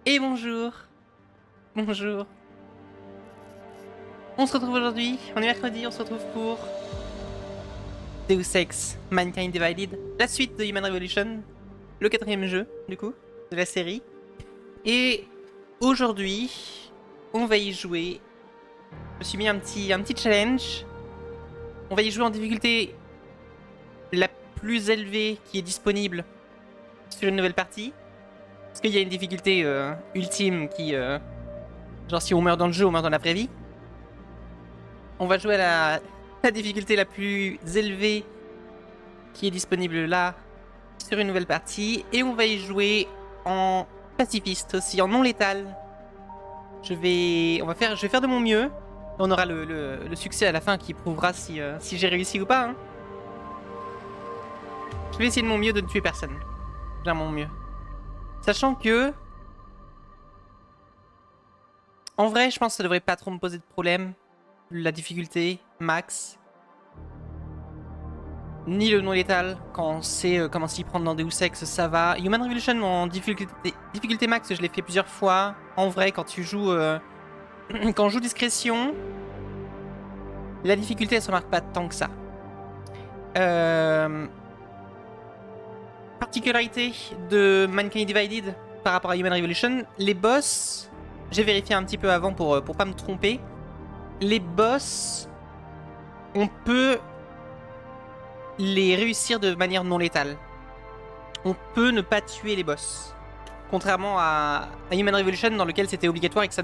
Et bonjour. Bonjour. On se retrouve aujourd'hui, on est mercredi, on se retrouve pour Deus Ex Mankind Divided, la suite de Human Revolution, le quatrième jeu, du coup, de la série. Et aujourd'hui, on va y jouer. Je me suis mis un petit challenge. On va y jouer en difficulté la plus élevée qui est disponible sur une nouvelle partie. Parce qu'il y a une difficulté ultime qui... genre si on meurt dans le jeu, on meurt dans la vraie vie. On va jouer à la difficulté la plus élevée qui est disponible là sur une nouvelle partie. Et on va y jouer en pacifiste aussi, en non létal. Je vais faire de mon mieux. On aura le succès à la fin qui prouvera si j'ai réussi ou pas. Hein. Je vais essayer de mon mieux de ne tuer personne. Je vais faire mon mieux. Sachant que... En vrai, je pense que ça devrait pas trop me poser de problème. La difficulté, max. Ni le non létal, quand on sait comment s'y prendre dans Deus Ex, ça va. Human Revolution en difficulté max, je l'ai fait plusieurs fois. En vrai, quand tu joues... quand on joue discrétion, la difficulté, elle se remarque pas tant que ça. Particularité de Mankind Divided par rapport à Human Revolution, les boss... J'ai vérifié un petit peu avant pour pas me tromper. Les boss, on peut les réussir de manière non létale. On peut ne pas tuer les boss. Contrairement à Human Revolution dans lequel c'était obligatoire et que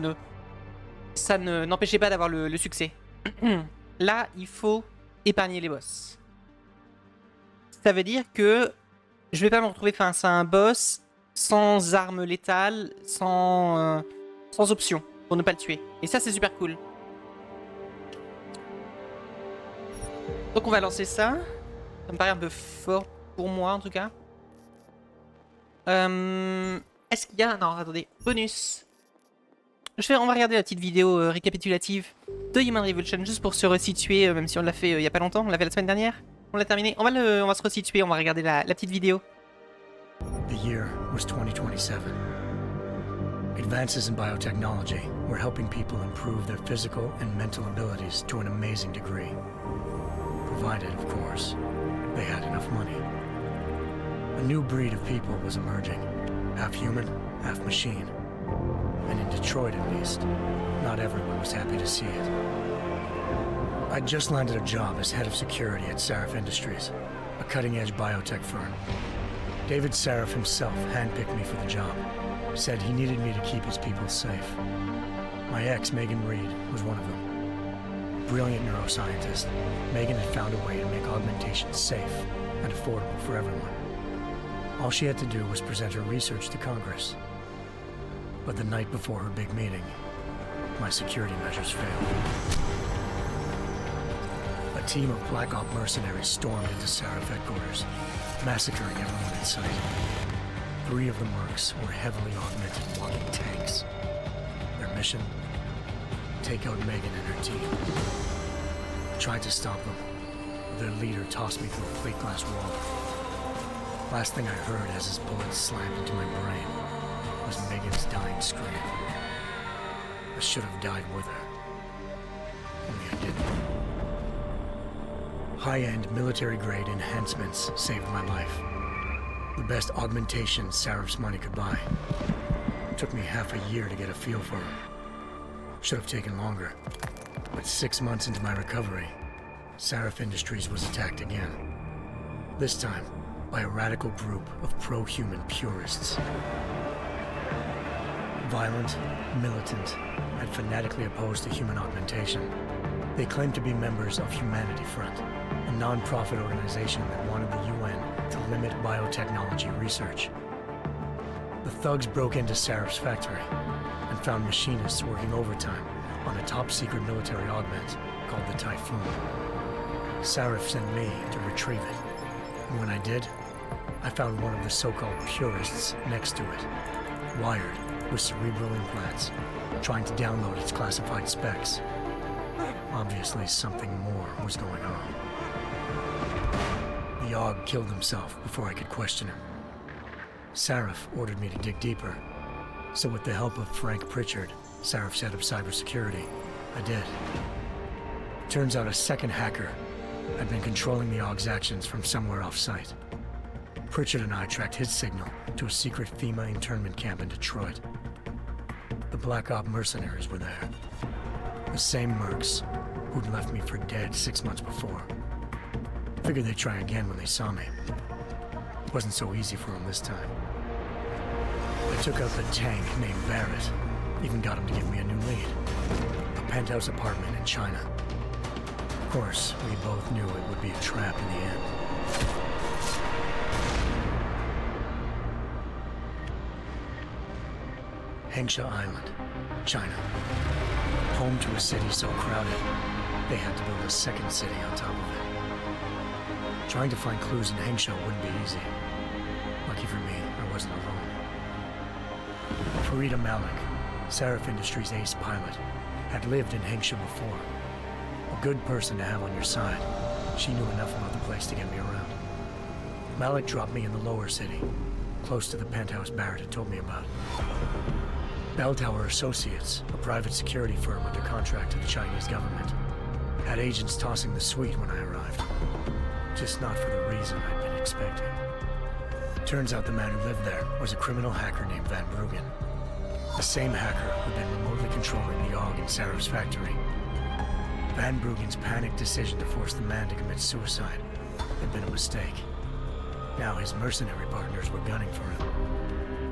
ça n'empêchait pas d'avoir le succès. Là, il faut épargner les boss. Ça veut dire que je vais pas me retrouver face à un boss sans arme létale, sans option pour ne pas le tuer. Et ça, c'est super cool. Donc on va lancer ça. Ça me paraît un peu fort pour moi en tout cas. Est-ce qu'il y a... Non, attendez. Bonus. On va regarder la petite vidéo récapitulative de Human Revolution juste pour se resituer, même si on l'a fait il y a pas longtemps. On l'a fait la semaine dernière. On l'a terminé. On va se resituer, on va regarder la petite vidéo. The year was 2027. Advances in biotechnology were helping people improve their physical and mental abilities to an amazing degree. Provided, of course, they had enough money. A new breed of people was emerging, half human, half machine. And in Detroit at least, not everyone was happy to see it. I'd just landed a job as head of security at Sarif Industries, a cutting-edge biotech firm. David Sarif himself handpicked me for the job. Said he needed me to keep his people safe. My ex, Megan Reed, was one of them. Brilliant neuroscientist, Megan had found a way to make augmentation safe and affordable for everyone. All she had to do was present her research to Congress. But the night before her big meeting, my security measures failed. A team of Black Op mercenaries stormed into Sarif headquarters, massacring everyone in sight. 3 of the mercs were heavily augmented walking tanks. Their mission? Take out Megan and her team. I tried to stop them. Their leader tossed me through a plate glass wall. Last thing I heard as his bullets slammed into my brain was Megan's dying scream. I should have died with her. Only I didn't. High-end military-grade enhancements saved my life. The best augmentation Sarif's money could buy. It took me half a year to get a feel for him. Should have taken longer. But 6 months into my recovery, Sarif Industries was attacked again. This time, by a radical group of pro-human purists. Violent, militant, and fanatically opposed to human augmentation. They claimed to be members of Humanity Front, a non-profit organization that wanted the UN to limit biotechnology research. The thugs broke into Sarif's factory and found machinists working overtime on a top-secret military augment called the Typhoon. Sarif sent me to retrieve it, and when I did, I found one of the so-called purists next to it, wired with cerebral implants, trying to download its classified specs. Obviously, something more was going on. The AUG killed himself before I could question him. Sarif ordered me to dig deeper, So with the help of Frank Pritchard, Sarif's head of cybersecurity, I did. Turns out a second hacker had been controlling the AUG's actions from somewhere off-site. Pritchard and I tracked his signal to a secret FEMA internment camp in Detroit. The Black Op mercenaries were there. The same mercs who'd left me for dead 6 months before. Figured they'd try again when they saw me. Wasn't so easy for them this time. I took out the tank named Barrett. Even got him to give me a new lead. A penthouse apartment in China. Of course, we both knew it would be a trap in the end. Hengsha Island, China. Home to a city so crowded, they had to build a second city on top of it. Trying to find clues in Hengsha wouldn't be easy. Lucky for me, I wasn't alone. Farida Malik, Sarif Industries' ace pilot, had lived in Hengsha before. A good person to have on your side. She knew enough about the place to get me around. Malik dropped me in the lower city, close to the penthouse Barrett had told me about. Bell Tower Associates, a private security firm under contract to the Chinese government, had agents tossing the suite when I arrived. Just not for the reason I'd been expecting. Turns out the man who lived there was a criminal hacker named Van Bruggen. The same hacker who'd been remotely controlling the AUG in Sarif's factory. Van Bruggen's panicked decision to force the man to commit suicide had been a mistake. Now his mercenary partners were gunning for him,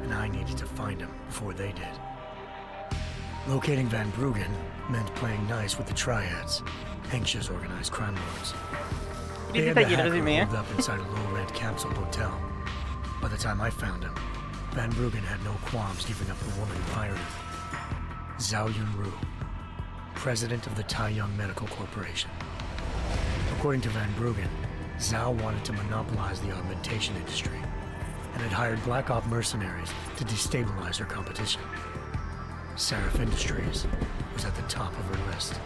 and I needed to find him before they did. Locating Van Bruggen meant playing nice with the triads, Hengsha's organized crime lords. They had the hacker holed up inside a low-rent capsule hotel. By the time I found him, Van Bruggen had no qualms giving up the woman who hired him. Zhao Yunru, president of the Taiyang Medical Corporation. According to Van Bruggen, Zhao wanted to monopolize the augmentation industry and had hired Black Op mercenaries to destabilize her competition. Sarif Industries was at the top of her list.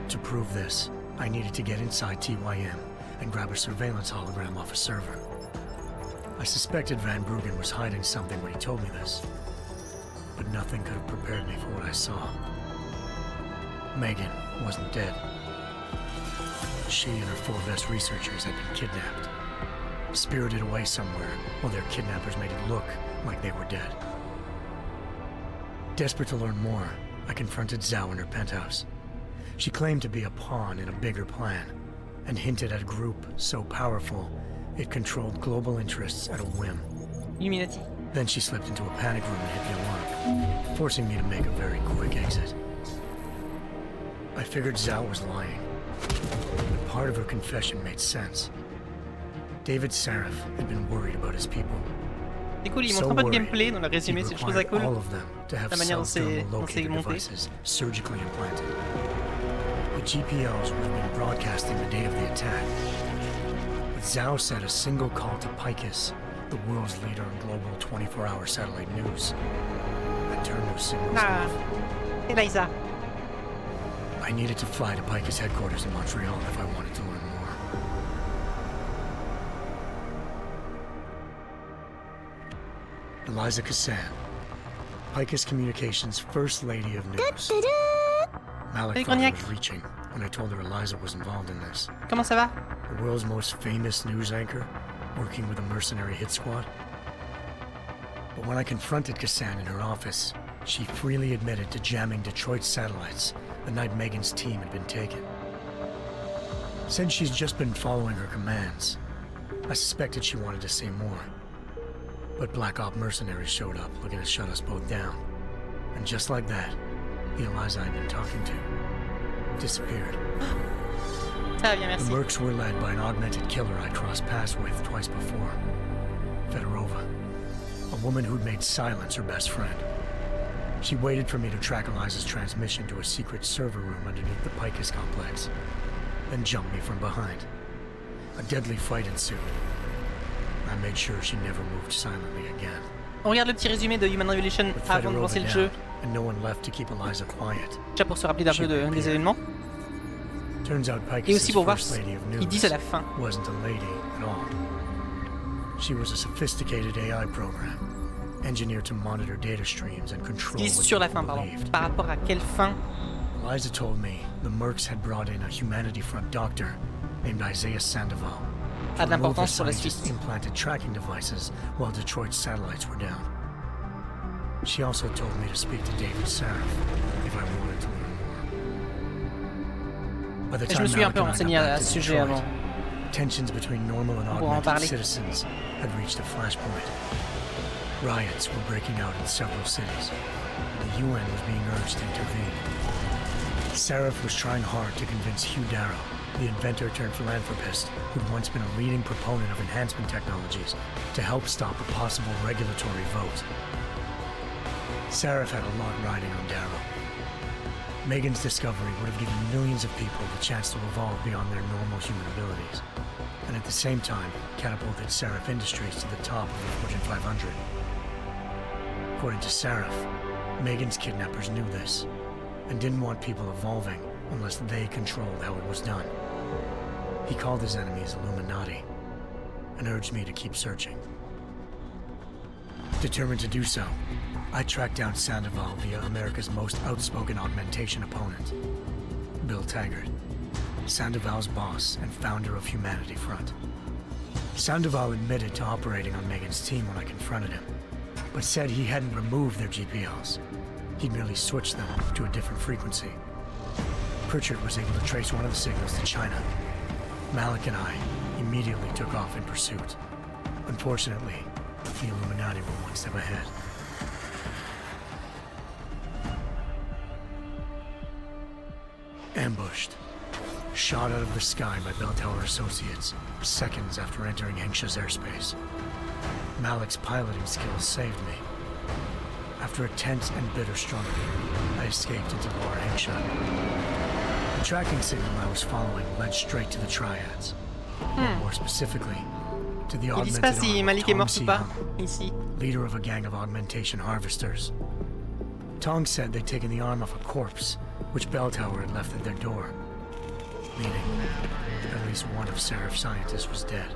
To prove this, I needed to get inside TYM and grab a surveillance hologram off a server. I suspected Van Bruggen was hiding something when he told me this, but nothing could have prepared me for what I saw. Megan wasn't dead. She and her 4 best researchers had been kidnapped, spirited away somewhere while their kidnappers made it look like they were dead. Desperate to learn more, I confronted Zhao in her penthouse. She claimed to be a pawn in a bigger plan, and hinted at a group so powerful it controlled global interests at a whim. Illuminati. Then she slipped into a panic room and hit the alarm, forcing me to make a very quick exit. I figured Zhao was lying, but part of her confession made sense. David Sarif had been worried about his people. C'est cool, il montre un peu de gameplay dans le résumé, je trouve ça cool. All of them to have La manière dont c'est monté. devices surgically implanted. The GPOs would have been broadcasting the day of the attack. But Zhao said a single call to Picus, the world's leader in global 24-hour satellite news, had turned those signals off. Et Liza. I needed to fly to Picus headquarters in Montreal if I wanted to learn more. Eliza Cassan, Picus Communications' First Lady of News. Malik thought I was reaching when I told her Eliza was involved in this. Comment ça va? The world's most famous news anchor, working with a mercenary hit squad. But when I confronted Cassan in her office, she freely admitted to jamming Detroit's satellites the night Megan's team had been taken. Said she's just been following her commands. I suspected she wanted to say more. But Black Op mercenaries showed up, looking to shut us both down. And just like that, the Eliza I'd been talking to disappeared. Ça va bien, merci. The mercs were led by an augmented killer I'd crossed paths with twice before. Fedorova, a woman who'd made silence her best friend. She waited for me to track Eliza's transmission to a secret server room underneath the Picus complex, then jumped me from behind. A deadly fight ensued. I made sure she never moved silently again. On regarde le petit résumé de Human Revolution avant de lancer le jeu. And no one left to keep Eliza quiet. Déjà pour se rappeler d'un peu des événements. Turns out Et aussi Picus' pour voir first ce lady of news qu'ils disent à la fin. wasn't a lady at all. She was a sophisticated AI program, engineered to monitor data streams and control Dis what sur la people fin, pardon. believed. Par rapport à quelle fin? Eliza told me the Mercs had brought in a Humanity Front doctor named Isaiah Sandoval A to de remove the l'importance pour la scientist's suite. implanted tracking devices while Detroit's satellites were down. She also told me to speak to David Saraf if I wanted to learn more. By the Je me time suis un Malik peu and I renseigné got à back to ce sujet Detroit, avant. tensions between normal and Pour en augmented parler. citizens had reached a flashpoint. Riots were breaking out in several cities, and the UN was being urged to intervene. Saraf was trying hard to convince Hugh Darrow, the inventor turned philanthropist who'd once been a leading proponent of enhancement technologies, to help stop a possible regulatory vote. Saraf had a lot riding on Darrow. Megan's discovery would have given millions of people the chance to evolve beyond their normal human abilities, and at the same time catapulted Saraf Industries to the top of the Fortune 500. According to Saraf, Megan's kidnappers knew this, and didn't want people evolving unless they controlled how it was done. He called his enemies Illuminati, and urged me to keep searching. Determined to do so, I tracked down Sandoval via America's most outspoken augmentation opponent, Bill Taggart, Sandoval's boss and founder of Humanity Front. Sandoval admitted to operating on Megan's team when I confronted him, but said he hadn't removed their GPLs. He'd merely switched them to a different frequency. Pritchard was able to trace one of the signals to China. Malik and I immediately took off in pursuit. Unfortunately, the Illuminati were one step ahead. Ambushed. Shot out of the sky by Bell Tower Associates, seconds after entering Hengsha's airspace. Malik's piloting skills saved me. After a tense and bitter struggle, I escaped into Lower Hengsha. The tracking signal I was following led straight to the Triads. Or more specifically, to the Ils disent augmented pas si arm of Malik est Tong mort ou pas, Si-hung, ici. leader of a gang of augmentation harvesters. Tong said they'd taken the arm off a corpse, which Bell Tower had left at their door, meaning at least one of Saraf's scientists was dead.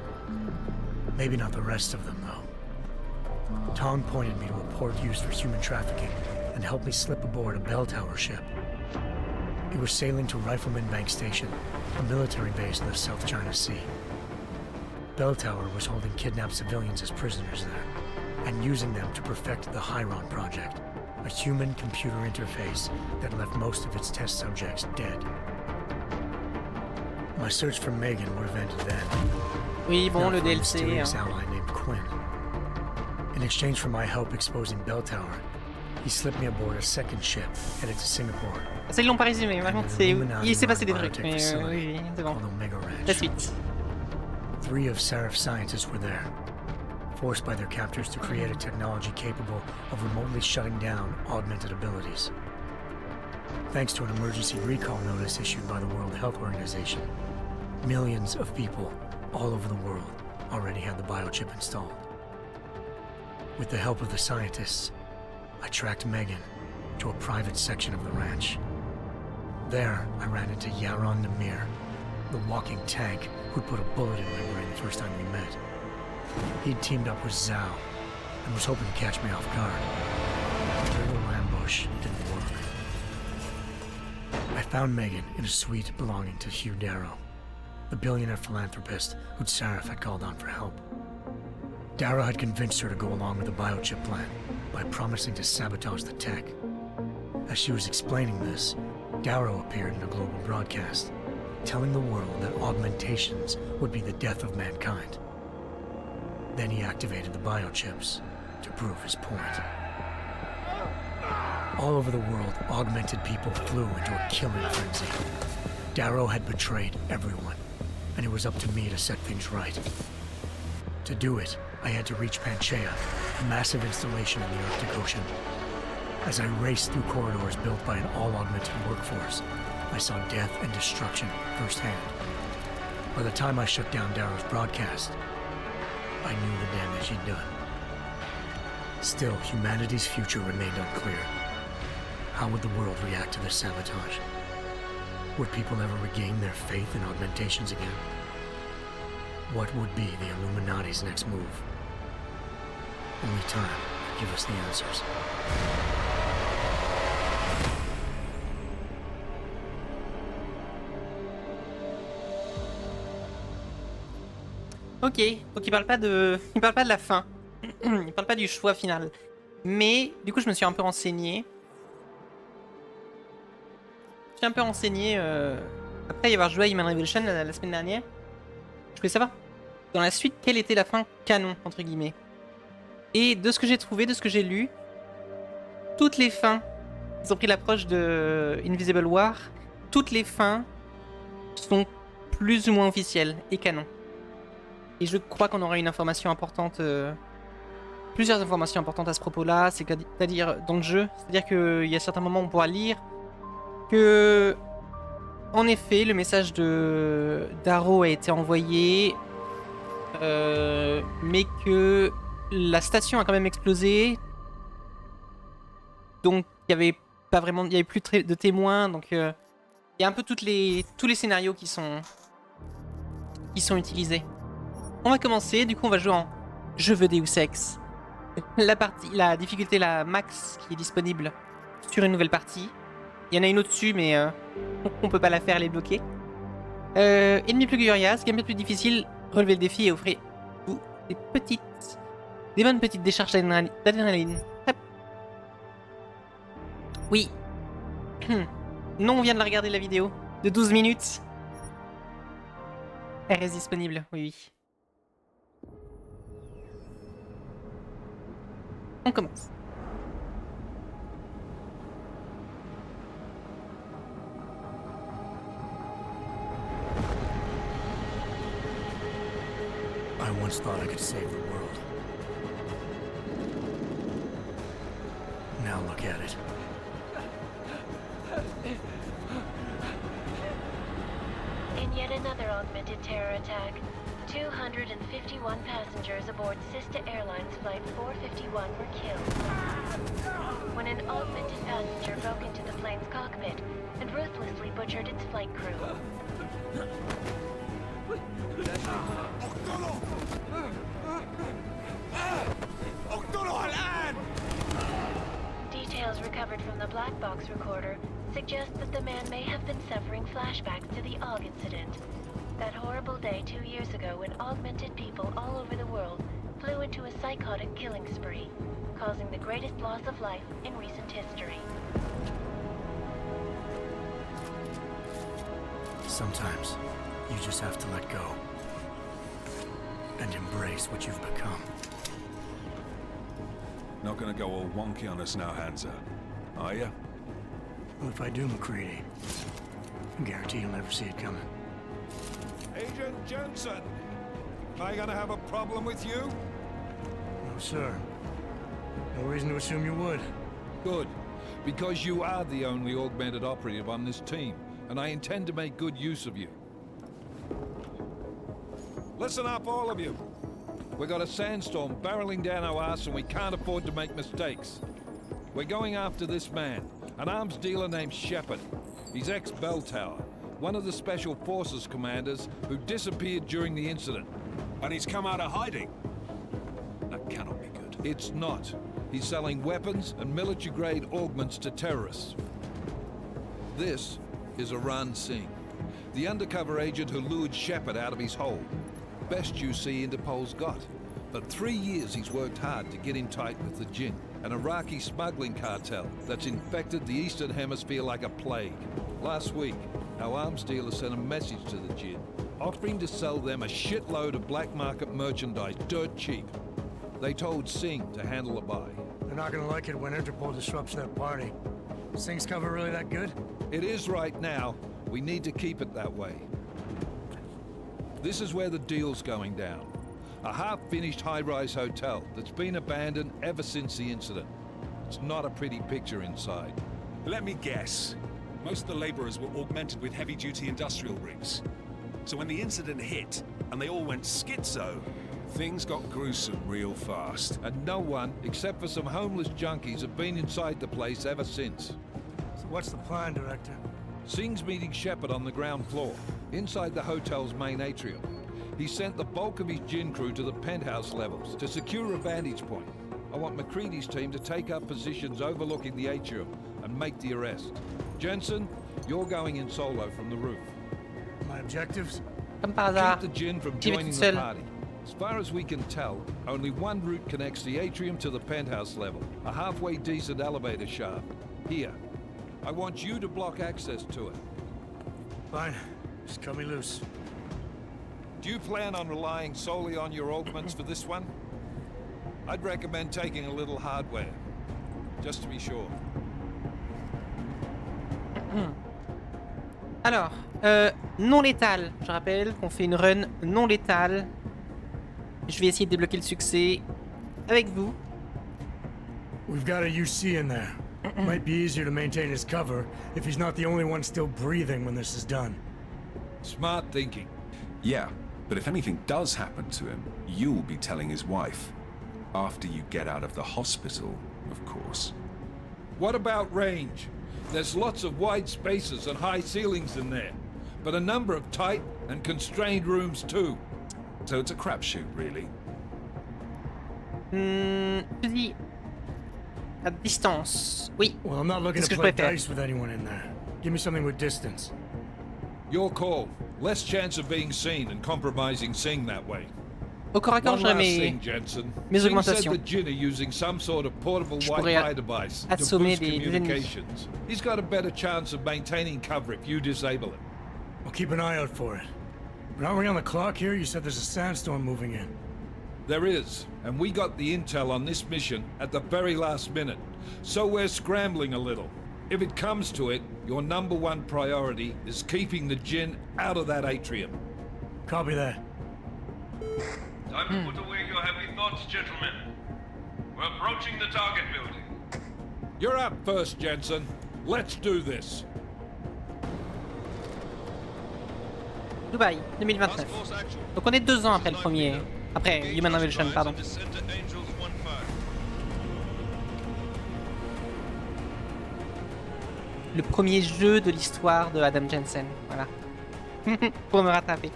Maybe not the rest of them, though. Tong pointed me to a port used for human trafficking and helped me slip aboard a Bell Tower ship. It was sailing to Rifleman Bank Station, a military base in the South China Sea. Bell Tower was holding kidnapped civilians as prisoners there, and using them to perfect the Hyron Project, a human-computer interface that left most of its test subjects dead. My search for Megan would have ended then. Oui, bon, Not le for a DLC. mysterious Hein. ally named Quinn. In exchange for my help exposing Bell Tower, he slipped me aboard a second ship headed to Singapore. Ça, ils l'ont pas résumé, par contre, c'est... Il s'est passé des trucs, mais oui, c'est bon. Called Omega Ranch. La suite. 3 of Saraf's scientists were there, forced by their captors to create a technology capable of remotely shutting down augmented abilities. Thanks to an emergency recall notice issued by the World Health Organization, millions of people all over the world already had the biochip installed. With the help of the scientists, I tracked Megan to a private section of the ranch. There, I ran into Yaron Namir, the walking tank who'd put a bullet in my brain the first time we met. He'd teamed up with Zhao and was hoping to catch me off guard. Their little ambush didn't work. I found Megan in a suite belonging to Hugh Darrow, the billionaire philanthropist who'd Saraf had called on for help. Darrow had convinced her to go along with the biochip plan by promising to sabotage the tech. As she was explaining this, Darrow appeared in a global broadcast, telling the world that augmentations would be the death of mankind. Then he activated the biochips to prove his point. All over the world, augmented people flew into a killing frenzy. Darrow had betrayed everyone, and it was up to me to set things right. To do it, I had to reach Panchaea, a massive installation in the Arctic Ocean. As I raced through corridors built by an all-augmented workforce, I saw death and destruction firsthand. By the time I shut down Darrow's broadcast, I knew the damage he'd done. Still, humanity's future remained unclear. How would the world react to this sabotage? Would people ever regain their faith in augmentations again? What would be the Illuminati's next move? Only time give us the answers. Ok, donc il parle pas de la fin. Il parle pas du choix final. Mais du coup, je me suis un peu renseigné. Je suis un peu renseigné après y avoir joué à Human Revolution la semaine dernière. Je voulais savoir dans la suite quelle était la fin canon entre guillemets. Et de ce que j'ai trouvé, de ce que j'ai lu, toutes les fins, ils ont pris l'approche de Invisible War. Toutes les fins sont plus ou moins officielles et canon. Et je crois qu'on aura une information importante, plusieurs informations importantes à ce propos-là, c'est-à-dire dans le jeu. C'est-à-dire qu'il y a certains moments où on pourra lire que, en effet, le message d'Arrow a été envoyé, mais que la station a quand même explosé. Donc il y avait pas vraiment, il y avait plus de témoins. Donc il y a un peu tous les scénarios qui sont utilisés. On va commencer, du coup on va jouer en Je veux Deus Ex. La difficulté, la max qui est disponible sur une nouvelle partie. Il y en a une au-dessus mais on peut pas la faire, elle est bloquée. Ennemi plus curieux, gameplay plus difficile, relevez le défi et offrez-vous des bonnes petites décharges d'adrénaline. Hop. Oui. Non, on vient de la regarder la vidéo de 12 minutes. Elle reste disponible, oui. On commence. I once thought I could save the world. Now look at it. In yet another augmented terror attack, 251 passengers aboard Sister Airlines Flight 451 were killed when an augmented passenger broke into the plane's cockpit and ruthlessly butchered its flight crew. Details recovered from the black box recorder suggest that the man may have been suffering flashbacks to the AUG incident. That horrible day 2 years ago when augmented people all over the world flew into a psychotic killing spree, causing the greatest loss of life in recent history. Sometimes, you just have to let go. And embrace what you've become. Not gonna go all wonky on us now, Hansa, are you? Well, if I do, McCready, I guarantee you'll never see it coming. Agent Jensen! Am I gonna have a problem with you? No, sir. No reason to assume you would. Good, because you are the only augmented operative on this team, and I intend to make good use of you. Listen up, all of you. We got a sandstorm barreling down our ass and we can't afford to make mistakes. We're going after this man, an arms dealer named Shepard. He's ex-Bell Tower, one of the Special Forces commanders who disappeared during the incident. And he's come out of hiding. That cannot be good. It's not. He's selling weapons and military-grade augments to terrorists. This is Aran Singh, the undercover agent who lured Shepard out of his hole. Best you see Interpol's got. For 3 years he's worked hard to get in tight with the Jinn, an Iraqi smuggling cartel that's infected the Eastern Hemisphere like a plague. Last week, our arms dealer sent a message to the Jinn, offering to sell them a shitload of black market merchandise dirt cheap. They told Singh to handle the buy. They're not gonna like it when Interpol disrupts their party. Singh's cover really that good? It is right now. We need to keep it that way. This is where the deal's going down. A half-finished high-rise hotel that's been abandoned ever since the incident. It's not a pretty picture inside. Let me guess. Most of the laborers were augmented with heavy-duty industrial rigs. So when the incident hit, and they all went schizo, things got gruesome real fast. And no one, except for some homeless junkies, have been inside the place ever since. So what's the plan, Director? Singh's meeting Shepard on the ground floor, inside the hotel's main atrium. He sent the bulk of his Jinn crew to the penthouse levels to secure a vantage point. I want McCready's team to take up positions overlooking the atrium and make the arrest. Jensen, you're going in solo from the roof. My objectives? Comme par hasard. Keep the Jinn from J'y vais joining toute the seule. party. As far as we can tell, only one route connects the atrium to the penthouse level. A halfway decent elevator shaft. Here. I want you to block access to it. Fine. Just cut me loose. Do you plan on relying solely on your augments for this one? I'd recommend taking a little hardware, just to be sure. Alors, non létal. Je rappelle qu'on fait une run non létale. Je vais essayer de débloquer le succès avec vous. We've got a UC in there. Might be easier to maintain his cover if he's not the only one still breathing when this is done. Smart thinking. Yeah, but if anything does happen to him, you'll be telling his wife. After you get out of the hospital, of course. What about range? There's lots of wide spaces and high ceilings in there, but a number of tight and constrained rooms too. So it's a crapshoot, really. Je dis à distance. Oui. Well, I'm not looking C'est to ce que play je préfère. dice with anyone in there. Give me something with distance. Your call. Less chance of being seen and compromising Singh that way. Au corps à corps, One j'aurai last mes, thing, Jensen. mes Singh said augmentations. the Jinn are using some sort of portable Je pourrais Wi-Fi device to assommer boost des ennemis. communications. He's got a better chance of maintaining cover if you disable it. I'll keep an eye out for it. But aren't we on the clock here? You said there's a sandstorm moving in. There is, and we got the intel on this mission at the very last minute, so we're scrambling a little. If it comes to it, your number one priority is keeping the Jinn out of that atrium. Copy that. Time to put away your heavy thoughts, gentlemen. We're approaching the target building. You're up first, Jensen. Let's do this. Dubaï, 2029. Donc on est 2 ans après le premier. Après Human Revolution, pardon. Le premier jeu de l'histoire de Adam Jensen. Voilà. Pour me rattraper.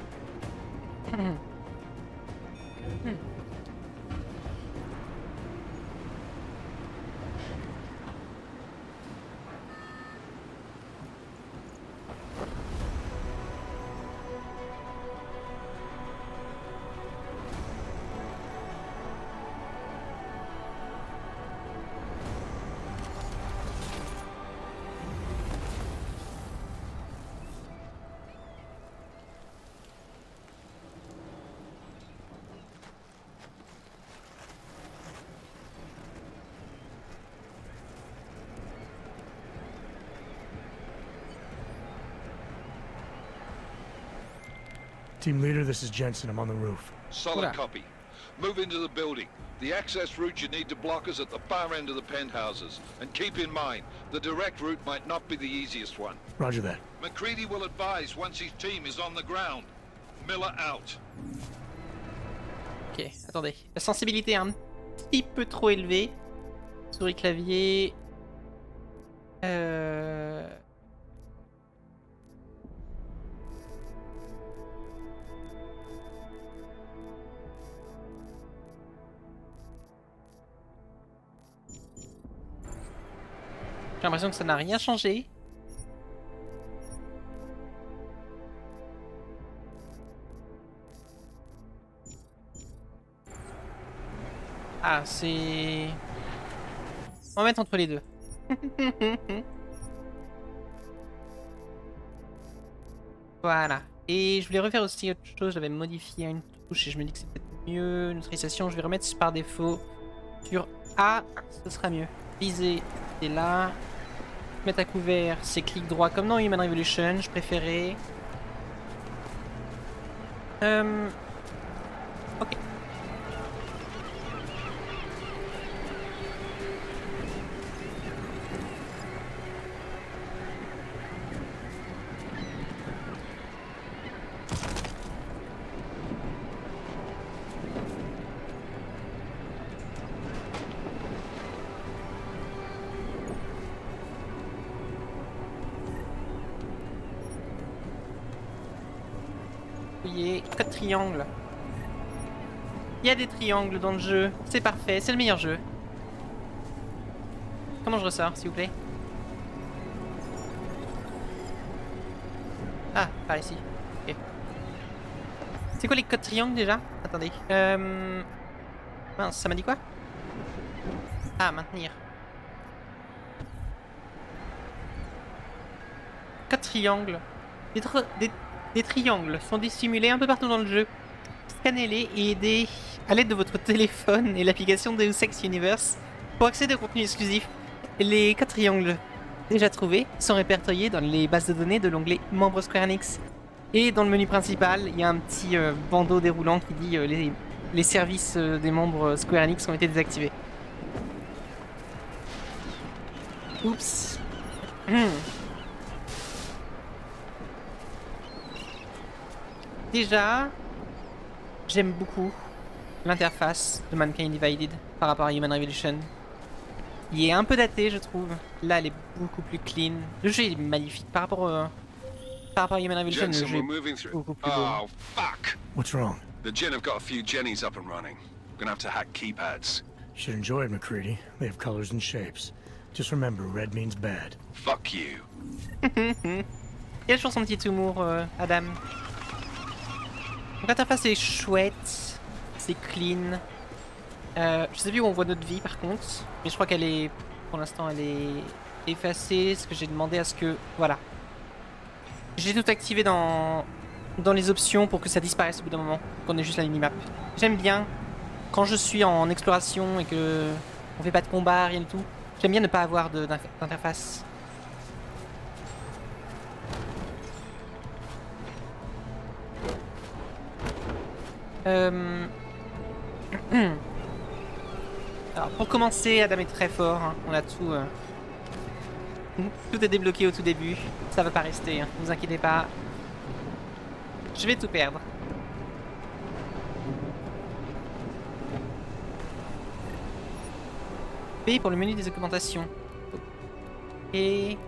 Team leader, this is Jensen. I'm on the roof. Solid Oula. copy. Move into the building. The access route you need to block is at the far end of the penthouses. And keep in mind, the direct route might not be the easiest one. Roger that. McCready will advise once his team is on the ground. Miller out. Ok, attendez. La sensibilité est un petit peu trop élevée. Souris clavier. J'ai l'impression que ça n'a rien changé. Ah, c'est... On va mettre entre les deux. Voilà. Et je voulais refaire aussi autre chose. J'avais modifié une touche et je me dis que c'est peut-être mieux. Neutralisation, je vais remettre par défaut sur A. Ce sera mieux. Viser, c'est là. Mettre à couvert, c'est clic droit comme dans Human Revolution. Je préférais. Ok. Code triangle. Il y a des triangles dans le jeu. C'est parfait, c'est le meilleur jeu. Comment je ressors, s'il vous plaît? Ah, par ici. Ok. C'est quoi les codes triangles déjà? Attendez. Mince, ça m'a dit quoi? Ah, maintenir. Code triangle. Des triangles sont dissimulés un peu partout dans le jeu. Scannez-les et aidez à l'aide de votre téléphone et l'application Deus Ex Universe pour accéder au contenu exclusif. Les 4 triangles déjà trouvés sont répertoriés dans les bases de données de l'onglet Membres Square Enix. Et dans le menu principal, il y a un petit bandeau déroulant qui dit les services des membres Square Enix ont été désactivés. Oups. Déjà, j'aime beaucoup l'interface de Mankind Divided par rapport à Human Revolution. Il est un peu daté, je trouve. Là, elle est beaucoup plus clean. Le jeu est magnifique par rapport à Human Revolution. Le Jensen, jeu we're est moving through. beaucoup plus beau. Oh, fuck! What's wrong? The Gen have got a few Jennies up and running. We're gonna have to hack keypads. Should enjoy it, McCready. They have colors and shapes. Just remember, red means bad. Fuck you. Il a toujours son petit humour, Adam. Donc l'interface est chouette, c'est clean. Je sais plus où on voit notre vie par contre, mais je crois qu'elle est, pour l'instant, elle est effacée. Parce que j'ai demandé à ce que, voilà, j'ai tout activé dans les options pour que ça disparaisse au bout d'un moment, qu'on ait juste la minimap. J'aime bien quand je suis en exploration et que on fait pas de combat, rien du tout. J'aime bien ne pas avoir d'interface. Alors pour commencer, Adam est très fort, hein. On a tout... Tout est débloqué au tout début. Ça va pas rester, hein. Ne vous inquiétez pas. Je vais tout perdre. P pour le menu des augmentations. Et...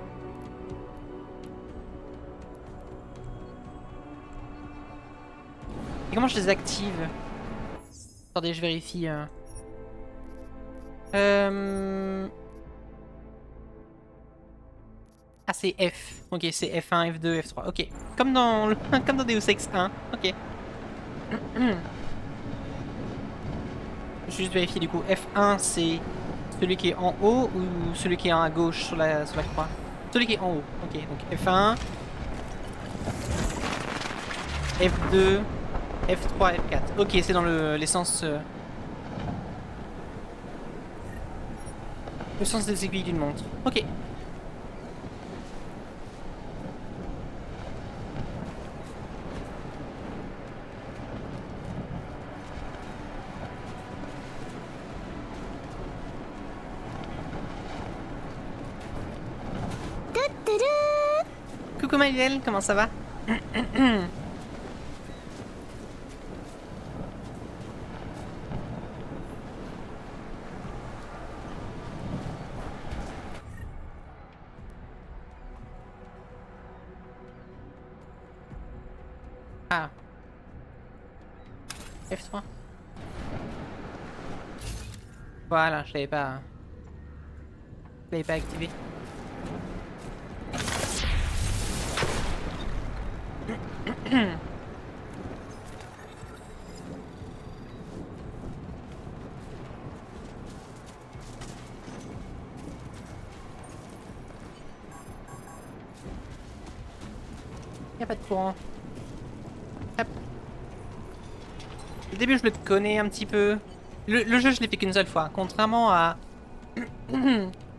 comment je les active? Attendez, je vérifie. Ah, c'est F. Ok, c'est F1, F2, F3. Ok. Comme dans, comme dans Deus Ex 1. Ok. Je vais juste vérifier du coup. F1, c'est celui qui est en haut ou celui qui est à gauche sur la croix? Celui qui est en haut. Ok, donc F1. F2. F3, F4. Ok, c'est dans le sens... le sens des aiguilles d'une montre. Ok. Coucou Maëlle, comment ça va? Ah. F3. Voilà, je l'avais pas... Je l'avais pas activé. Y a pas de courant. Hop. Le début je le connais un petit peu. Le jeu je l'ai fait qu'une seule fois. Contrairement à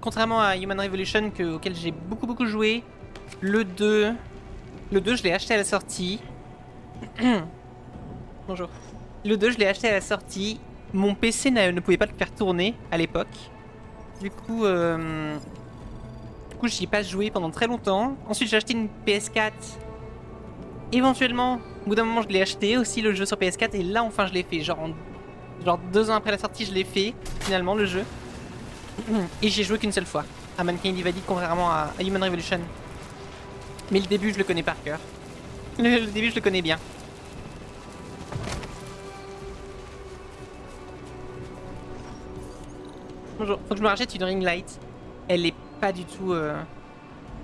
contrairement à Human Revolution auquel j'ai beaucoup joué. Le 2 je l'ai acheté à la sortie. Bonjour. Le 2 je l'ai acheté à la sortie. Mon PC ne pouvait pas le faire tourner à l'époque. Du coup j'y ai pas joué pendant très longtemps. Ensuite j'ai acheté une PS4. Éventuellement, au bout d'un moment je l'ai acheté aussi le jeu sur PS4 et là enfin je l'ai fait. Genre 2 ans après la sortie je l'ai fait finalement le jeu. Et j'ai joué qu'une seule fois à Mankind Divided contrairement à Human Revolution. Mais le début je le connais par cœur. Le début je le connais bien. Bonjour, faut que je me rachète une ring light. elle est pas du tout...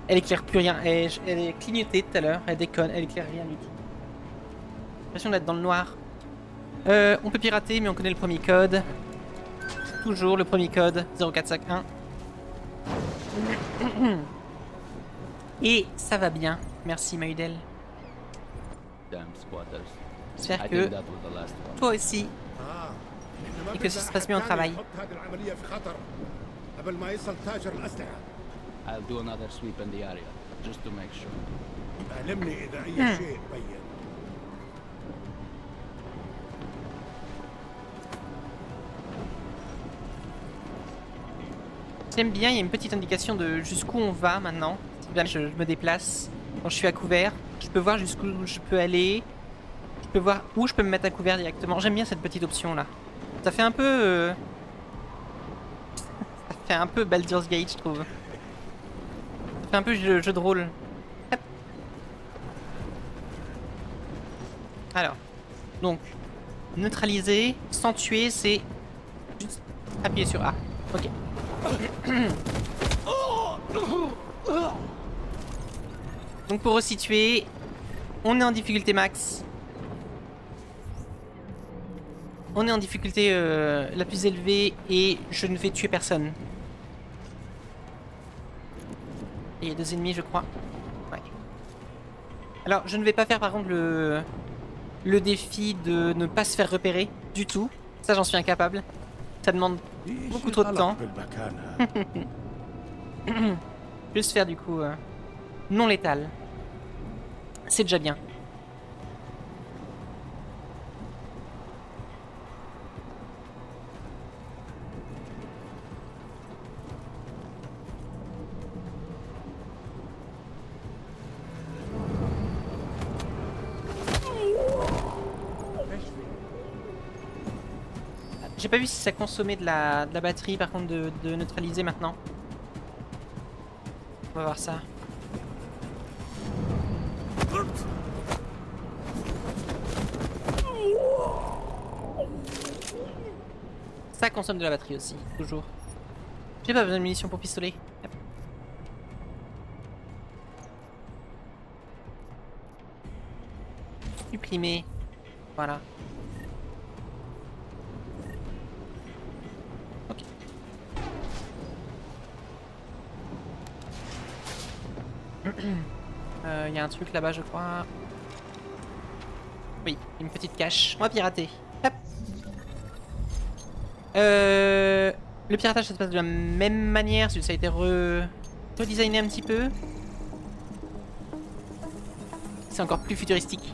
Elle éclaire plus rien. Elle est clignotée tout à l'heure. Elle déconne. Elle éclaire rien du tout. J'ai l'impression d'être dans le noir. On peut pirater, mais on connaît le premier code. Toujours le premier code. 0451. Et ça va bien. Merci Maudel. J'espère que toi aussi. Et que ça se passe bien au travail. I'll do another sweep in the area, just to make sure. J'aime bien, il y a une petite indication de jusqu'où on va maintenant. Si bien je me déplace, quand je suis à couvert, je peux voir jusqu'où je peux aller. Je peux voir où je peux me mettre à couvert directement. J'aime bien cette petite option là. Ça fait un peu... Ça fait un peu Baldur's Gate, je trouve. Ça fait un peu jeu de rôle. Hop. Alors, donc, neutraliser, sans tuer, c'est juste appuyer sur A. Ok. Donc pour resituer, on est en difficulté max. On est en difficulté la plus élevée et je ne vais tuer personne. Et il y a 2 ennemis je crois. Ouais. Alors je ne vais pas faire par contre le défi de ne pas se faire repérer du tout. Ça j'en suis incapable. Ça demande beaucoup trop de temps. Juste faire du coup non létal. C'est déjà bien. J'ai pas vu si ça consommait de la batterie par contre de neutraliser maintenant. On va voir ça. Ça consomme de la batterie aussi, toujours. J'ai pas besoin de munitions pour pistolet. Yep. Supprimer. Voilà. Ok. Y a un truc là-bas, je crois. Oui, une petite cache. On va pirater. Hop. Le piratage, ça se passe de la même manière. Ça a été redesigné un petit peu. C'est encore plus futuristique.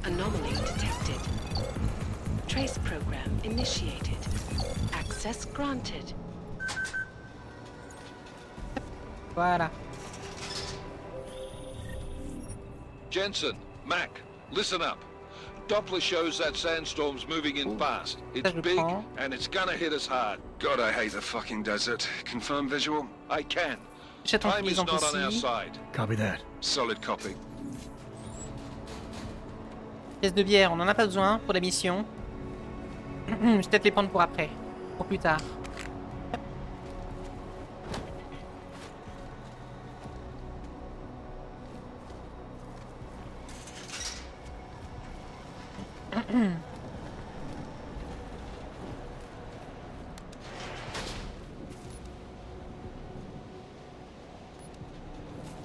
Anomaly detected. Trace program initiated. Access granted. Voilà. Jensen, Mac, listen up. Doppler shows that sandstorm's moving in fast. It's je big, prends. and it's gonna hit us hard. God, I hate the fucking desert. Confirm visual? I can. Chaton Time is paysan not on our aussi. side. Copy that. Solid copy. Pièces de bière, on en a pas besoin pour la mission. Je vais peut-être les prendre pour après. Pour plus tard.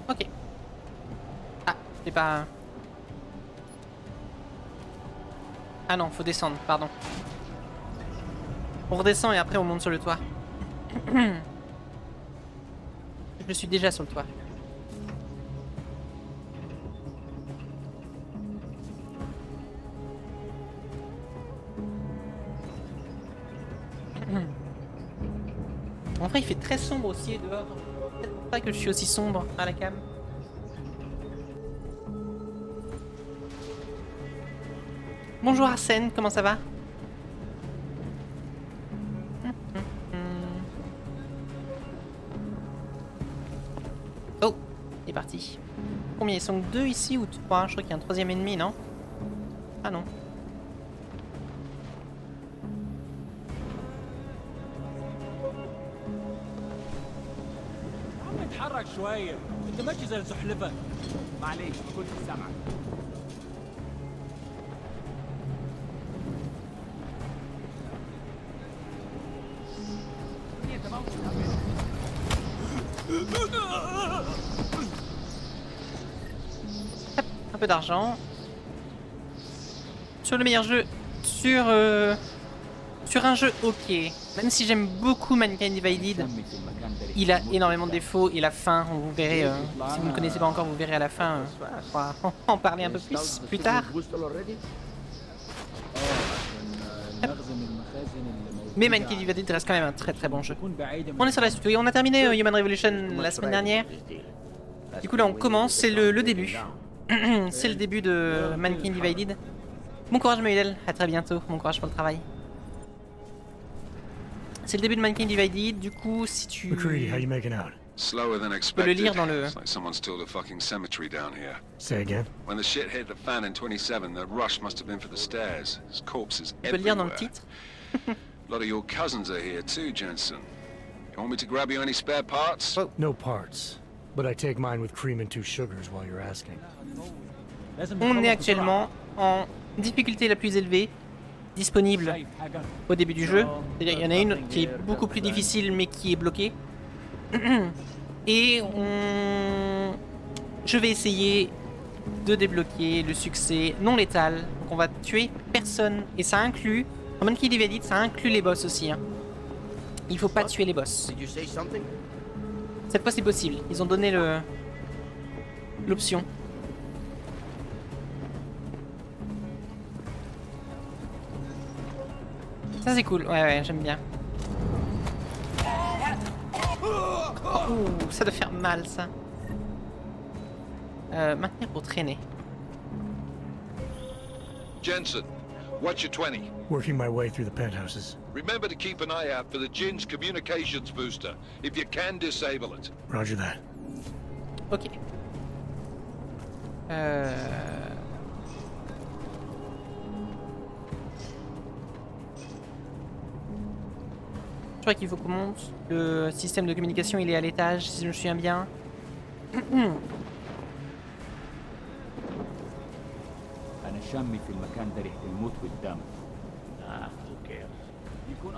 Ok. Ah, c'est pas... Ah non, faut descendre, pardon. On redescend et après on monte sur le toit. Je suis déjà sur le toit. En vrai, il fait très sombre aussi dehors. C'est pour ça que je suis aussi sombre à la cam. Bonjour Arsène, comment ça va? Oh, il est parti. Combien ils sont? 2 ici ou 3? Je crois qu'il y a un 3e ennemi, non? Ah non. اتحرك شويه، انت ماشي زي الزحلفه. معليش ما كنتش سامعك. Un peu d'argent. Sur le meilleur jeu. Sur un jeu ok. Même si j'aime beaucoup Mankind Divided, il a énormément de défauts et la fin, vous verrez, si vous ne connaissez pas encore, vous verrez à la fin, on va en parler un peu plus tard. Mais Mankind Divided reste quand même un très bon jeu. On est sur la suite, oui, on a terminé Human Revolution la semaine dernière. Du coup là on commence, c'est le début. C'est le début de Mankind Divided. Bon courage Maël, à très bientôt, bon courage pour le travail. C'est le début de Mankind Divided, du coup si tu... McCready, how you making out? Slower than peux le expected. lire dans le... It's like someone's tilled a fucking cemetery down here. Say again? When the shit hit the fan in 27, the rush must have been for the stairs. There's corpses Tu peux le lire dans le everywhere. titre. A lot of your cousins are here too, Jensen. You want me to grab you any spare parts? Oh. No parts. But I take mine with cream and 2 sugars while you're asking. On est actuellement en difficulté la plus élevée disponible au début du jeu. C'est-à-dire il y en a une qui est beaucoup plus difficile mais qui est bloquée. Et je vais essayer de débloquer le succès non létal. Donc on va tuer personne. Et ça inclut, en Mankind Divided, ça inclut les boss aussi. Hein. Il faut pas tuer les boss. Cette fois c'est possible. Ils ont donné l'option. Ça c'est cool, ouais j'aime bien. Oh, ça doit faire mal ça. Maintenir pour traîner. Jensen, what's your 20? Working my way through the penthouses. Remember to keep an eye out for the Jin's communications booster. If you can, disable it. Roger that. Ok. Je crois qu'il faut qu'on monte. Le système de communication il est à l'étage si je me souviens bien. انا شامي في المكان ده ريحه الموت والدم. يكون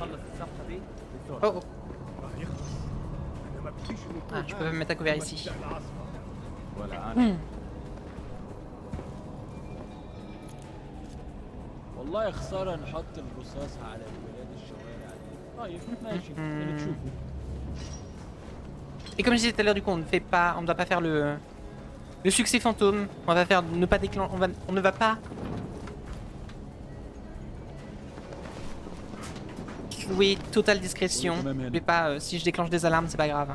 خلص الصفقه دي. Oh, oh. Ah, je peux me mettre à couvert ici. ولا انا. والله خساره نحط الرصاص على الولاد الشوارع دي. طيب ماشي اللي تشوفه. Et comme je disais tout à l'heure, du coup, on ne doit pas faire le succès fantôme. On va faire ne pas déclencher. On ne va pas jouer totale discrétion. Je vais pas. Si je déclenche des alarmes, c'est pas grave.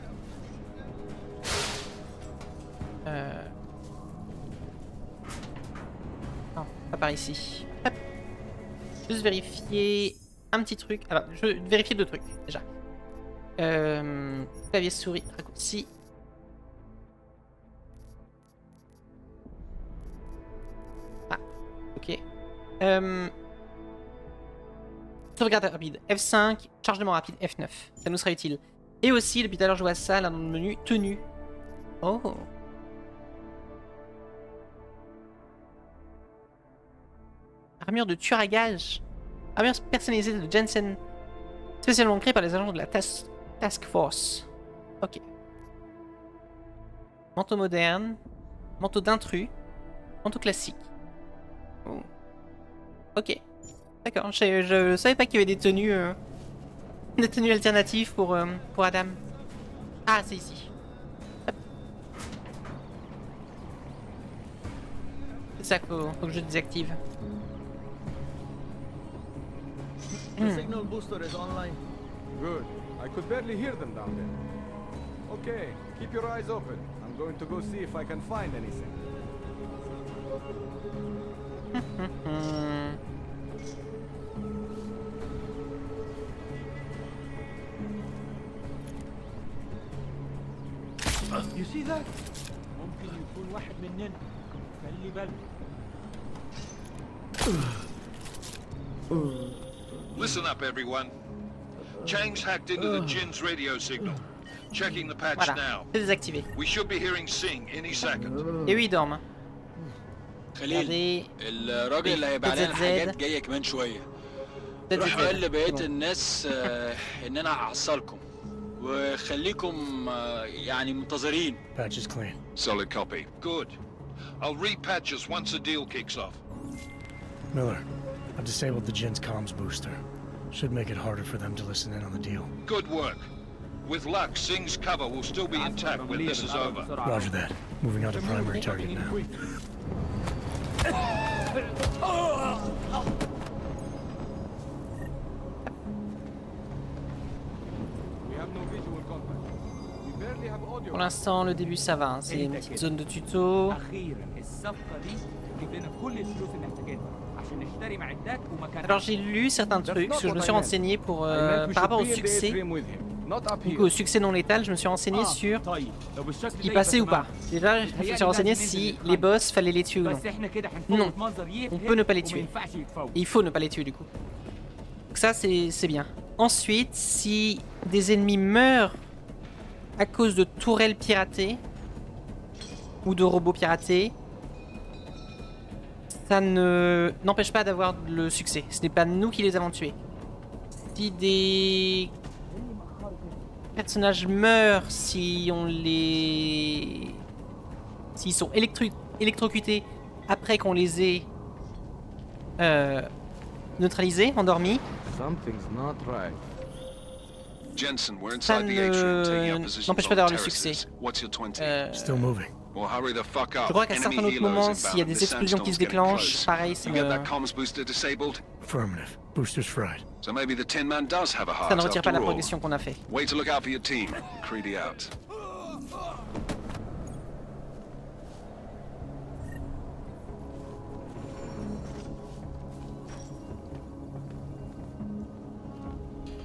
Non, pas par ici. Hop. Juste vérifier un petit truc. Alors, je vais vérifier 2 trucs déjà. Clavier souris raccourci. Ah, ok. Sauvegarde rapide F5, chargement rapide F9. Ça nous sera utile. Et aussi, depuis tout à l'heure, je vois ça là dans le menu tenue. Oh. Armure de tueur à gages. Armure personnalisée de Jensen. Spécialement créée par les agents de la Task Force. Ok. Manteau moderne. Manteau d'intrus. Manteau classique. Oh. Ok. D'accord. Je savais pas qu'il y avait des tenues alternatives pour Adam. Ah, c'est ici. Hop. C'est ça qu'il faut que je désactive. The signal booster is online. Good. I could barely hear them down there. Okay, keep your eyes open. I'm going to go see if I can find anything. You see that? ممكن يكون واحد مننا. خلي بالك. Listen up, everyone. Chang's hacked into the Jin's radio signal. Checking the patch Voilà, now. c'est désactivé. We should be hearing Singh any second. Et oui, ils dorment. خليل Regardez, الراجل اللي هيبقى علينا ZZZ. الحاجات جايه كمان شويه روح ZZZ. قال لبقيه Bon. الناس ان انا هحصلكم وخليكم يعني منتظرين. Patch is clean. Solid copy. Good. I'll repatch us once the deal kicks off. Miller, I've disabled the Jin's comms booster. Should make it harder for them to listen in on the deal. Good work. With luck, Singh's cover will still be intact when this is over. Roger that. Moving on to primary target now. We have no visual contact. We barely have audio. Pour l'instant, le début ça va. Hein. C'est une petite zone de tuto. اخيرا الصفقه دي تجيب لنا كل الفلوس اللي محتاجينها عشان نشتري معدات ومكان. Alors j'ai lu certains trucs, parce que je me suis renseigné pour, par rapport au succès. Donc au succès non létal, je me suis renseigné sur ce qui passait ou pas. Déjà, je me suis renseigné si les boss fallait les tuer ou non. Non, on peut ne pas les tuer. Et il faut ne pas les tuer du coup. Donc ça c'est bien. Ensuite, si des ennemis meurent à cause de tourelles piratées ou de robots piratés, ça n'empêche pas d'avoir le succès. Ce n'est pas nous qui les avons tués. Si des personnages meurent, si on les... s'ils sont électrocutés après qu'on les ait neutralisés, endormis, Something's not right. Jensen, we're ça inside the atrium taking up ne positions n'empêche on pas the d'avoir le succès. terraces. What's your 20? Still moving. Well, hurry the fuck up. Je crois qu'à certains Enemy autres helos moments, inbound s'il y a and des the explosions qui se sandstorm's getting déclenchent, close. pareil, ça You get that me... comms booster disabled? Affirmative. Booster's fried. So maybe the Tin Man does have a ça heart ne retire after pas la all. progression qu'on a fait. Way to look out for your team. Creedy out.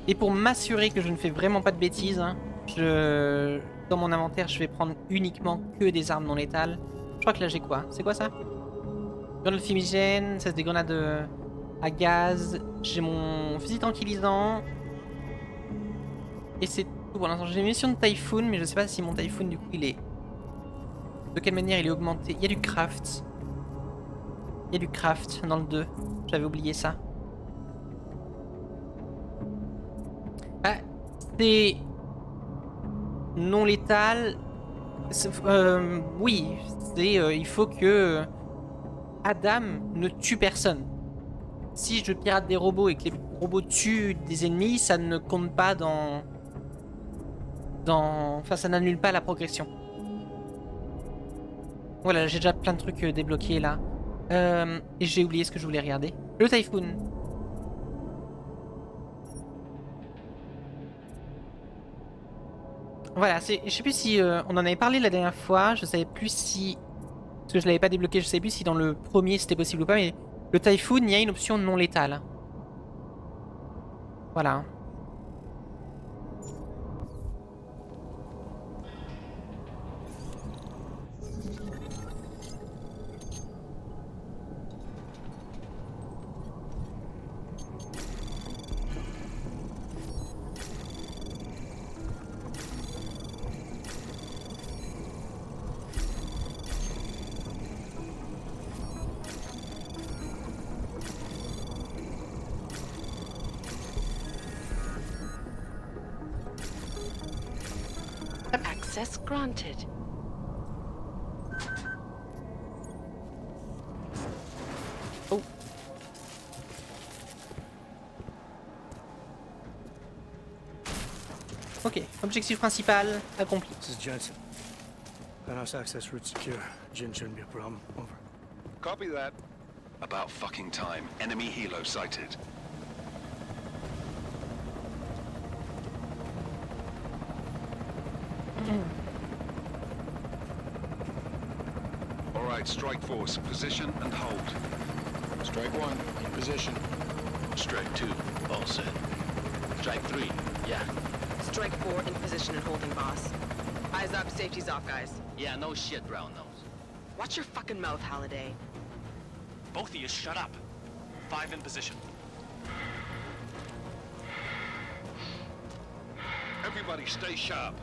Et pour m'assurer que je ne fais vraiment pas de bêtises, hein, dans mon inventaire, je vais prendre uniquement que des armes non létales. Je crois que là j'ai quoi? C'est quoi ça? Grenade fumigène, ça c'est des grenades à gaz. J'ai mon fusil tranquillisant. Et c'est tout pour l'instant. J'ai une mission de Typhoon, mais je sais pas si mon Typhoon du coup il est... De quelle manière il est augmenté? Il y a du craft. Il y a du craft dans le 2. J'avais oublié ça. Ah, c'est non létal. Oui, c'est il faut que Adam ne tue personne. Si je pirate des robots et que les robots tuent des ennemis, ça ne compte pas dans... Enfin, ça n'annule pas la progression. Voilà, j'ai déjà plein de trucs débloqués là. Et j'ai oublié ce que je voulais regarder. Le Typhoon. Voilà, je sais plus si on en avait parlé la dernière fois, je savais plus si... Parce que je l'avais pas débloqué, je savais plus si dans le premier c'était possible ou pas, mais le Typhoon, il y a une option non létale. Voilà. Access granted. Oh. Ok, objectif principal accompli. This is Jensen. Penthouse access route secure. Jin shouldn't be a problem. Over. Copy that. About fucking time. Enemy helo sighted. All right, strike force. Position and hold. Strike 1, in position. Strike 2, all set. Strike 3, yeah. Strike 4, in position and holding, boss. Eyes up, safety's off, guys. Yeah, no shit, brown nose. Watch your fucking mouth, Halliday. Both of you shut up. 5 in position. Everybody stay sharp.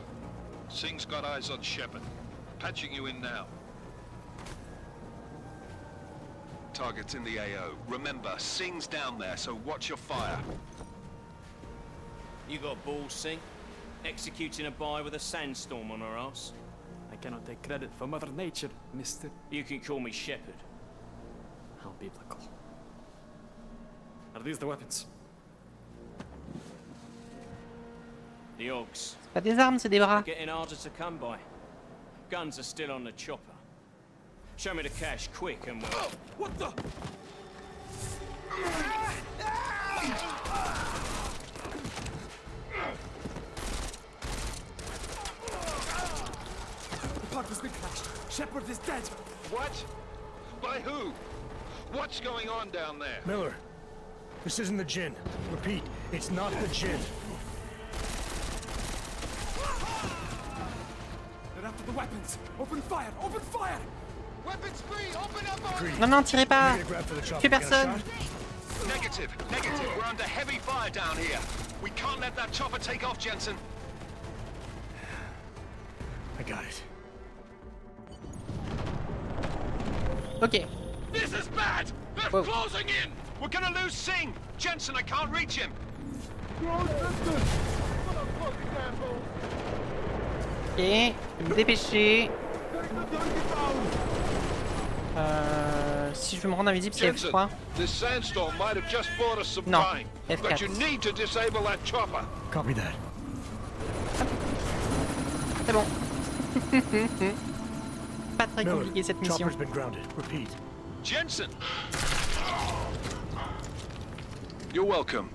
Singh's got eyes on Shepard. Patching you in now. Target's in the AO. Remember, Singh's down there, so watch your fire. You got balls, Singh? Executing a buy with a sandstorm on our ass? I cannot take credit for Mother Nature, mister. You can call me Shepard. How biblical. Are these the weapons? The Ogs. Pas des armes, c'est des bras. Getting harder to come by. Guns are still on the chopper. Show me the cash quick and we'll... Oh, what the? The park has been crashed. Shepard is dead. What? By who? What's going on down there? Miller, this isn't the Jinn. Repeat, it's not the Jinn. They're after the weapons. Open fire! Open fire! Weapons free! Open up on... Non, non, tirez pas. Tuez personne. Negative. We're under heavy fire down here. We can't let that chopper take off, Jensen. I got it. Ok. This is bad! They're Whoa. closing in! We're gonna lose Singh! Jensen, I can't reach him! Ok, je vais me dépêcher. Si je veux me rendre invisible, c'est Jensen, F3. this sandstorm might have just bought us some Non, time. F4. But you need to disable that chopper. Copy that. C'est bon. Pas très Miller, compliqué cette mission. chopper's been grounded. Repeat. Jensen! You're welcome.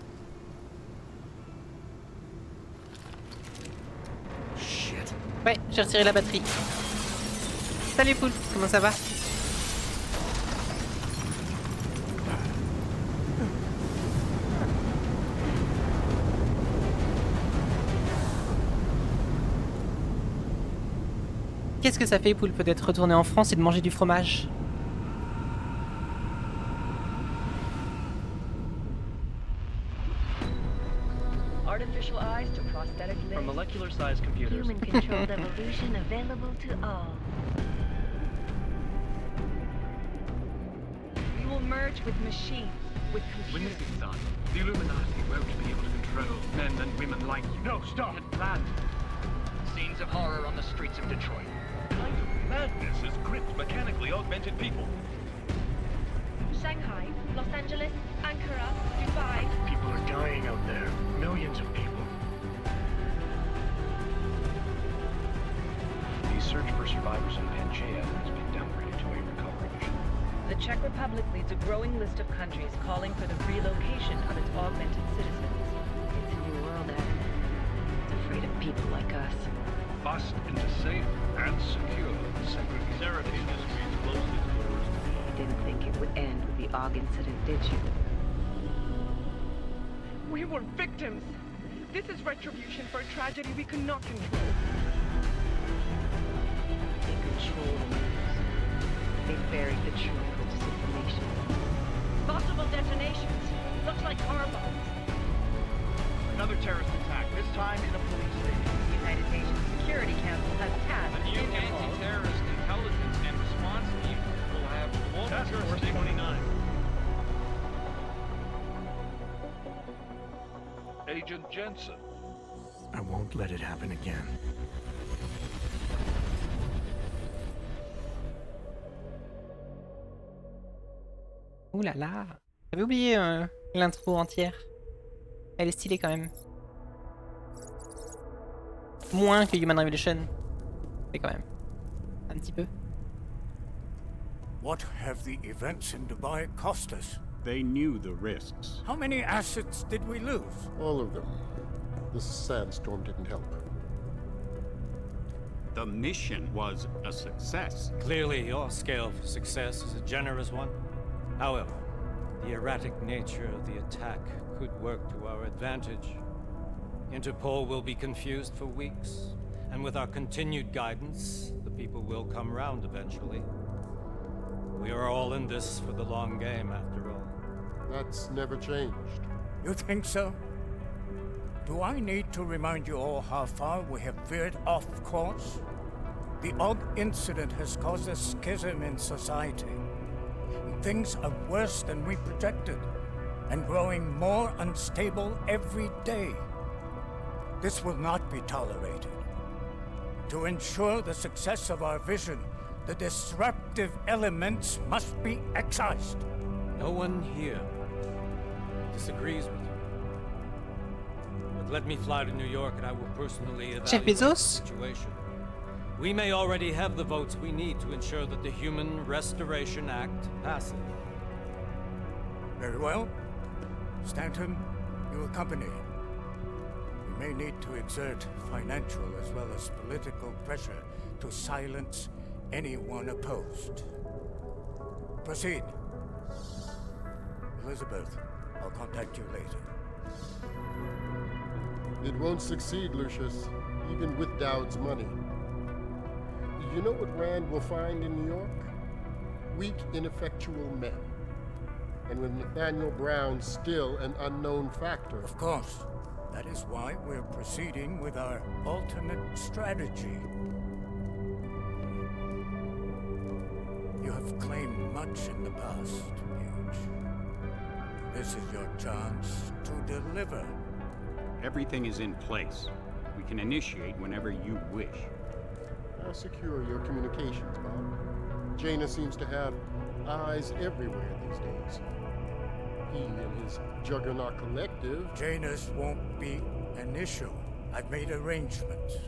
Shit. Ouais, j'ai retiré la batterie. Salut Poulpe, comment ça va? Qu'est-ce que ça fait, Poulpe, d'être retourné en France et de manger du fromage? Artificial eyes to prosthetic limbs. From molecular-sized computers. Human-controlled evolution available to all. We will merge with machines, with computers. When this is done, the Illuminati won't be able to control men and women like you. No, stop! Had planned. Scenes of horror on the streets of Detroit. Kind of madness has gripped mechanically augmented people. Shanghai, Los Angeles, Ankara, Dubai. People are dying out there. Millions of people. The search for survivors in Pangaea has been downgraded to a recovery mission. The Czech Republic leads a growing list of countries calling for the relocation of its augmented citizens. It's a new world, Ed. It's afraid of people like us. Bust into safe and secure segregation industries closely closed. You didn't think it would end with the AUG incident, did you? We were victims. This is retribution for a tragedy we could not control. They control the news. They buried the truth with disinformation. Possible detonations. Looks like car bombs. Another terrorist attack, this time in a police station. The United Nations Security Council has tasked A new anti-terrorist intelligence and response team will have Task Force 29. Agent Jensen. I won't let it happen again. Ouh là là. J'avais oublié l'intro entière. Elle est stylée quand même. Moins que Human Revolution. Mais quand même. Un petit peu. What have the events in Dubai cost us? They knew the risks. How many assets did we lose? All of them. The sandstorm didn't help. The mission was a success. Clearly, your scale for success is a generous one. However, the erratic nature of the attack could work to our advantage. Interpol will be confused for weeks, and with our continued guidance, the people will come round eventually. We are all in this for the long game, after all. That's never changed. You think so? Do I need to remind you all how far we have veered off course? The Og incident has caused a schism in society. Things are worse than we projected, and growing more unstable every day. This will not be tolerated. To ensure the success of our vision, the disruptive elements must be excised. No one here disagrees with you. But let me fly to New York and I will personally evaluate the situation. We may already have the votes we need to ensure that the Human Restoration Act passes. Very well. Stanton, you accompany. We may need to exert financial as well as political pressure to silence anyone opposed. Proceed. Elizabeth, I'll contact you later. It won't succeed, Lucius, even with Dowd's money. You know what Rand will find in New York? Weak, ineffectual men. And with Nathaniel Brown still an unknown factor. Of course. That is why we're proceeding with our alternate strategy. You have claimed much in the past, Paige. This is your chance to deliver. Everything is in place. We can initiate whenever you wish. I'll secure your communications, Bob. Jaina seems to have eyes everywhere these days. He and his Juggernaut Collective... Jaina's won't be an issue. I've made arrangements.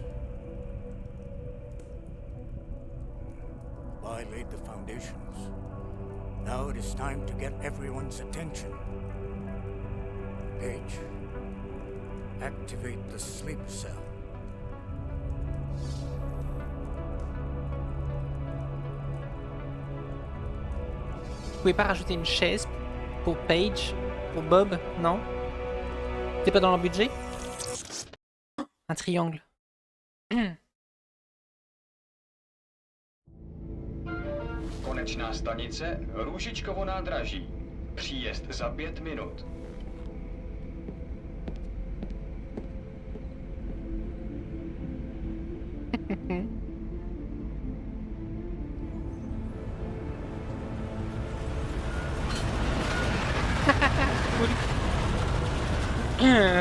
I laid the foundations. Now it is time to get everyone's attention. Paige, activate the sleep cell. Vous pouvez pas rajouter une chaise pour Paige, pour Bob, non? C'est pas dans leur budget? Un triangle. Konečná stanice Růžičkovo nádraží. Příjezd za 5 minut.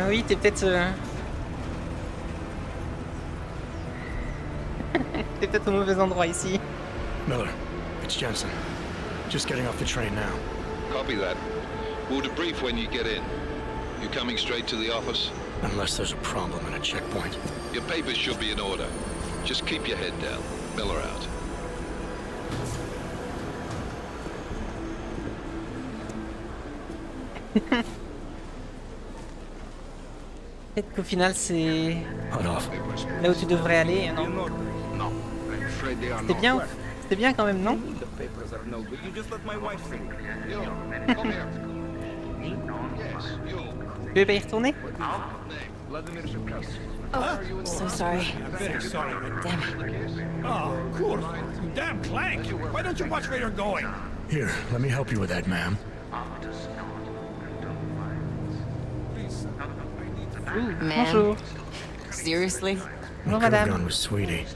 Oui, t'es peut-être... T'es peut-être au mauvais endroit ici. Miller, it's Jensen. Just getting off the train now. Copy that. We'll debrief when you get in. You coming straight to the office? Unless there's a problem at a checkpoint. Your papers should be in order. Just keep your head down. Miller out. Peut-être qu'au final c'est là où tu devrais aller, non? C'était bien quand même, non? Tu veux pas y retourner? Oh, so sorry. Damn it. Oh, cool. Damn clank. Why don't you watch where you're going? Here, let me help you with that, ma'am. Man. Seriously? I could have gone with Sweetie.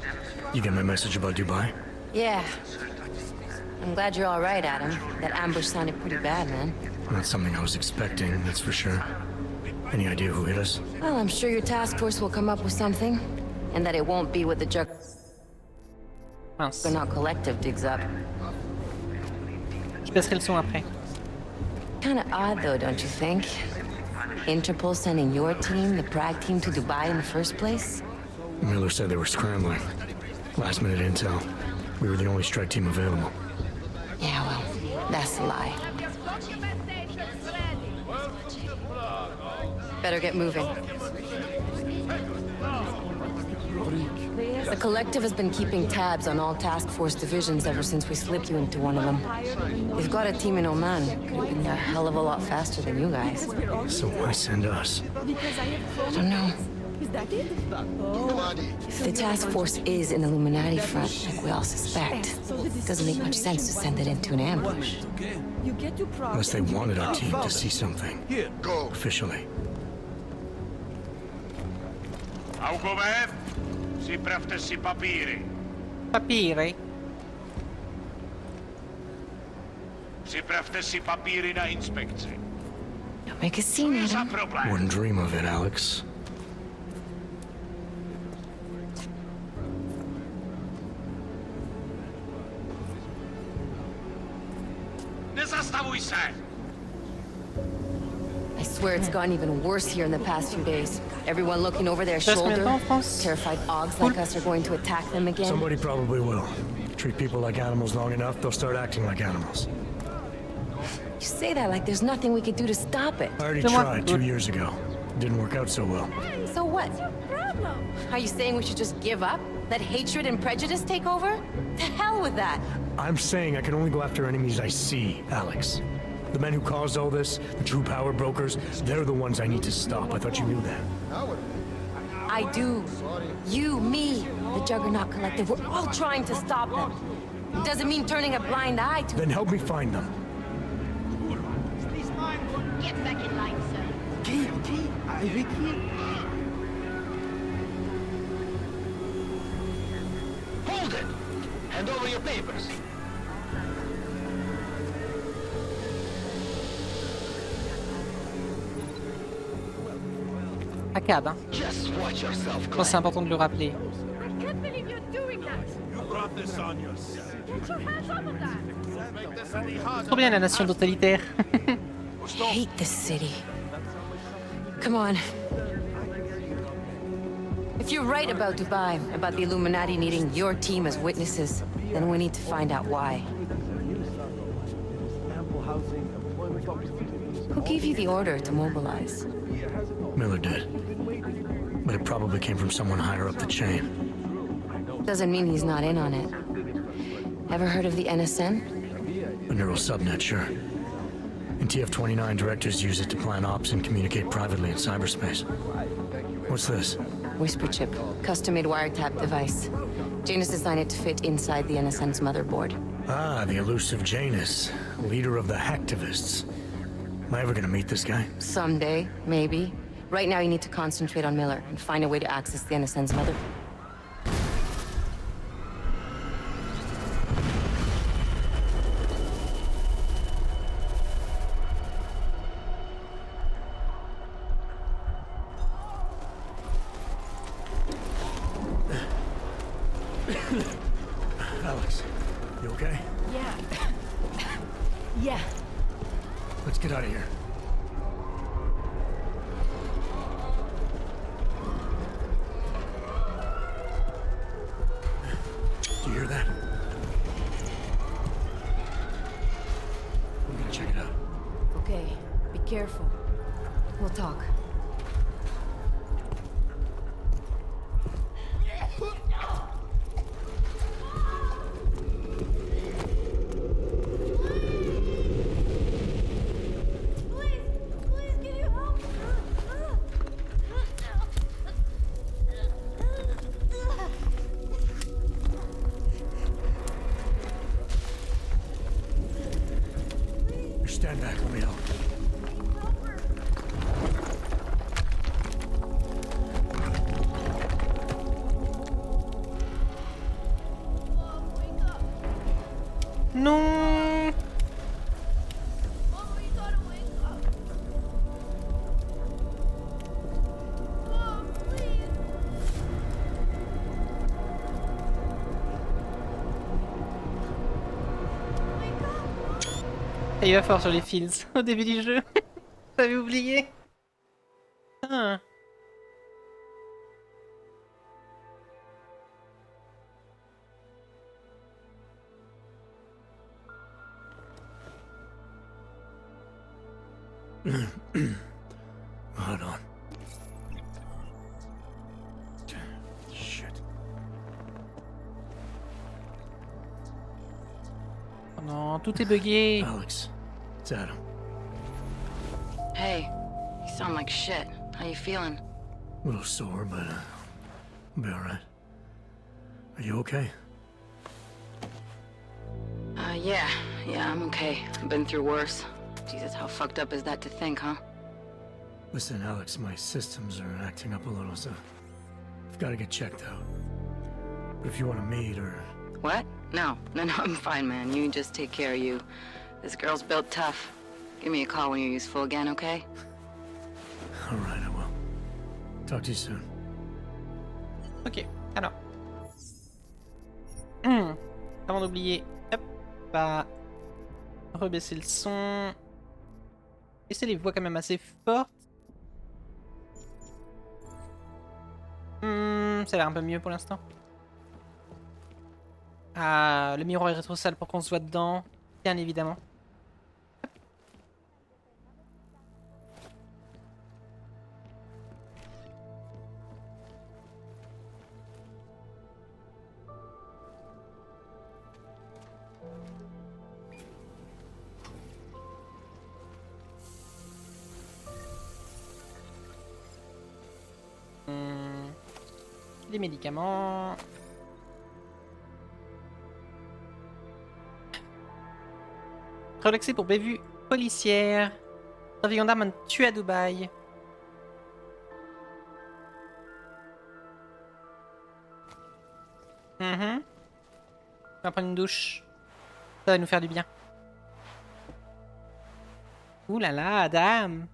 You get my message about Dubai? Yeah. I'm glad you're all right, Adam. That ambush sounded pretty bad, man. Not something I was expecting, that's for sure. Any idea who hit us? Well, I'm sure your task force will come up with something. And that it won't be what the Juggernaut Collective digs up. Je passerai le son après. Kinda odd, though, don't you think? Interpol sending your team, the Prague team, to Dubai in the first place? Miller said they were scrambling. Last minute intel. We were the only strike team available. Yeah, well, that's a lie. Better get moving. The Collective has been keeping tabs on all task force divisions ever since we slipped you into one of them. We've got a team in Oman. Could have been a hell of a lot faster than you guys. So why send us? I don't know. If the task force is an Illuminati front, like we all suspect, it doesn't make much sense to send it into an ambush. Unless they wanted our team to see something. Go. Officially. Augové, připravte si papíry. Papíry. Připravte si papíry na inspekci. Don't make a scene, Za Adam. problém. Wouldn't dream of it, Alex. Nezastavuj se! I swear it's gotten even worse here in the past few days. Everyone looking over their Just shoulder. maintenant en France. Terrified Augs like us are going to attack them again. Somebody probably will. Treat people like animals long enough, they'll start acting like animals. You say that like there's nothing we could do to stop it. I already tried 2 years ago. Didn't work out so well. So what? Are you saying we should just give up? Let hatred and prejudice take over? To hell with that! I'm saying I can only go after enemies I see, Alex. The men who caused all this, the true power brokers, they're the ones I need to stop. I thought you knew that. I do. You, me, the Juggernaut Collective, we're all trying to stop them. It doesn't mean turning a blind eye to Then help me find them. Get back in line, sir. Qui? Avec qui? Hold it! Hand over your papers. Accad, hein. Just watch yourself, Je pense que c'est important de le rappeler. I can't believe you're doing that. You brought this on yourself. Get your hands off of that. Make this any harder. Trop bien la nation totalitaire. I hate this city. Come on. If you're right about Dubai, about the Illuminati needing your team as witnesses, then we need to find out why. Who gave you the order to mobilize? Miller did. But it probably came from someone higher up the chain. Doesn't mean he's not in on it. Ever heard of the NSN? A neural subnet, sure. In TF-29, directors use it to plan ops and communicate privately in cyberspace. What's this? Whisper chip, custom-made wiretap device. Janus designed it to fit inside the NSN's motherboard. Ah, the elusive Janus, leader of the hacktivists. Am I ever gonna meet this guy? Someday, maybe. Right now you need to concentrate on Miller and find a way to access the NSN's mother. Alex, you okay? Yeah. Yeah. Let's get out of here. Do you hear that? I'm gonna check it out. Okay, be careful. We'll talk. Stand back, let me help. Non. Et il va fort sur les fields au début du jeu. J'avais oublié. Ah. Hold on. Shit. Oh non, tout est buggé. Alex, it's Adam. Hey, you sound like shit. How you feeling? A little sore, but I'll be alright. Are you okay? Yeah, I'm okay. I've been through worse. Jesus, how fucked up is that to think, huh? Listen, Alex, my systems are acting up a little, so Gotta get checked out. But if you want to meet or... What? No, I'm fine, man. You just take care of you. This girl's built tough. Give me a call when you're useful again, okay? All right, I will. Talk to you soon. Ok, alors. Avant d'oublier, hop, va rebaisser le son. Et c'est les voix quand même assez fortes. Ça a l'air un peu mieux pour l'instant. Ah, le miroir est rétro-sale pour qu'on se voit dedans, bien évidemment. Les médicaments. Relaxé pour bévue policière. Trafiquant d'armes tué à Dubaï. On va prendre une douche. Ça va nous faire du bien. Ouh là là, dame.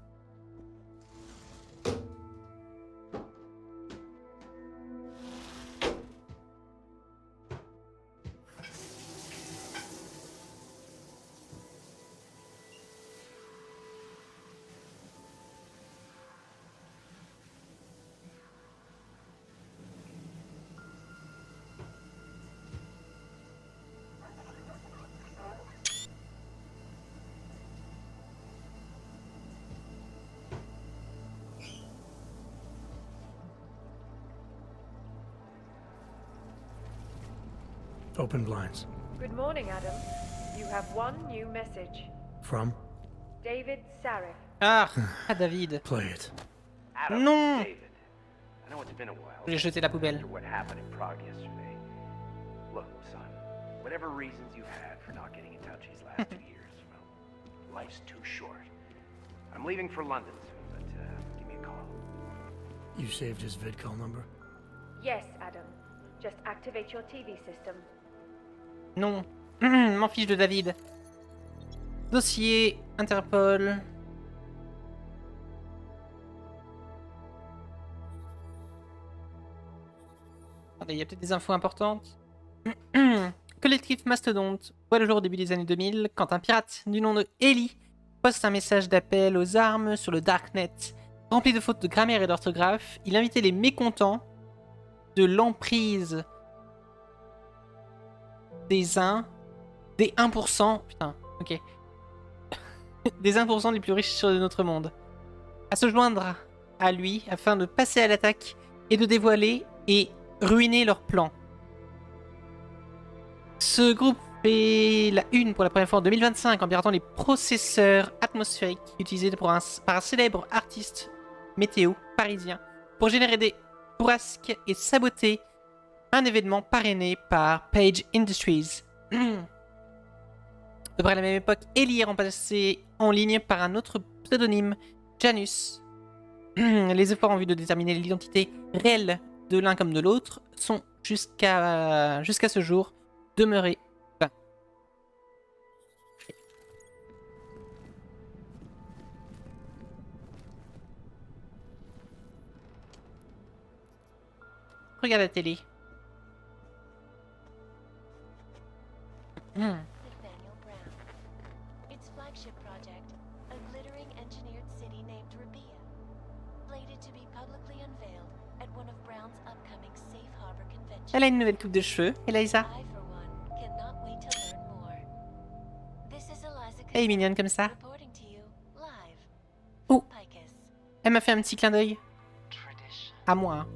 Open blinds. Good morning, Adam. You have one new message. From? David Sarif. Ah, David. Play it. Adam, Non. David. I know it's been a while. Je l'ai jeté à la poubelle. After what happened in Prague yesterday. Look, son, whatever reasons you've had for not getting in touch these last 2 years, well, life's too short. I'm leaving for London soon, but give me a call. You saved his vidcall number? Yes, Adam. Just activate your TV system. Non. M'en fiche de David. Dossier, Interpol. Attendez, il y a peut-être des infos importantes. Collectif Mastodonte voit le jour au début des années 2000 quand un pirate du nom de Ellie poste un message d'appel aux armes sur le Darknet. Rempli de fautes de grammaire et d'orthographe, il invitait les mécontents de l'emprise des 1%, putain, ok, des 1% les plus riches de notre monde, à se joindre à lui afin de passer à l'attaque et de dévoiler et ruiner leurs plans. Ce groupe fait la une pour la première fois en 2025 en piratant les processeurs atmosphériques utilisés par un célèbre artiste météo parisien pour générer des bourrasques et saboter un événement parrainé par Page Industries. À peu près à la même époque, Ellie est remplacé en ligne par un autre pseudonyme, Janus. Les efforts en vue de déterminer l'identité réelle de l'un comme de l'autre sont jusqu'à ce jour demeurés vains. Regarde la télé. Nathaniel Brown. Its flagship project, a glittering engineered city named Rabia, slated to be publicly unveiled at one of Brown's upcoming Safe Harbor conventions. Elle a une nouvelle coupe de cheveux, Eliza. I, for one, cannot wait to learn more. This is Eliza Elle est mignonne comme ça. reporting to you live. Oh, elle m'a fait un petit clin d'œil. À moi. Hein.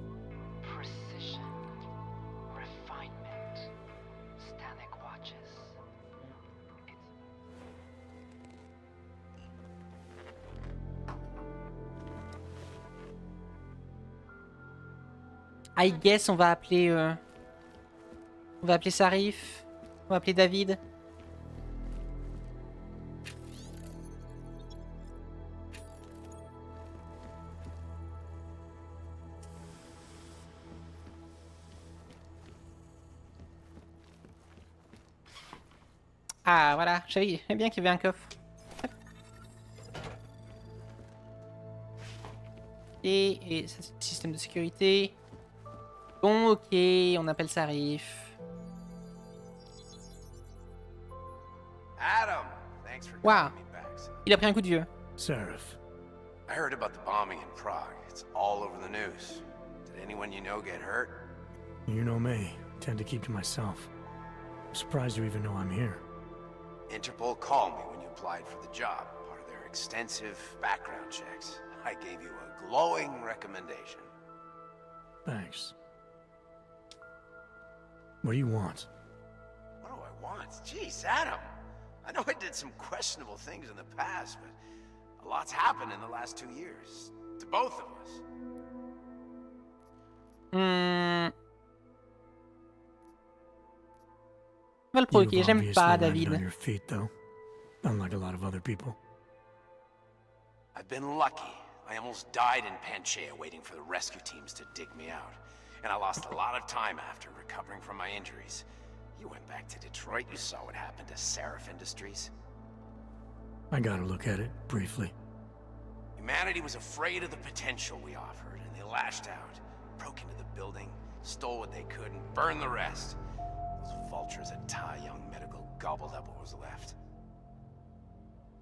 I guess on va appeler Sarif. On va appeler David. Ah, voilà, j'avais bien qu'il y avait un coffre. Et ça, c'est le système de sécurité. Bon, ok, on appelle ça Riff. Adam, thanks for Waouh, calling me back, son. il a pris un coup de vieux. Seraph. I heard about the bombing in Prague. It's all over the news. Did anyone you know get hurt? You know me. Tend to keep to myself. I'm surprised you even know I'm here. Interpol called me when you applied for the job, part of their extensive background checks. I gave you a glowing recommendation. Thanks. What do you want? What do I want? Jeez, Adam. I know I did some questionable things in the past, but a lot's happened in the last 2 years. To both of us. Va le provoquer, You've j'aime obviously pas landed David. on your feet, though. Unlike a lot of other people. I've been lucky. I almost died in Panchaea waiting for the rescue teams to dig me out. And I lost a lot of time after recovering from my injuries. You went back to Detroit, you saw what happened to Seraph Industries. I got a look at it, briefly. Humanity was afraid of the potential we offered, and they lashed out. Broke into the building, stole what they could, and burned the rest. Those vultures at Tai Young Medical gobbled up what was left.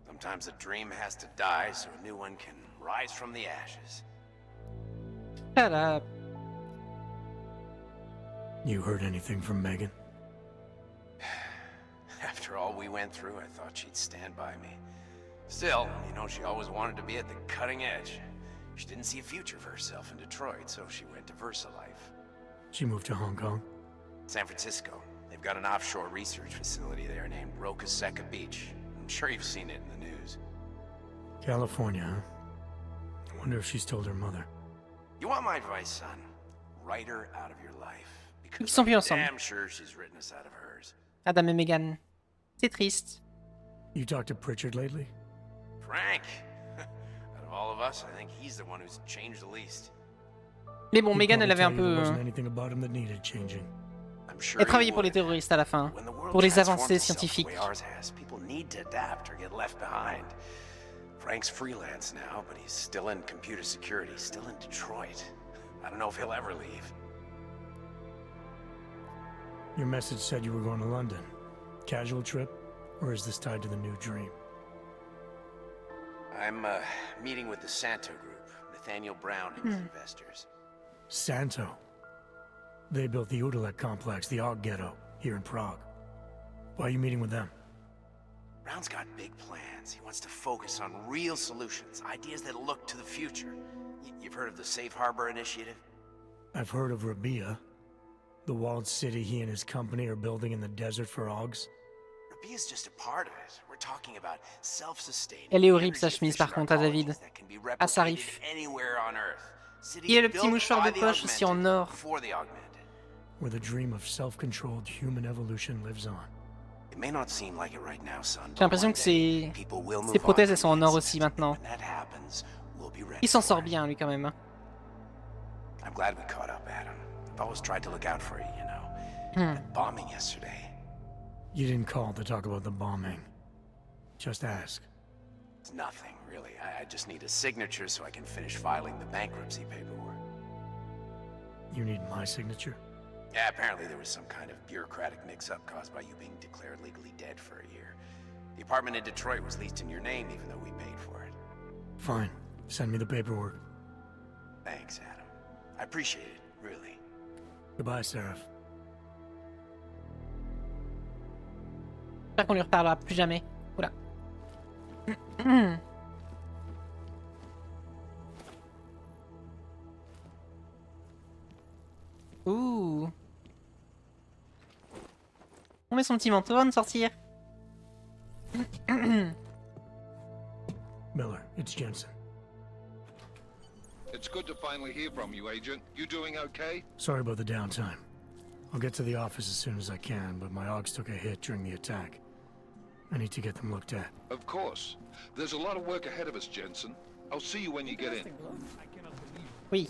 Sometimes a dream has to die so a new one can rise from the ashes. Shut up. You heard anything from Megan? After all we went through, I thought she'd stand by me. Still, you know, she always wanted to be at the cutting edge. She didn't see a future for herself in Detroit, so she went to VersaLife. She moved to Hong Kong? San Francisco. They've got an offshore research facility there named Rokaseca Beach. I'm sure you've seen it in the news. California, huh? I wonder if she's told her mother. You want my advice, son? Write her out of your life. Ils sont plus I'm ensemble. damn sure she's written us out of hers. Adam et Megan. C'est triste. You talked to Pritchard lately? Frank. Out of all of us, I think he's the one who's changed the least. Mais bon, He'd Megan, elle probably avait un tell you there peu... wasn't anything about him that needed changing. I'm sure Elle he travaillait pour les would. terroristes à la fin. When the world Pour les transforms avancées itself the scientifiques. way ours has, people need to adapt or get left behind. Frank's freelance now, but he's still in computer security, still in Detroit. I don't know if he'll ever leave. Your message said you were going to London. Casual trip? Or is this tied to the new dream? I'm meeting with the Santo Group, Nathaniel Brown and his investors. Santo. They built the Udalek complex, the Og Ghetto, here in Prague. Why are you meeting with them? Brown's got big plans. He wants to focus on real solutions, ideas that look to the future. You've heard of the Safe Harbor Initiative? I've heard of Rabia, the walled city he and his company are building in the desert for Ogs. Rabia's just a part of it. We're talking about self-sustaining. Elle est horrible sa chemise par contre à David. Ah, ça arrive. Anywhere on Earth. Il y a le petit mouchoir de poche aussi en or. Where the dream of self-controlled human evolution lives on. It may not seem like it right now, son. J'ai l'impression que ses prothèses elles sont en or aussi maintenant. Il s'en sort bien lui quand même. I'm glad we caught up, Adam. I've always tried to look out for you, you know. That bombing yesterday. You didn't call to talk about the bombing. Just ask. It's nothing, really. I just need a signature so I can finish filing the bankruptcy paperwork. You need my signature? Yeah, apparently there was some kind of bureaucratic mix-up caused by you being declared legally dead for a year. The apartment in Detroit was leased in your name even though we paid for it. Fine. Send me the paperwork. Thanks, Adam. I appreciate it, really. Goodbye, Seraph. J'espère qu'on lui reparlera plus jamais. Oula. Ouh. On met son petit manteau avant de sortir. Miller, it's Jensen. It's good to finally hear from you, Agent. You doing okay? Sorry about the downtime. I'll get to the office as soon as I can, but my Ogs took a hit during the attack. I need to get them looked at. Of course. There's a lot of work ahead of us, Jensen. I'll see you when you get in. Oui.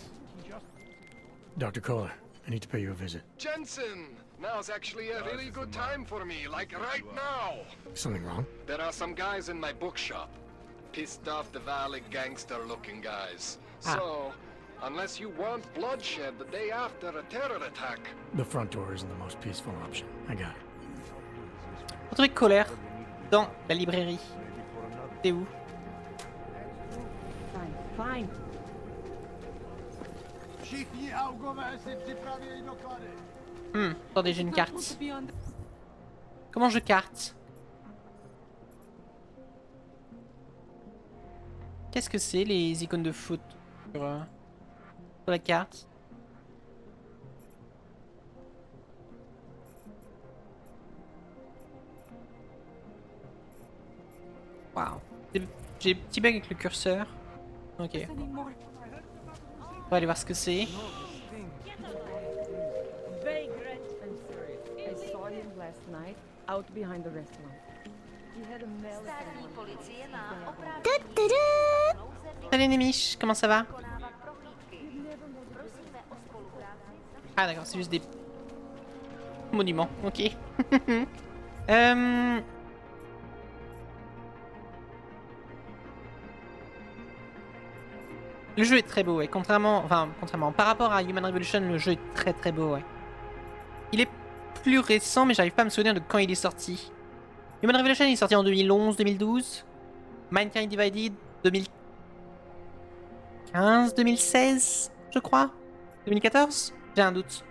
Dr. Kohler, I need to pay you a visit. Jensen! Now's actually a really good time for me, like right now. Something wrong? There are some guys in my bookshop. Pissed off the valley gangster-looking guys. So, unless you want bloodshed the day after a terror attack. The front door isn't the most peaceful option. I got it. Retrouver colère dans la librairie. C'est où? Fine. Attendez, j'ai une carte. Comment je carte? Qu'est-ce que c'est les icônes de foot sur la carte? Waouh. J'ai des petits bugs avec le curseur. Ok. On va aller voir ce que c'est. I saw him last night out behind the restaurant. He had a Salut Némiche, comment ça va? Ah d'accord, c'est juste des monuments, ok. Le jeu est très beau, ouais. Contrairement, par rapport à Human Revolution, le jeu est très très beau, ouais. Il est plus récent, mais j'arrive pas à me souvenir de quand il est sorti. Human Revolution il est sorti en 2011, 2012. Mankind Divided 2015, 2016, je crois. 2014? J'ai un doute.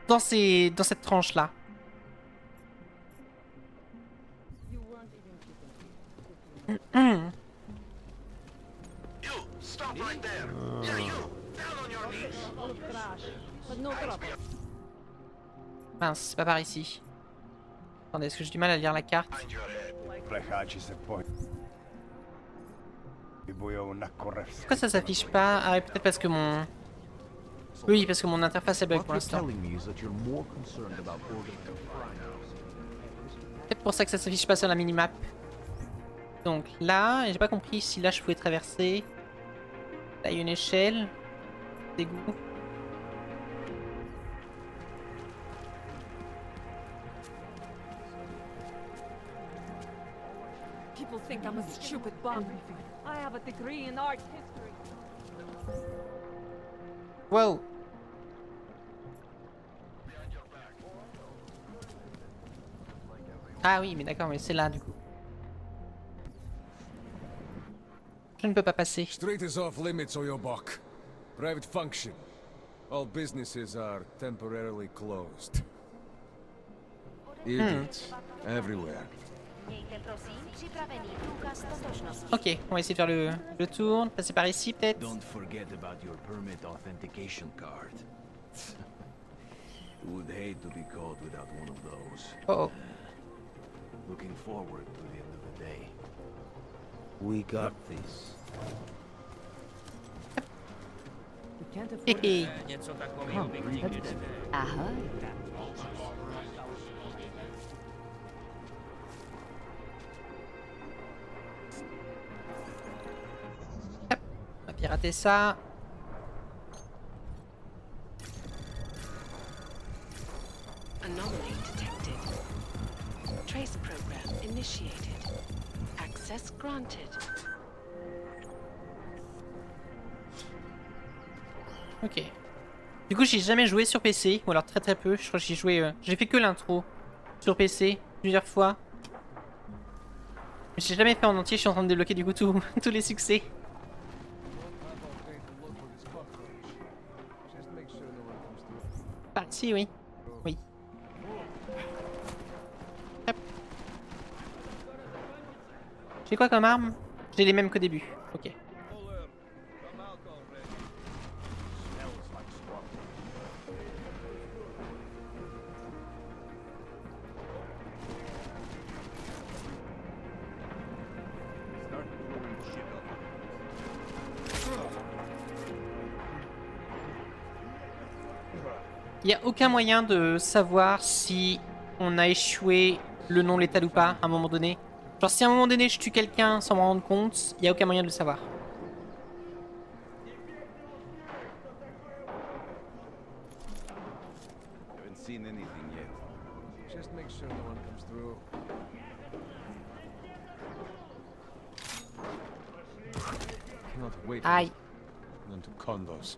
Dans cette tranche-là. Mince, c'est pas par ici. Attendez, est-ce que j'ai du mal à lire la carte? Pourquoi ça s'affiche pas? Ah ouais, peut-être parce que mon... Oui, parce que mon interface est bug pour l'instant. Peut-être pour ça que ça s'affiche pas sur la minimap. Donc là, j'ai pas compris si là je pouvais traverser. Là il y a une échelle. D'égout. People think I'm a stupid bum. I have a degree in art history. Wow. Ah oui, mais d'accord, mais c'est là du coup. Je ne peux pas passer. Street is off limits, Oyobok. Private function. All businesses are temporarily closed. Idiots. Everywhere. Ok, on va essayer de faire le tour, passer par ici peut-être. Don't forget about your permit authentication card. Would hate to be caught without one of those. Oh. Looking forward to the end of the day. We got this. We can't afford it. On va pirater ça. Anomaly detected. Trace program initiated. Access granted. Ok. Du coup, j'ai jamais joué sur PC, ou alors très très peu. Je crois que j'ai joué. J'ai fait que l'intro sur PC plusieurs fois. Mais j'ai jamais fait en entier. Je suis en train de débloquer du coup tous les succès. Par ici, oui. Oui. Hop. J'ai quoi comme arme? J'ai les mêmes qu'au début. Ok. Il n'y a aucun moyen de savoir si on a échoué le non létal ou pas à un moment donné. Genre si à un moment donné je tue quelqu'un sans m'en rendre compte, il n'y a aucun moyen de le savoir. Haven't seen anything yet. Just make sure no one comes through. Cannot wait Aïe. than to condos.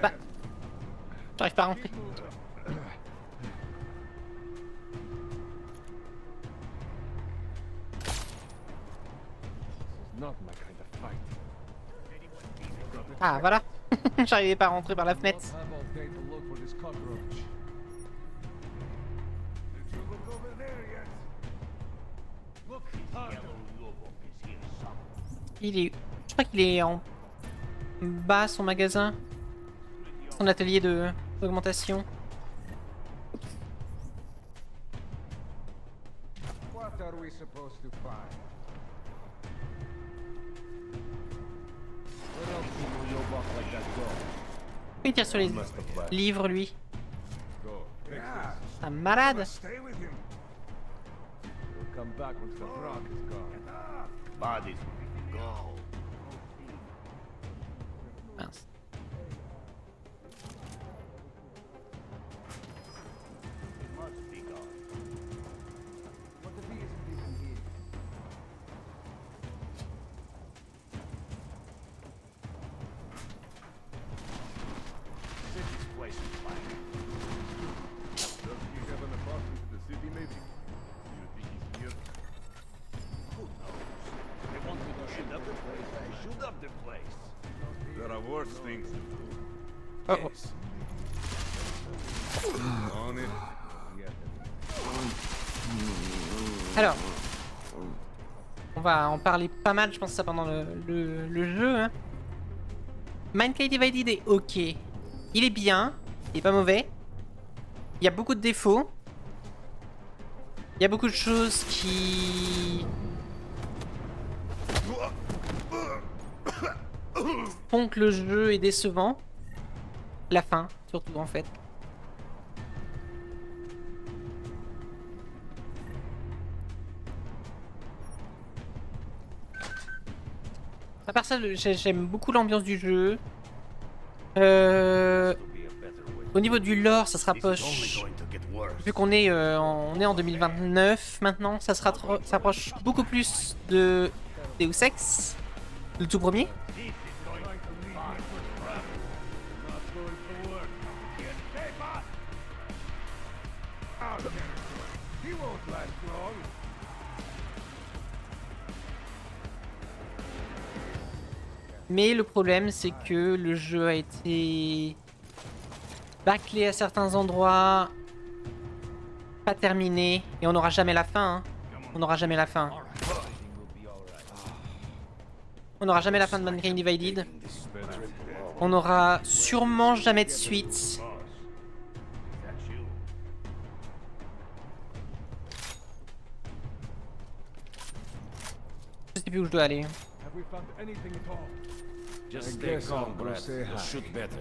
Bah, j'arrive pas à rentrer. Ah voilà. J'arrivais pas à rentrer par la fenêtre. Il est... Je crois qu'il est en bas, son magasin. Son atelier de d'augmentation. What are we supposed to find? Where else do you walk like that go? Il tire sur les livres, lui. Un malade. Stay with him. We'll come back once the rock is gone. Bodies will go. Mince. It must be gone. What if he isn't even here? City's place is fine. Does he have an apartment in the city, maybe? Do you think he's here? Who knows? They want me to shoot up the place. I shoot up the place. There are worse things to do. Oh, On it. alors, on va en parler pas mal, je pense, ça pendant le jeu. Hein. Mankind Divided est ok. Il est bien, il est pas mauvais. Il y a beaucoup de défauts. Il y a beaucoup de choses qui font que le jeu est décevant. La fin, surtout, en fait. À part ça, j'aime beaucoup l'ambiance du jeu. Au niveau du lore, ça se rapproche. Vu qu'on est, on est en 2029 maintenant, ça se rapproche beaucoup plus de Deus Ex, le tout premier. Mais le problème, c'est que le jeu a été bâclé à certains endroits, pas terminé, et on n'aura jamais la fin. Hein. On n'aura jamais la fin. On n'aura jamais la fin de Mankind Divided. On n'aura sûrement jamais de suite. Je sais plus où je dois aller. Just stay calm, Brad. You'll shoot better.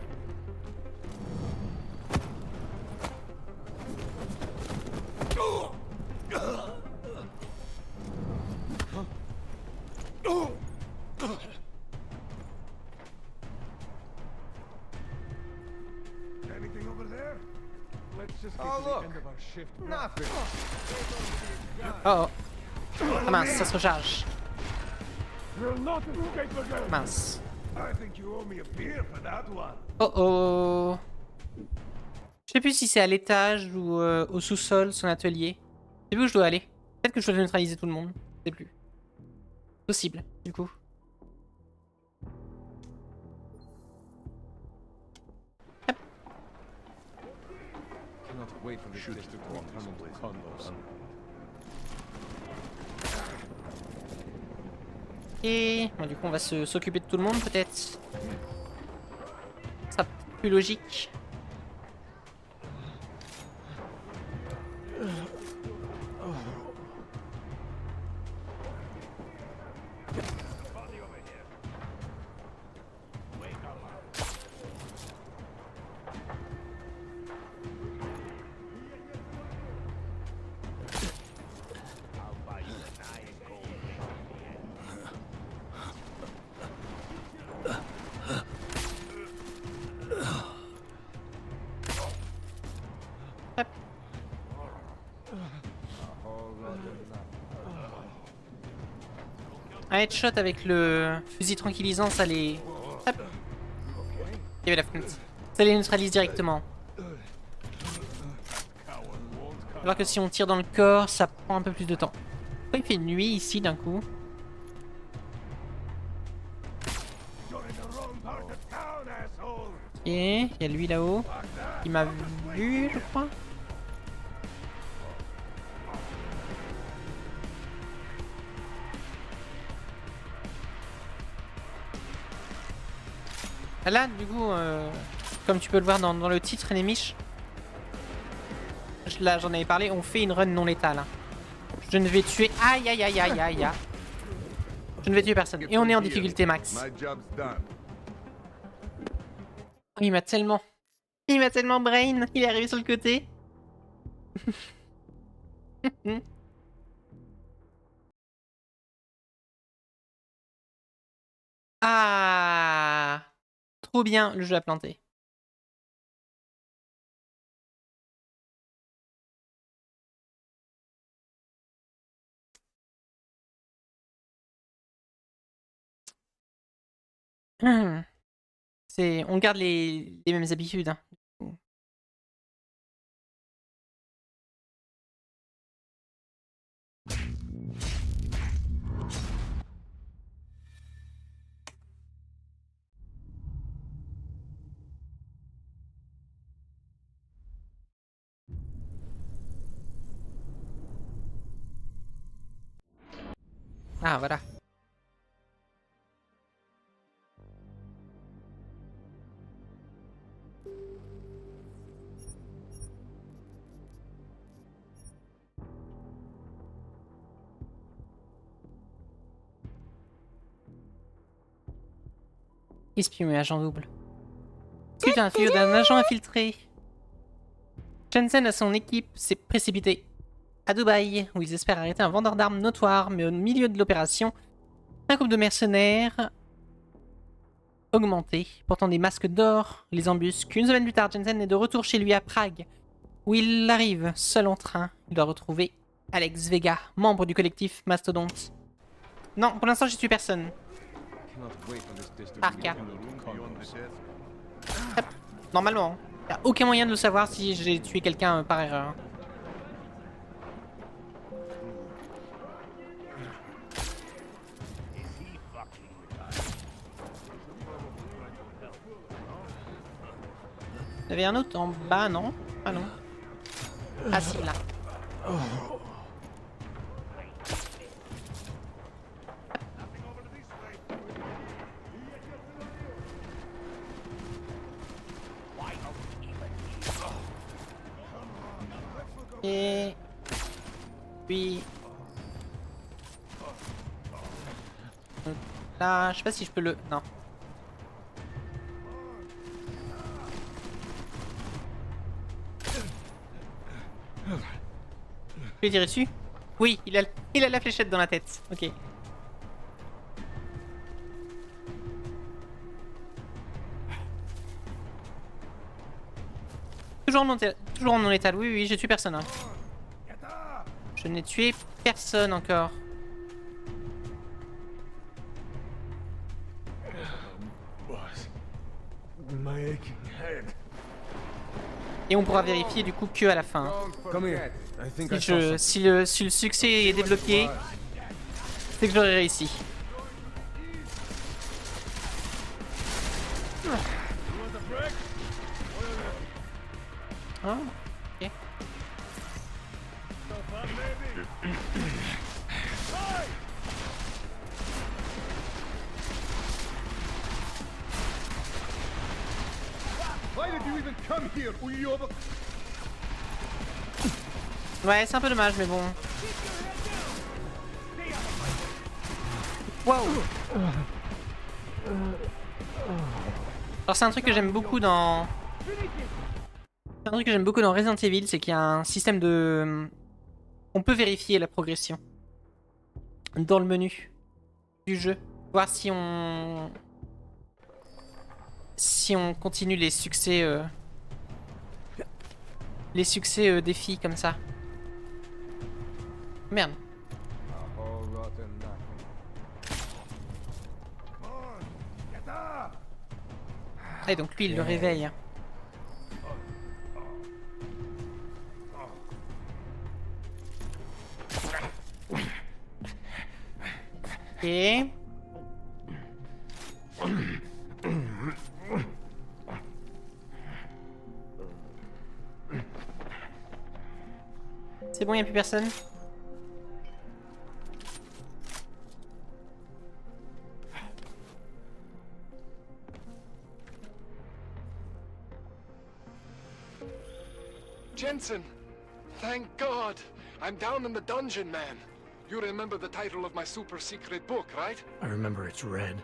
Anything over there? Let's just get to the end of our shift. Nothing. Oh oh. Ah mince, ça se recharge. Mince. Oh oh. Je sais plus si c'est à l'étage ou au sous-sol, son atelier. Je sais plus où je dois aller. Peut-être que je dois neutraliser tout le monde. Je sais plus. Possible, du coup. Hop. Et bon, du coup on va s'occuper de tout le monde peut-être. Ce sera plus logique. Un headshot avec le fusil tranquillisant, ça les... Hop. Il y avait la fenêtre. Ça les neutralise directement. Alors que si on tire dans le corps, ça prend un peu plus de temps. Pourquoi il fait nuit ici d'un coup? Ok, il y a lui là-haut. Il m'a vu, je crois. Là, du coup, comme tu peux le voir dans le titre, Enemish, là j'en avais parlé, on fait une run non létale. Hein. Je ne vais tuer... Aïe aïe aïe aïe aïe aïe. Je ne vais tuer personne. Et on est en difficulté max. Oh, il m'a tellement... Il m'a tellement brain. Il est arrivé sur le côté. Ah, trop bien, le jeu a planté. On garde les mêmes habitudes. Hein. Ah, voilà. Espion et agent double. Suite à un figure d'un agent infiltré. Jensen et son équipe s'est précipité à Dubaï, où ils espèrent arrêter un vendeur d'armes notoire, mais au milieu de l'opération, un groupe de mercenaires augmenté, portant des masques d'or, les embusque. Une semaine plus tard, Jensen est de retour chez lui à Prague, où il arrive seul en train. Il doit retrouver Alex Vega, membre du collectif Mastodonte. Non, pour l'instant, j'y suis personne. Arca. Hop. Normalement, il n'y a aucun moyen de le savoir si j'ai tué quelqu'un par erreur. Il y avait un autre en bas, non? Ah non. Ah si, là. Et puis là, je sais pas si je peux le... Non. Je vais tirer dessus? Oui, il a la fléchette dans la tête. Ok. Toujours en non létal. Oui, oui, j'ai tué personne. Hein. Je n'ai tué personne encore. Et on pourra vérifier du coup que à la fin. Si le succès est débloqué, c'est que j'aurai réussi. Ah, ok. Ouais, c'est un peu dommage, mais bon. Waouh. Alors c'est un truc que j'aime beaucoup dans... Un truc que j'aime beaucoup dans Resident Evil, c'est qu'il y a un système de... On peut vérifier la progression dans le menu du jeu. Voir si on... Si on continue les succès... défis comme ça. Merde. A whole rotten nothing. Come on, get up! Ah, et donc lui, il le réveille. Ok. C'est bon, il n'y a plus personne? Jensen! Thank God! I'm down in the dungeon, man. You remember the title of my super secret book, right? I remember it's red.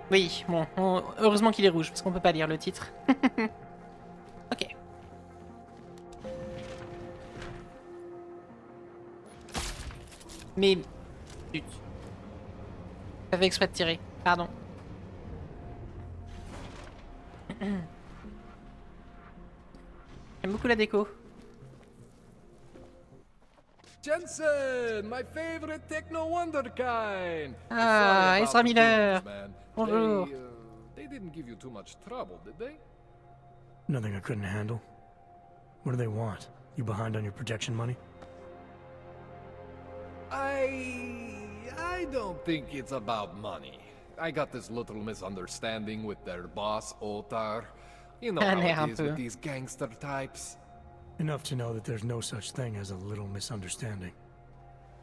Oui, bon, heureusement qu'il est rouge, parce qu'on peut pas lire le titre. Ok. Mais... Zut. J'avais exprès de tirer, pardon. J'aime beaucoup la déco. Jensen, my favorite techno wonderkind. Ah, Ezra Miller. Bonjour. They didn't give you too much trouble, did they? Nothing I couldn't handle. What do they want? You behind on your protection money? I don't think it's about money. I got this little misunderstanding with their boss, Otar. You know how it is with these gangster types. Enough to know that there's no such thing as a little misunderstanding.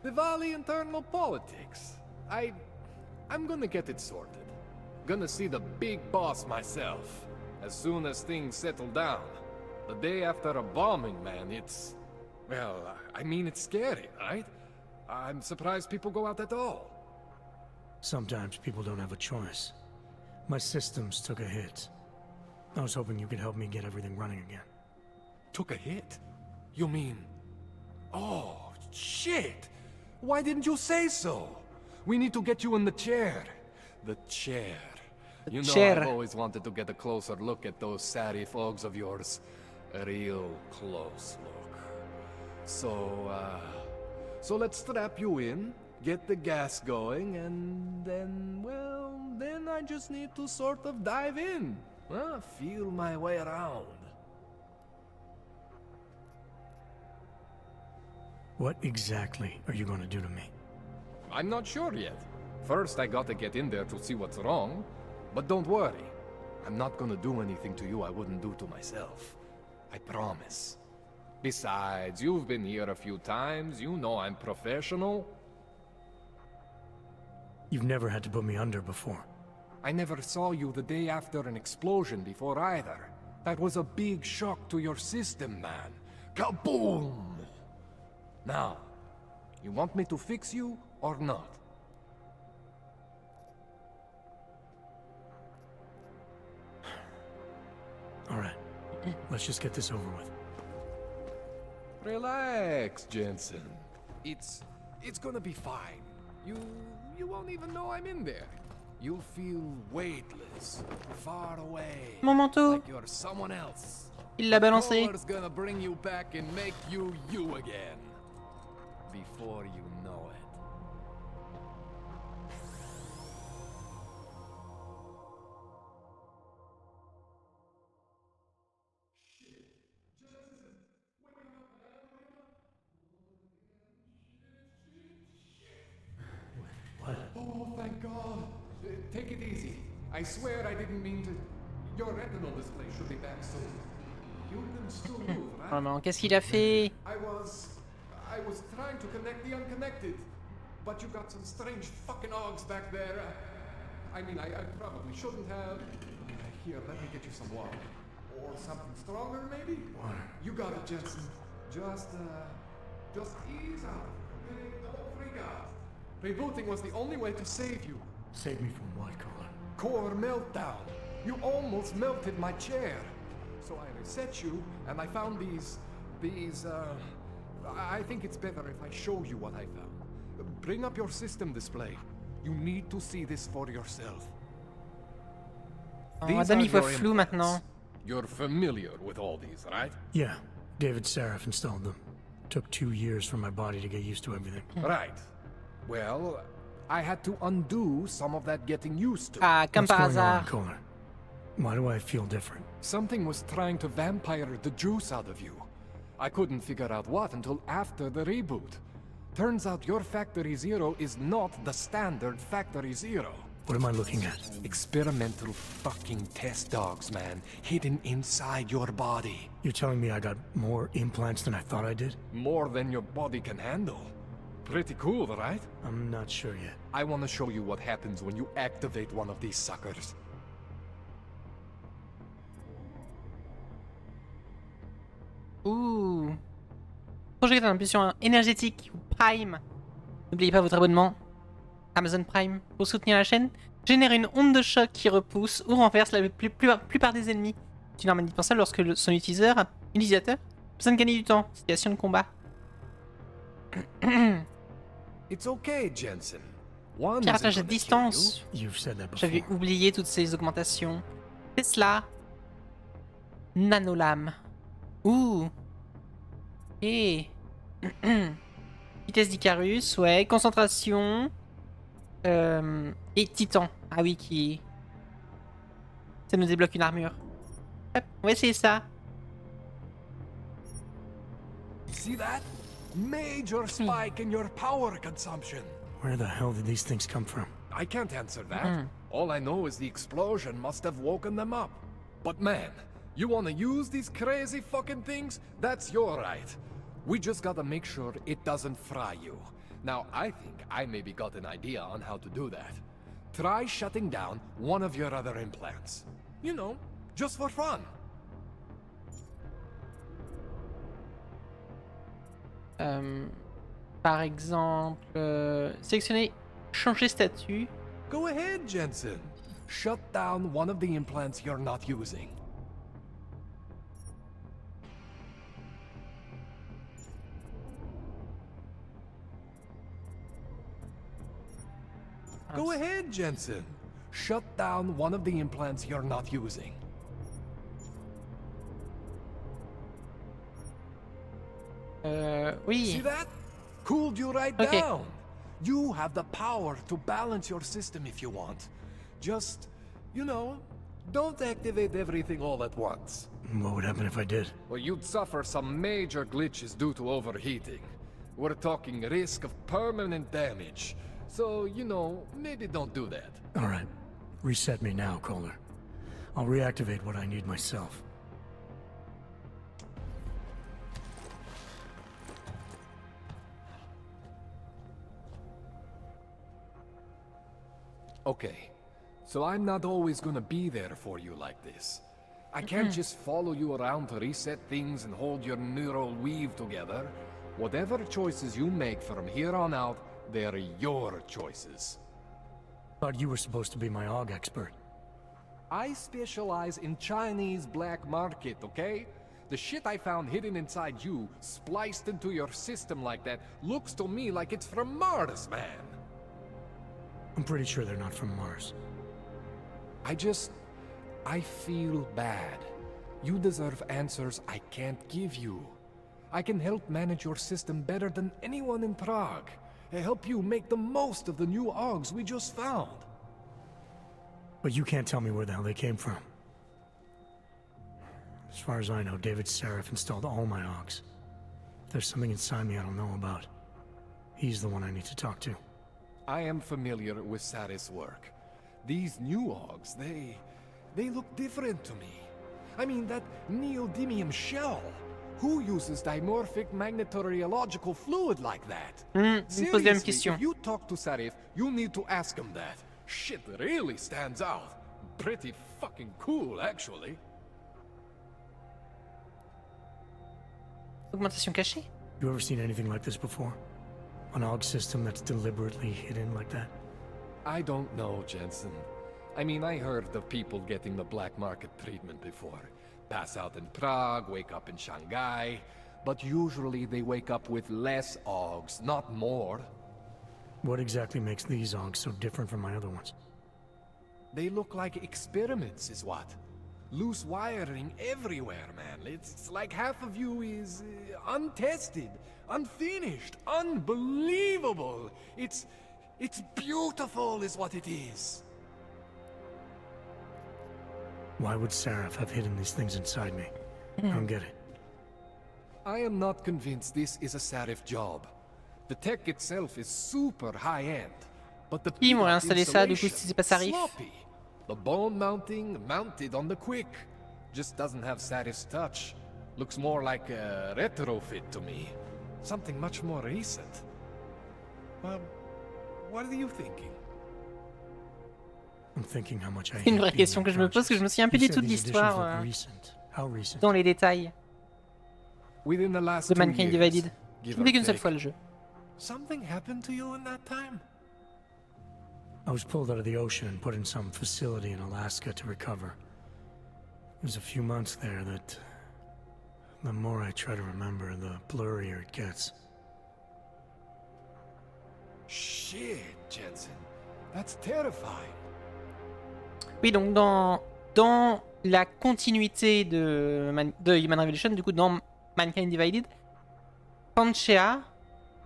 The Valley internal politics. I'm gonna get it sorted. Gonna see the big boss myself. As soon as things settle down. The day after a bombing, man, it's... Well, I mean, it's scary, right? I'm surprised people go out at all. Sometimes people don't have a choice. My systems took a hit. I was hoping you could help me get everything running again. Took a hit? You mean... Oh, shit! Why didn't you say so? We need to get you in the chair. The chair. You know, I've always wanted to get a closer look at those Sari folks of yours. A real close look. So let's strap you in, get the gas going, and then, well, then I just need to sort of dive in. Feel my way around. What exactly are you going to do to me? I'm not sure yet. First, I gotta get in there to see what's wrong. But don't worry. I'm not gonna do anything to you I wouldn't do to myself. I promise. Besides, you've been here a few times. You know I'm professional. You've never had to put me under before. I never saw you the day after an explosion before either. That was a big shock to your system, man. Kaboom! Now, you want me to fix you or not? All right, let's just get this over with. Relax, Jensen. It's gonna be fine. You won't even know I'm in there. You'll feel weightless, far away. Mon manteau. Like you're someone else. Il l'a balancé. The gonna bring you back and make you you again. Before you know it. What? Oh, thank God. Take it easy. I swear I didn't mean to... Your retinal display should be back soon. You can still move, right? Vraiment, qu'est-ce qu'il a fait? I was trying to connect the unconnected, but you got some strange fucking ogs back there. I mean, I probably shouldn't have. Here, let me get you some water. Or something stronger, maybe? Water. You got it, Jensen. Just ease out. Okay? Don't freak out. Rebooting was the only way to save you. Save me from what, Colin? Core meltdown. You almost melted my chair. So I reset you, and I found these, I think it's better if I show you what I found. Bring up your system display. You need to see this for yourself. Adam, il voit flou maintenant. You're familiar with all these, right? Yeah, David Seraph installed them. Took 2 years for my body to get used to everything. Right. Well, I had to undo some of that getting used to. Ah, comme par What's going on, hasard. Kohler? Why do I feel different? Something was trying to vampire the juice out of you. I couldn't figure out what until after the reboot. Turns out your Factory Zero is not the standard Factory Zero. What am I looking at? Experimental fucking test dogs, man. Hidden inside your body. You're telling me I got more implants than I thought I did? More than your body can handle. Pretty cool, right? I'm not sure yet. I want to show you what happens when you activate one of these suckers. Ouh. Projet d'impulsion énergétique ou Prime. N'oubliez pas votre abonnement Amazon Prime pour soutenir la chaîne. Génère une onde de choc qui repousse ou renverse la plupart des ennemis. C'est une arme indispensable lorsque son utilisateur a besoin de gagner du temps. Situation de combat. It's okay, Jensen. Piratage à distance. You've said that before. J'avais oublié toutes ces augmentations. Tesla. Nanolame. Ouh. Et vitesse d'Icarus, ouais. Concentration. Et Titan. Ah oui, qui... Ça nous débloque une armure. Hop, on va essayer ça. See that? Major spike in your power consumption. Where the hell did these things come from? I can't answer that. All I know is the explosion must have woken them up. But man, you wanna use these crazy fucking things? That's your right. We just gotta make sure it doesn't fry you. Now, I think I maybe got an idea on how to do that. Try shutting down one of your other implants. You know, just for fun. Par exemple, sélectionner, changer statut. Go ahead, Jensen. Shut down one of the implants you're not using. Go ahead, Jensen. Shut down one of the implants you're not using. Oui. See that? Cooled you right down. You have the power to balance your system if you want. Just, you know, don't activate everything all at once. What would happen if I did? Well, you'd suffer some major glitches due to overheating. We're talking risk of permanent damage. So, you know, maybe don't do that. All right. Reset me now, Kohler. I'll reactivate what I need myself. Okay, so I'm not always gonna be there for you like this. I can't just follow you around to reset things and hold your neural weave together. Whatever choices you make from here on out, they're your choices. Thought you were supposed to be my AUG expert. I specialize in Chinese black market, okay? The shit I found hidden inside you, spliced into your system like that, looks to me like it's from Mars, man. I'm pretty sure they're not from Mars. I feel bad. You deserve answers I can't give you. I can help manage your system better than anyone in Prague. I help you make the most of the new AUGs we just found. But you can't tell me where the hell they came from. As far as I know, David Seraph installed all my AUGs. If there's something inside me I don't know about, he's the one I need to talk to. I am familiar with Sarah's work. These new AUGs, they look different to me. I mean, that neodymium shell. Who uses dimorphic magnetorheological fluid like that? Seriously, if you talk to Sarif, you need to ask him that. Shit really stands out. Pretty fucking cool, actually. Augmentation cachée? You ever seen anything like this before? An AUG system that's deliberately hidden like that? I don't know, Jensen. I mean, I heard of people getting the black market treatment before. Pass out in Prague, wake up in Shanghai. But usually they wake up with less AUGs, not more. What exactly makes these AUGs so different from my other ones? They look like experiments, is what? Loose wiring everywhere, man. It's like half of you is untested, unfinished, unbelievable. It's beautiful, is what it is. Why would Seraph have hidden these things inside me? I don't get it. I am not convinced this is a Seraph job. The tech itself is super high-end, but the Qui m'aurait installé ça du coup si c'est pas Sarif? sloppy. The bone mounting mounted on the quick just doesn't have Sarif's touch. Looks more like a retrofit to me. Something much more recent. Well, what are you thinking? I'm thinking how much I C'est une hate vraie being question que je me pose, que je me souviens un peu You du said tout de these editions l'histoire look recent. How recent? dans les détails Within the last de 2 Mankind years, Divided. Je give l'ai or fait qu'une seule take. fois le jeu. Something happened to you in that time? I was pulled out of the ocean and put in some facility in Alaska to recover. It was a few months there that... The more I try to remember, the blurrier it gets. Shit, Jensen. That's terrifying. Oui, donc dans la continuité de Human Revolution, du coup dans Mankind Divided, Panchea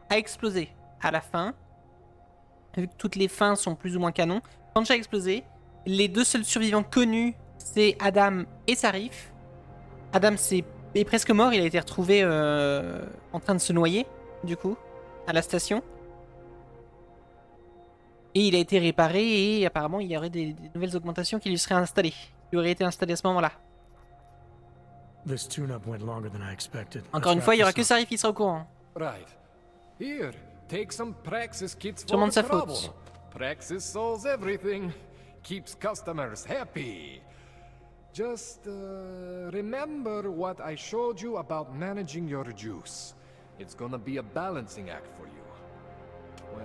a explosé à la fin. Vu que toutes les fins sont plus ou moins canon, Panchea a explosé. Les deux seuls survivants connus, c'est Adam et Sarif. Adam est presque mort, il a été retrouvé en train de se noyer, du coup, à la station. Et il a été réparé et apparemment il y aurait des nouvelles augmentations qui lui seraient installées. Qui auraient été installées à ce moment-là. This tune-up went longer than I expected. Encore une fois, il y aura que Sarif qui sera au courant. Right. Here, take some Praxis kits Sûrement for de sa the trouble. faute. Praxis solves everything. Keeps customers happy. Just remember what I showed you about managing your juice. It's gonna be a balancing act for you. Well,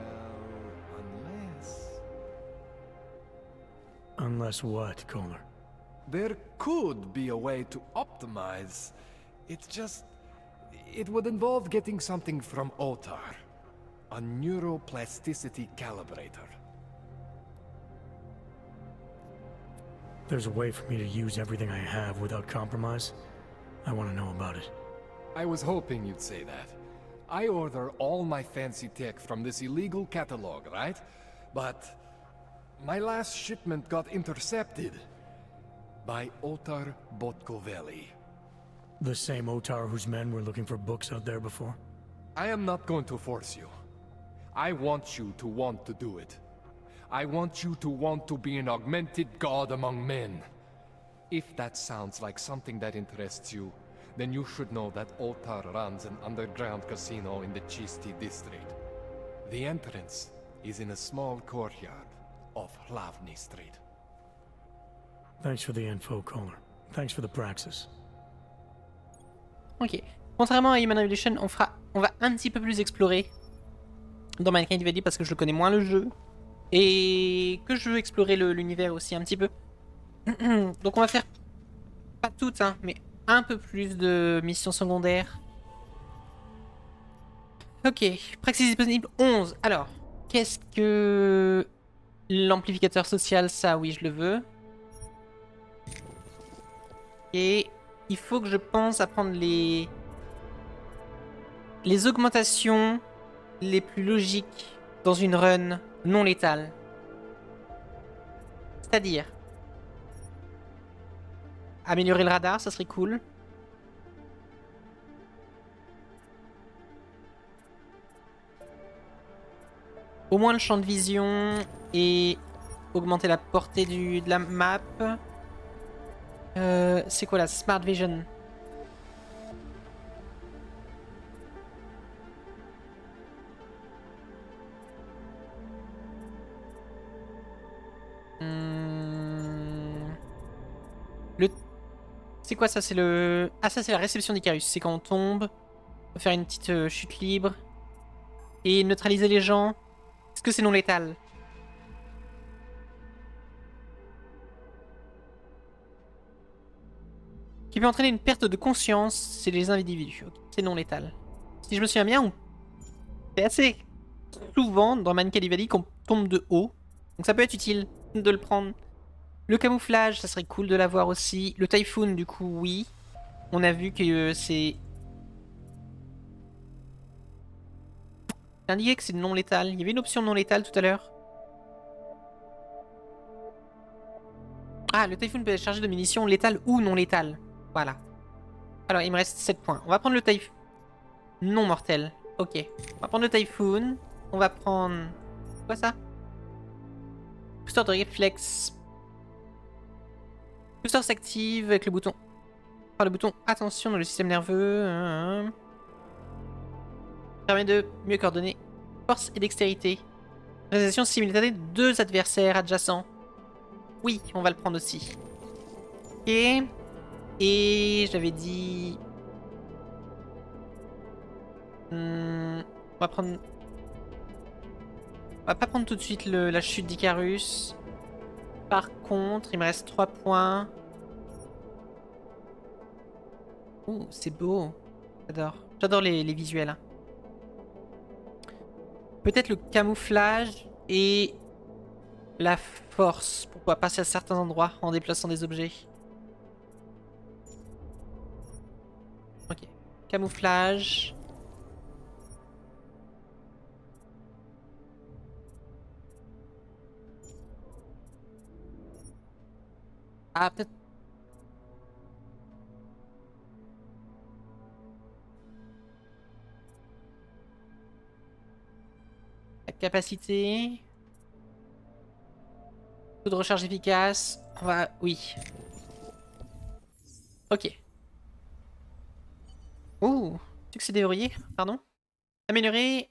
unless... Unless what, Kohler? There could be a way to optimize. It's just... It would involve getting something from Otar. A neuroplasticity calibrator. There's a way for me to use everything I have without compromise? I want to know about it. I was hoping you'd say that. I order all my fancy tech from this illegal catalog, right? But my last shipment got intercepted by Otar Botkovelli. The same Otar whose men were looking for books out there before? I am not going to force you. I want you to want to do it. I want you to want to be an augmented god among men. If that sounds like something that interests you, then you should know that Otar runs an underground casino in the Chisti district. The entrance is in a small courtyard off Hlavny Street. Thanks for the info, Kohler. Thanks for the praxis. Ok. Contrairement à Human Revolution, on va un petit peu plus explorer dans Mankind Divided parce que je connais moins le jeu et que je veux explorer l'univers aussi un petit peu. Donc on va faire pas toutes, hein, mais un peu plus de missions secondaires. Ok, praxis disponible 11. Alors, qu'est-ce que l'amplificateur social? Ça, oui, je le veux. Et il faut que je pense à prendre les augmentations les plus logiques dans une run non létale. C'est-à-dire améliorer le radar, ça serait cool. Au moins le champ de vision et augmenter la portée de la map. C'est quoi la Smart Vision? C'est quoi ça? C'est le... Ah, ça c'est la réception d'Icarus. C'est quand on tombe. On peut faire une petite chute libre. Et neutraliser les gens. Est-ce que c'est non létal? Qui peut entraîner une perte de conscience chez les individus. Okay. C'est non létal. Si je me souviens bien, c'est assez souvent dans Mankind Divided qu'on tombe de haut. Donc ça peut être utile de le prendre Le camouflage, ça serait cool de l'avoir aussi. Le typhoon, du coup, oui. On a vu que c'est... C'est indiqué que c'est non létal. Il y avait une option non létale tout à l'heure. Ah, le typhoon peut être chargé de munitions létales ou non létales. Voilà. Alors, il me reste 7 points. On va prendre le typhoon. Non mortel. Ok. On va prendre le typhoon. On va prendre... Quoi ça? Booster de réflexe. Booster s'active avec le bouton. Par le bouton attention dans le système nerveux. Permet de mieux coordonner force et dextérité. Réalisation simultanée de 2 adversaires adjacents. Oui, on va le prendre aussi. Ok. Et j'avais dit... on va prendre... On va pas prendre tout de suite la chute d'Icarus. Par contre, il me reste 3 points. Oh, c'est beau. J'adore. J'adore les visuels. Hein. Peut-être le camouflage et la force pour pouvoir passer à certains endroits en déplaçant des objets. Ok. Camouflage. Ah, peut-être... La capacité... Taux de recharge efficace... On va... Oui. Ok. Ouh. Succès déverrouillé, pardon. Améliorer...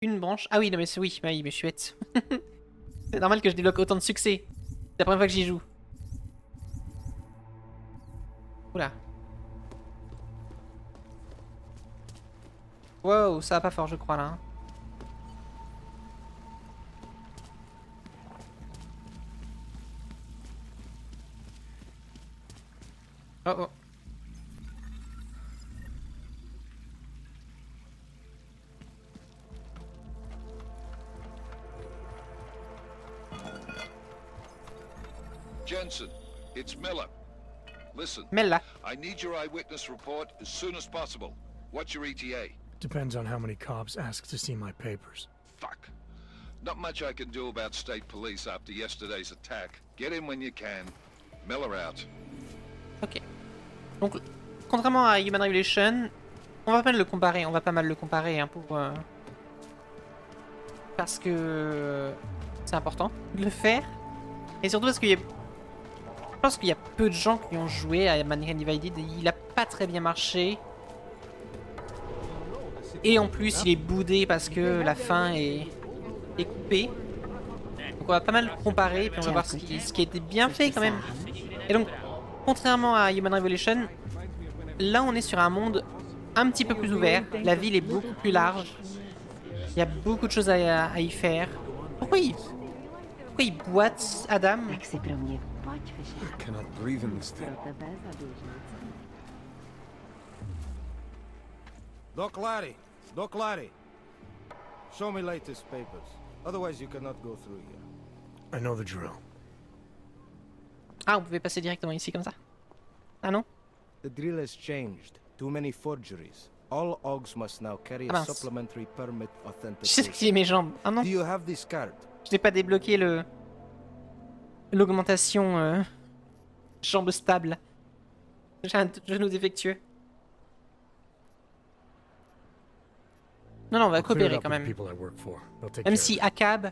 Une branche... Ah oui, non mais c'est... Oui, mais je suis bête. C'est normal que je débloque autant de succès. C'est la première fois que j'y joue. Oula. Wow, ça va pas fort je crois là. Hein. Oh oh. Jensen, it's Miller. Listen, Miller. I need your eyewitness report as soon as possible. What's your ETA? Depends on how many cops ask to see my papers. Fuck. Not much I can do about state police after yesterday's attack. Get in when you can. Miller out. Ok. Donc, contrairement à Human Revolution, on va pas mal le comparer. On va pas mal le comparer hein, pour... Parce que... C'est important de le faire. Et surtout parce qu'il y a... Je pense qu'il y a peu de gens qui ont joué à Mankind Divided et il a pas très bien marché. Et en plus il est boudé parce que la fin est coupée. Donc on va pas mal comparer et puis on va voir ce qui a été bien fait quand même. Et donc, contrairement à Human Revolution, là on est sur un monde un petit peu plus ouvert. La ville est beaucoup plus large. Il y a beaucoup de choses à y faire. Pourquoi il boite, Adam? I cannot breathe in this thing. Doc Larry. Show me latest papers. Otherwise you cannot go through here. I know the drill. Ah, on pouvait passer directement ici comme ça. Ah non? The drill has changed. Too many forgeries. All OGs must now carry a supplementary permit authentication. J'ai activé mes jambes. Ah non? Do you have this card? Je n'ai pas débloqué l'augmentation jambes stable. J'ai un genou défectueux. Non, on va coopérer quand même. Même si ACAB,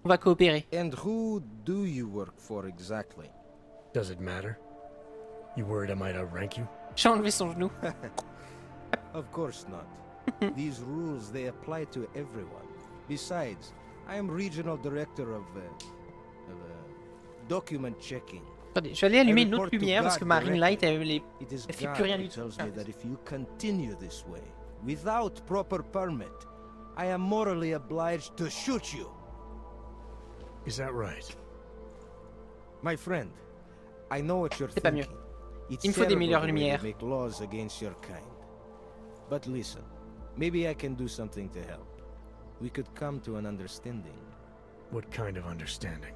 on va coopérer. And who do you work for exactly? Does it matter? You worried I might outrank you? J'ai enlevé son genou. Of course not. These rules, they apply to everyone. Besides, I am regional director of document checking. Attendez, je vais aller allumer une autre lumière parce que ma ring light, elle fait plus rien du tout. Tells me that if you continue this way, without proper permit, I am morally obliged to shoot you. Is that right? My friend, I know what you're C'est pas mieux. thinking. It's Il me faut des meilleures terrible the way lumières. you make laws against your kind. But listen, maybe I can do something to help. We could come to an understanding. What kind of understanding?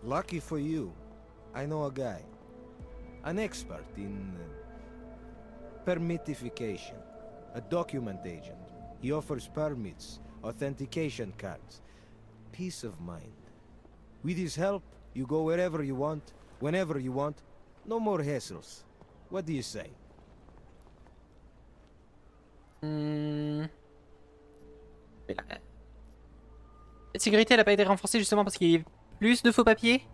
Lucky for you, I know a guy. An expert in permitification. A document agent. He offers permits, authentication cards. Peace of mind. With his help, you go wherever you want, whenever you want. No more hassles. What do you say? La sécurité, elle a pas été renforcée justement parce qu'il y a plus de faux papiers.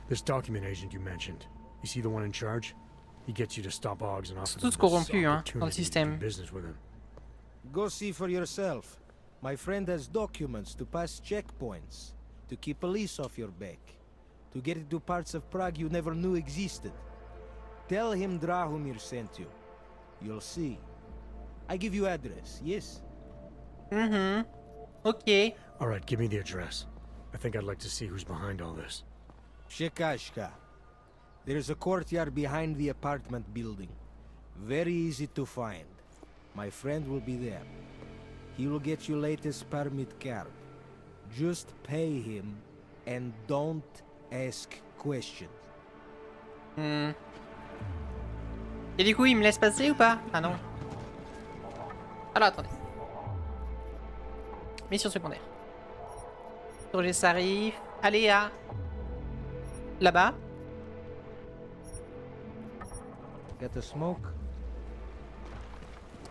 This document agent you mentioned, is he the one in charge? He gets you to stop Oggs and offer Tous them corrompus, this hein, dans le opportunity to do système. business with him. Go see for yourself. My friend has documents to pass checkpoints, to keep police off your back, to get into parts of Prague you never knew existed. Tell him Drahomir sent you. You'll see. I give you address, yes? Ok. Alright, give me the address. I think I'd like to see who's behind all this. Shekashka. There's a courtyard behind the apartment building. Very easy to find. My friend will be there. He will get you latest permit card. Just pay him and don't ask questions. Et du coup, il me laisse passer ou pas? Ah non. Alors attendez. Mission secondaire. Projet ça arrive. Allez à... là-bas. Get a smoke?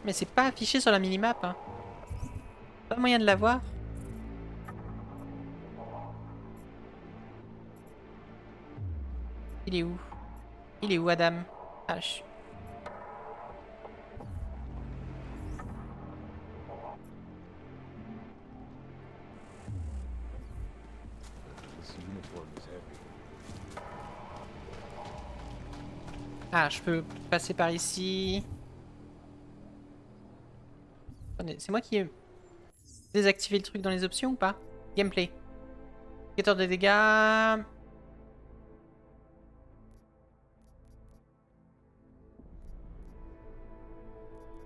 Mais c'est pas affiché sur la minimap. Hein. Pas moyen de la voir. Il est où? Il est où, Adam? Ah, je... Ah, je peux passer par ici. Attendez, c'est moi qui ai désactivé le truc dans les options ou pas? Gameplay. 14 de dégâts.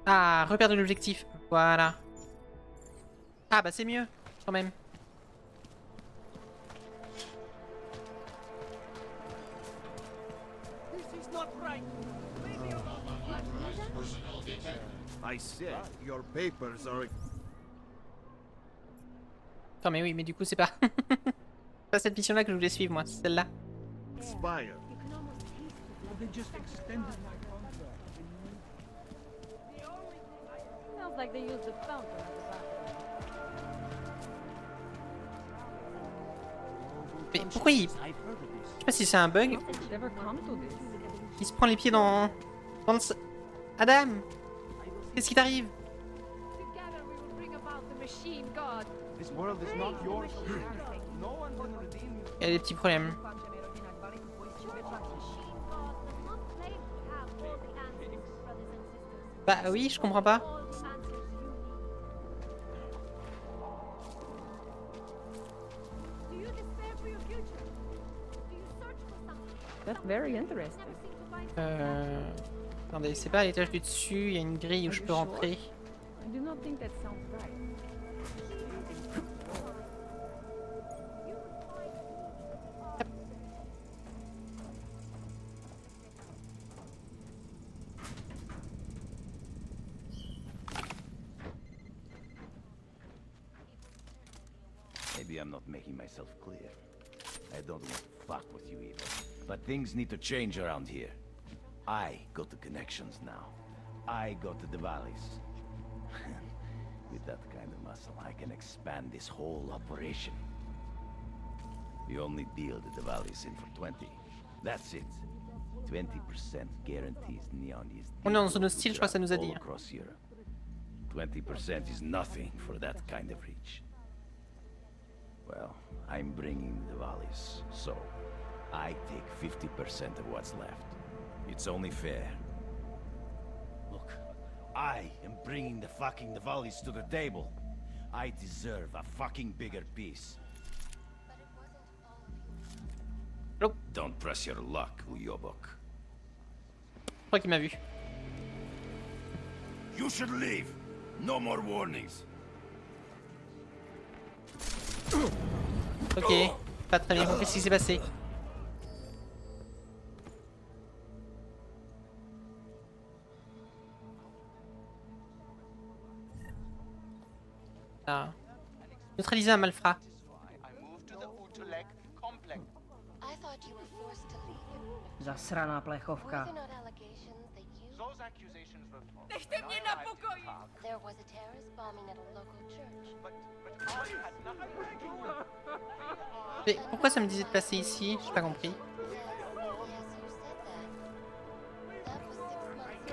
Ah, repère de l'objectif. Voilà. Ah bah c'est mieux, quand même. I said your papers are... Attends mais oui, mais du coup c'est pas... pas cette mission là que je voulais suivre moi, c'est celle-là. expired. Smells like they used the fountain at the back. Mais pourquoi il... Je sais pas si c'est un bug. Il se prend les pieds dans le... Adam! Qu'est-ce qui t'arrive? Together we will bring about the machine god. This world is not yours. No one can redeem you. Il y a des petits problèmes. Bah oui, je comprends pas. That's very interesting. Attendez, c'est pas à l'étage du dessus, il y a une grille où je peux rentrer. I do not think that sounds right. Maybe I'm not making myself clear. I don't want to fuck with you either. But things need to change around here. I got the connections now. I got the valleys. With that kind of muscle, I can expand this whole operation. The only deal that the valley's in for 20. That's it. 20% guarantees Neon is... On est dans zone hostile, je crois que ça nous a dit. all across Europe. 20% is nothing for that kind of reach. Well, I'm bringing the valleys, so I take 50% of what's left. It's only fair. Look, I am bringing the fucking valleys to the table. I deserve a fucking bigger piece. Nope. Don't press your luck, Uyobok. Je crois qu'il m'a vu. You should leave. No more warnings. Ok, pas très bien compris ce qui s'est passé. Ah. Neutraliser un malfrat. Zasraná plechovka. Nechte mě na pokoji! There was a terrorist bombing at a local church. Mais pourquoi ça me disait de passer ici? J'ai pas compris.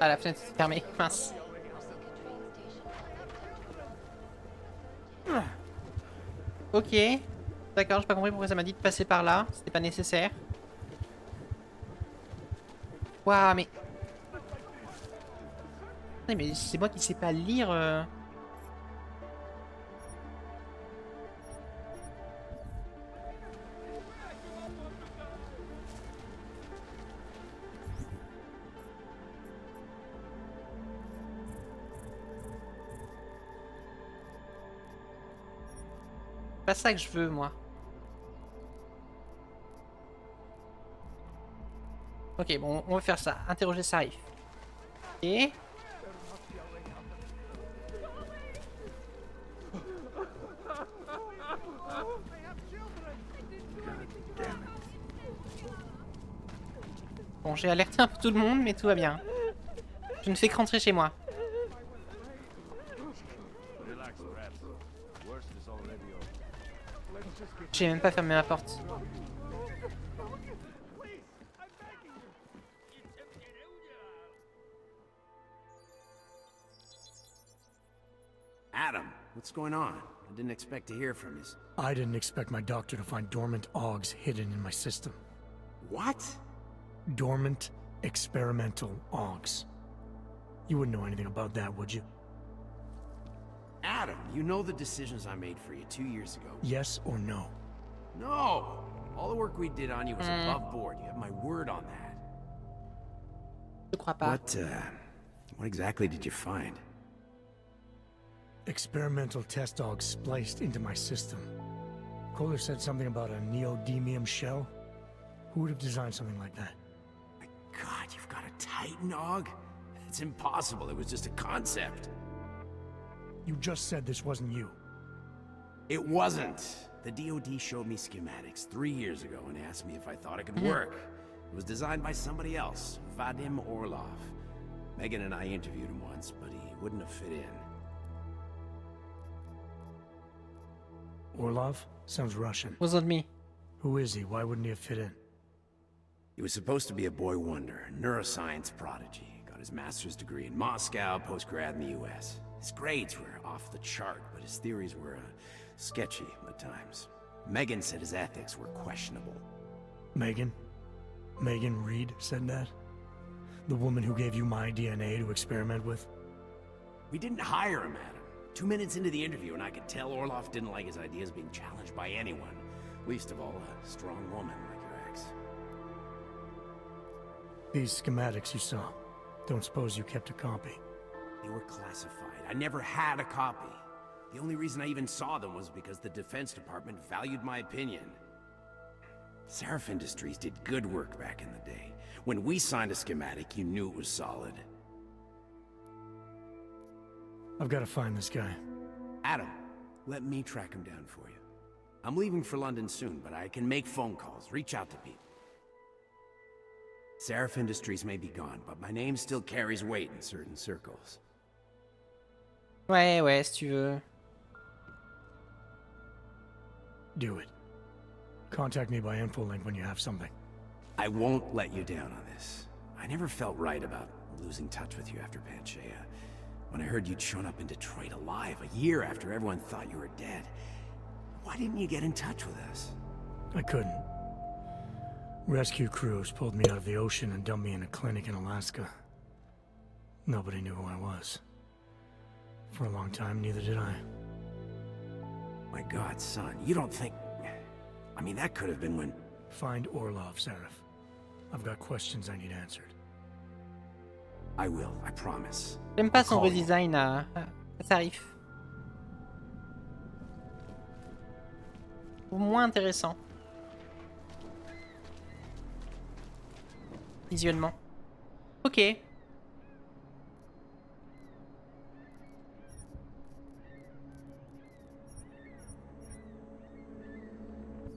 Ah, la fenêtre est fermée, mince. Ok. D'accord, j'ai pas compris pourquoi ça m'a dit de passer par là. C'était pas nécessaire. Waouh, mais... Ouais, mais c'est moi qui sais pas lire... pas ça que je veux, moi. Ok, bon, on va faire ça. Interroger Sarif. Et... bon, j'ai alerté un peu tout le monde, mais tout va bien. Je ne fais que rentrer chez moi. J'ai même pas fermé ma porte. Adam, what's going on? I didn't expect to hear from you. I didn't expect my doctor to find dormant augs hidden in my system. What? Dormant experimental augs. You wouldn't know anything about that, would you? Adam, you know the decisions I made for you 2 years ago. Yes or no? No! All the work we did on you was above board. You have my word on that. Je crois pas. What exactly did you find? Experimental test dogs spliced into my system. Kohler said something about a neodymium shell. Who would have designed something like that? My God, you've got a Titan Og? It's impossible. It was just a concept. You just said this wasn't you. It wasn't. The DoD showed me schematics 3 years ago and asked me if I thought it could work. It was designed by somebody else, Vadim Orlov. Megan and I interviewed him once, but he wouldn't have fit in. Orlov? Sounds Russian. Wasn't me. Who is he? Why wouldn't he have fit in? He was supposed to be a boy wonder, a neuroscience prodigy. Got his master's degree in Moscow, post-grad in the US. His grades were off the chart, but his theories were sketchy at times. Megan said his ethics were questionable. Megan? Megan Reed said that? The woman who gave you my DNA to experiment with? We didn't hire him, Adam. 2 minutes into the interview, and I could tell Orlov didn't like his ideas being challenged by anyone. Least of all, a strong woman like your ex. These schematics you saw. Don't suppose you kept a copy? They were classified. I never had a copy. The only reason I even saw them was because the Defense Department valued my opinion. Seraph Industries did good work back in the day. When we signed a schematic, you knew it was solid. I've got to find this guy. Adam, let me track him down for you. I'm leaving for London soon, but I can make phone calls, reach out to people. Seraph Industries may be gone, but my name still carries weight in certain circles. Ouais, ouais, si tu veux. Do it. Contact me by infolink when you have something. I won't let you down on this. I never felt right about losing touch with you after Panchaea. When I heard you'd shown up in Detroit alive a year after everyone thought you were dead. Why didn't you get in touch with us? I couldn't. Rescue crews pulled me out of the ocean and dumped me in a clinic in Alaska. Nobody knew who I was. For a long time, neither did I. My God, son, you don't think... I mean, that could have been when... Find Orlov, Seraph. I've got questions I need answered. I will, I promise. J'aime pas son redesign à Ça arrive. Ou moins intéressant. Visuellement. Ok.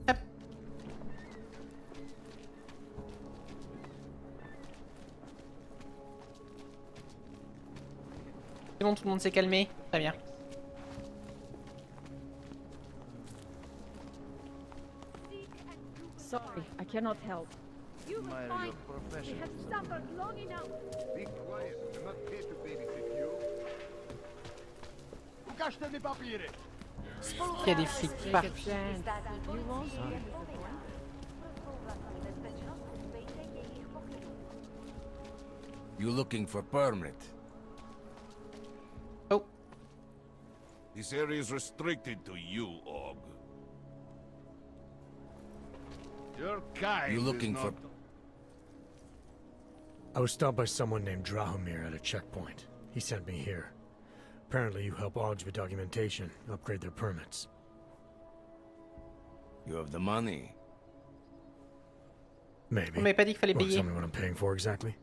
Hop. C'est bon, tout le monde s'est calmé. Très bien. Sorry, I cannot help. You will Admire find your we professionalism. have suffered long enough. Be quiet. I'm not here to babysit you. Ukażcie mi papiery. Il y a des flics partout. You looking for permit? Oh. This area is restricted to you, Og. Your kind You looking is for... not... I was stopped by someone named Drahomir at a checkpoint. He sent me here. Apparently you help Augs with documentation, upgrade their permits. You have the money. Maybe. On m'avait pas dit qu'il fallait Well, payer. tell me what I'm paying for exactly.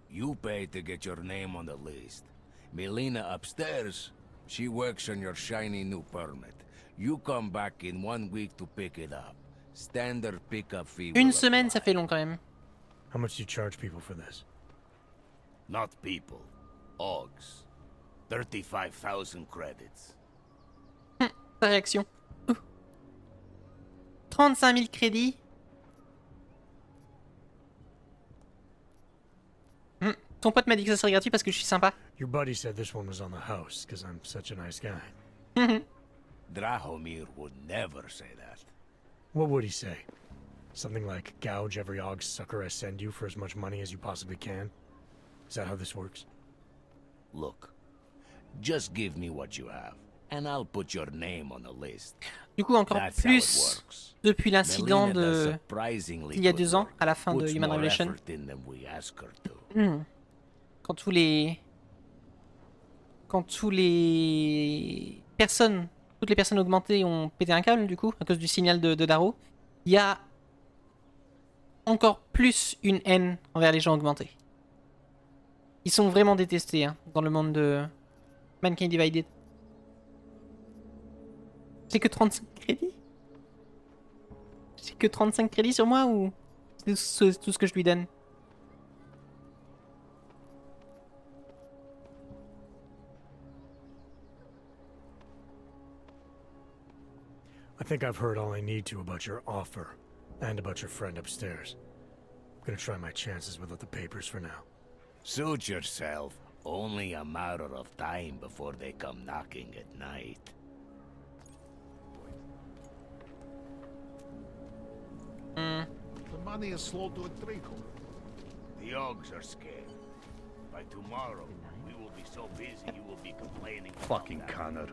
You pay to get your name on the list. Melina upstairs, she works on your shiny new permit. You come back in 1 week to pick it up. Standard pickup fee. Une semaine, ça fait long quand même. How much do you charge people for this? Not people. Augs. 35,000 credits. Sa réaction. 35 000 crédits. Ton pote m'a dit que ça serait gratuit parce que je suis sympa. Your buddy said this one was on the house, because I'm such a nice guy. Drahomir would never say that. What would he say? Something like, gouge every Aug sucker I send you for as much money as you possibly can? Is that how this works? Look, just give me what you have, and I'll put your name on the list. Du coup, encore plus depuis l'incident de il y a 2 ans, à la fin de Human Revolution. Quand toutes les personnes augmentées ont pété un câble, du coup, à cause du signal de Darrow, il y a encore plus une haine envers les gens augmentés. Ils sont vraiment détestés hein, dans le monde de Mankind Divided. J'ai que 35 crédits? J'ai que 35 crédits sur moi ou c'est tout ce que je lui donne? I think I've heard all I need to about your offer, and about your friend upstairs. I'm gonna try my chances without the papers for now. Suit yourself. Only a matter of time before they come knocking at night. The money is slow to a trickle. The Augs are scared. By tomorrow, we will be so busy you will be complaining. Fucking Connor.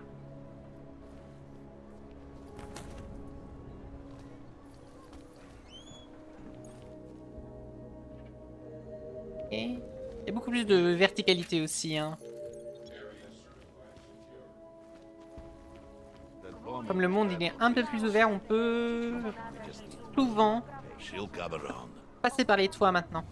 Et il y a beaucoup plus de verticalité aussi. Hein. Comme le monde il est un peu plus ouvert, on peut souvent passer par les toits maintenant.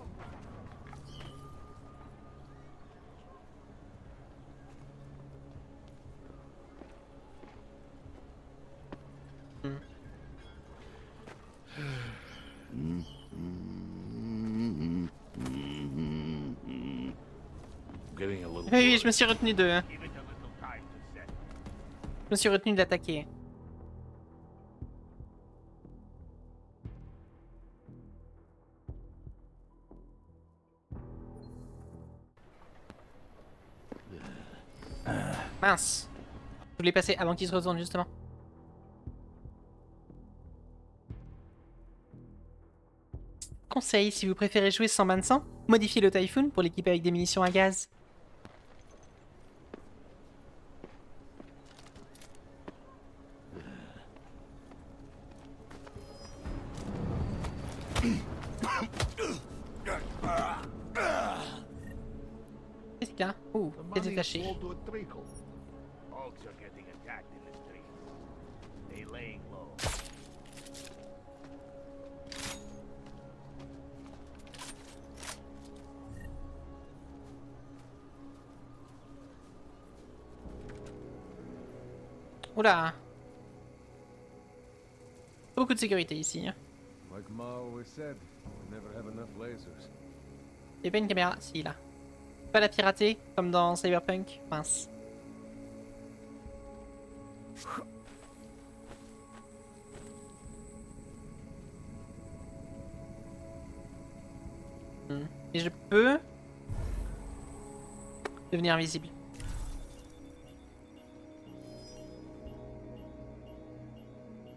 Oui, je me suis retenu de... Je me suis retenu d'attaquer. Mince. Je voulais passer avant qu'il se retourne justement. Conseil, si vous préférez jouer sans bain de sang, modifiez le Typhoon pour l'équiper avec des munitions à gaz. Qu'est-ce qu'il y a? Oh, T'es détaché. Hogs are getting attacked in the streets. They laying low. Oula. Beaucoup de sécurité ici. Hein. Like Ma always said, we never have enough lasers. Y'a pas une caméra? Si, là. Pas la pirater, comme dans Cyberpunk. Mince. Et je peux devenir invisible.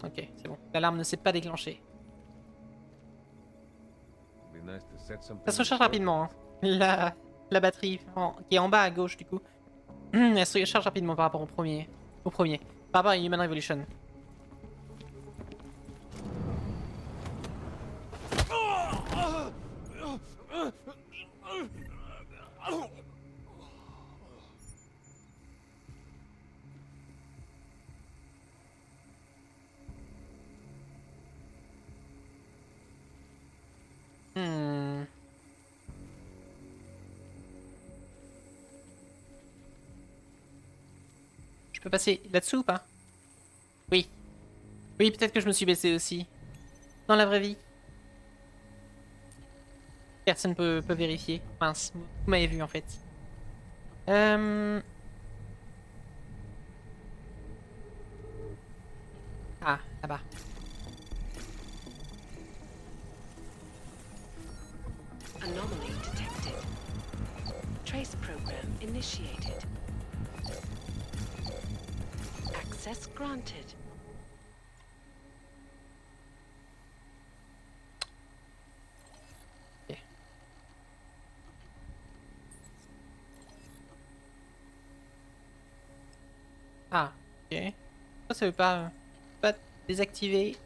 Ok, c'est bon. L'alarme ne s'est pas déclenchée. Ça se recharge rapidement. Hein. La batterie qui est en bas à gauche du coup. Elle se recharge rapidement par rapport au premier. Par rapport à Human Revolution. Je peux passer là-dessous ou pas? Oui. Oui, peut-être que je me suis baissé aussi. Dans la vraie vie. Personne peut vérifier. Mince, vous m'avez vu en fait. Ah, là-bas. Anomaly detected. Trace program initiated. Access granted. Okay. Ah, ok. Ça veut pas désactiver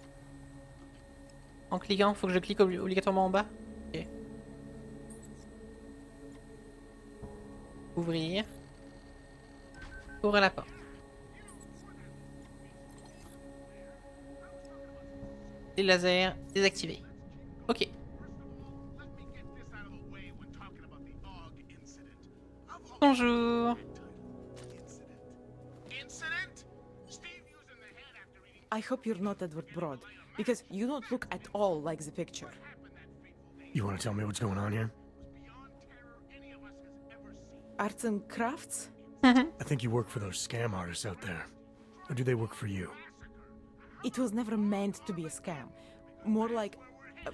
en cliquant. Faut que je clique obligatoirement en bas. Ok. Ouvrir. Ouvrir la porte. Les lasers désactivés. Ok. Bonjour. I hope you're not Edward Broad, because you don't look at all like the picture. You want to tell me what's going on here? Arts and crafts? I think you work for those scam artists out there. Or do they work for you? It was never meant to be a scam. More like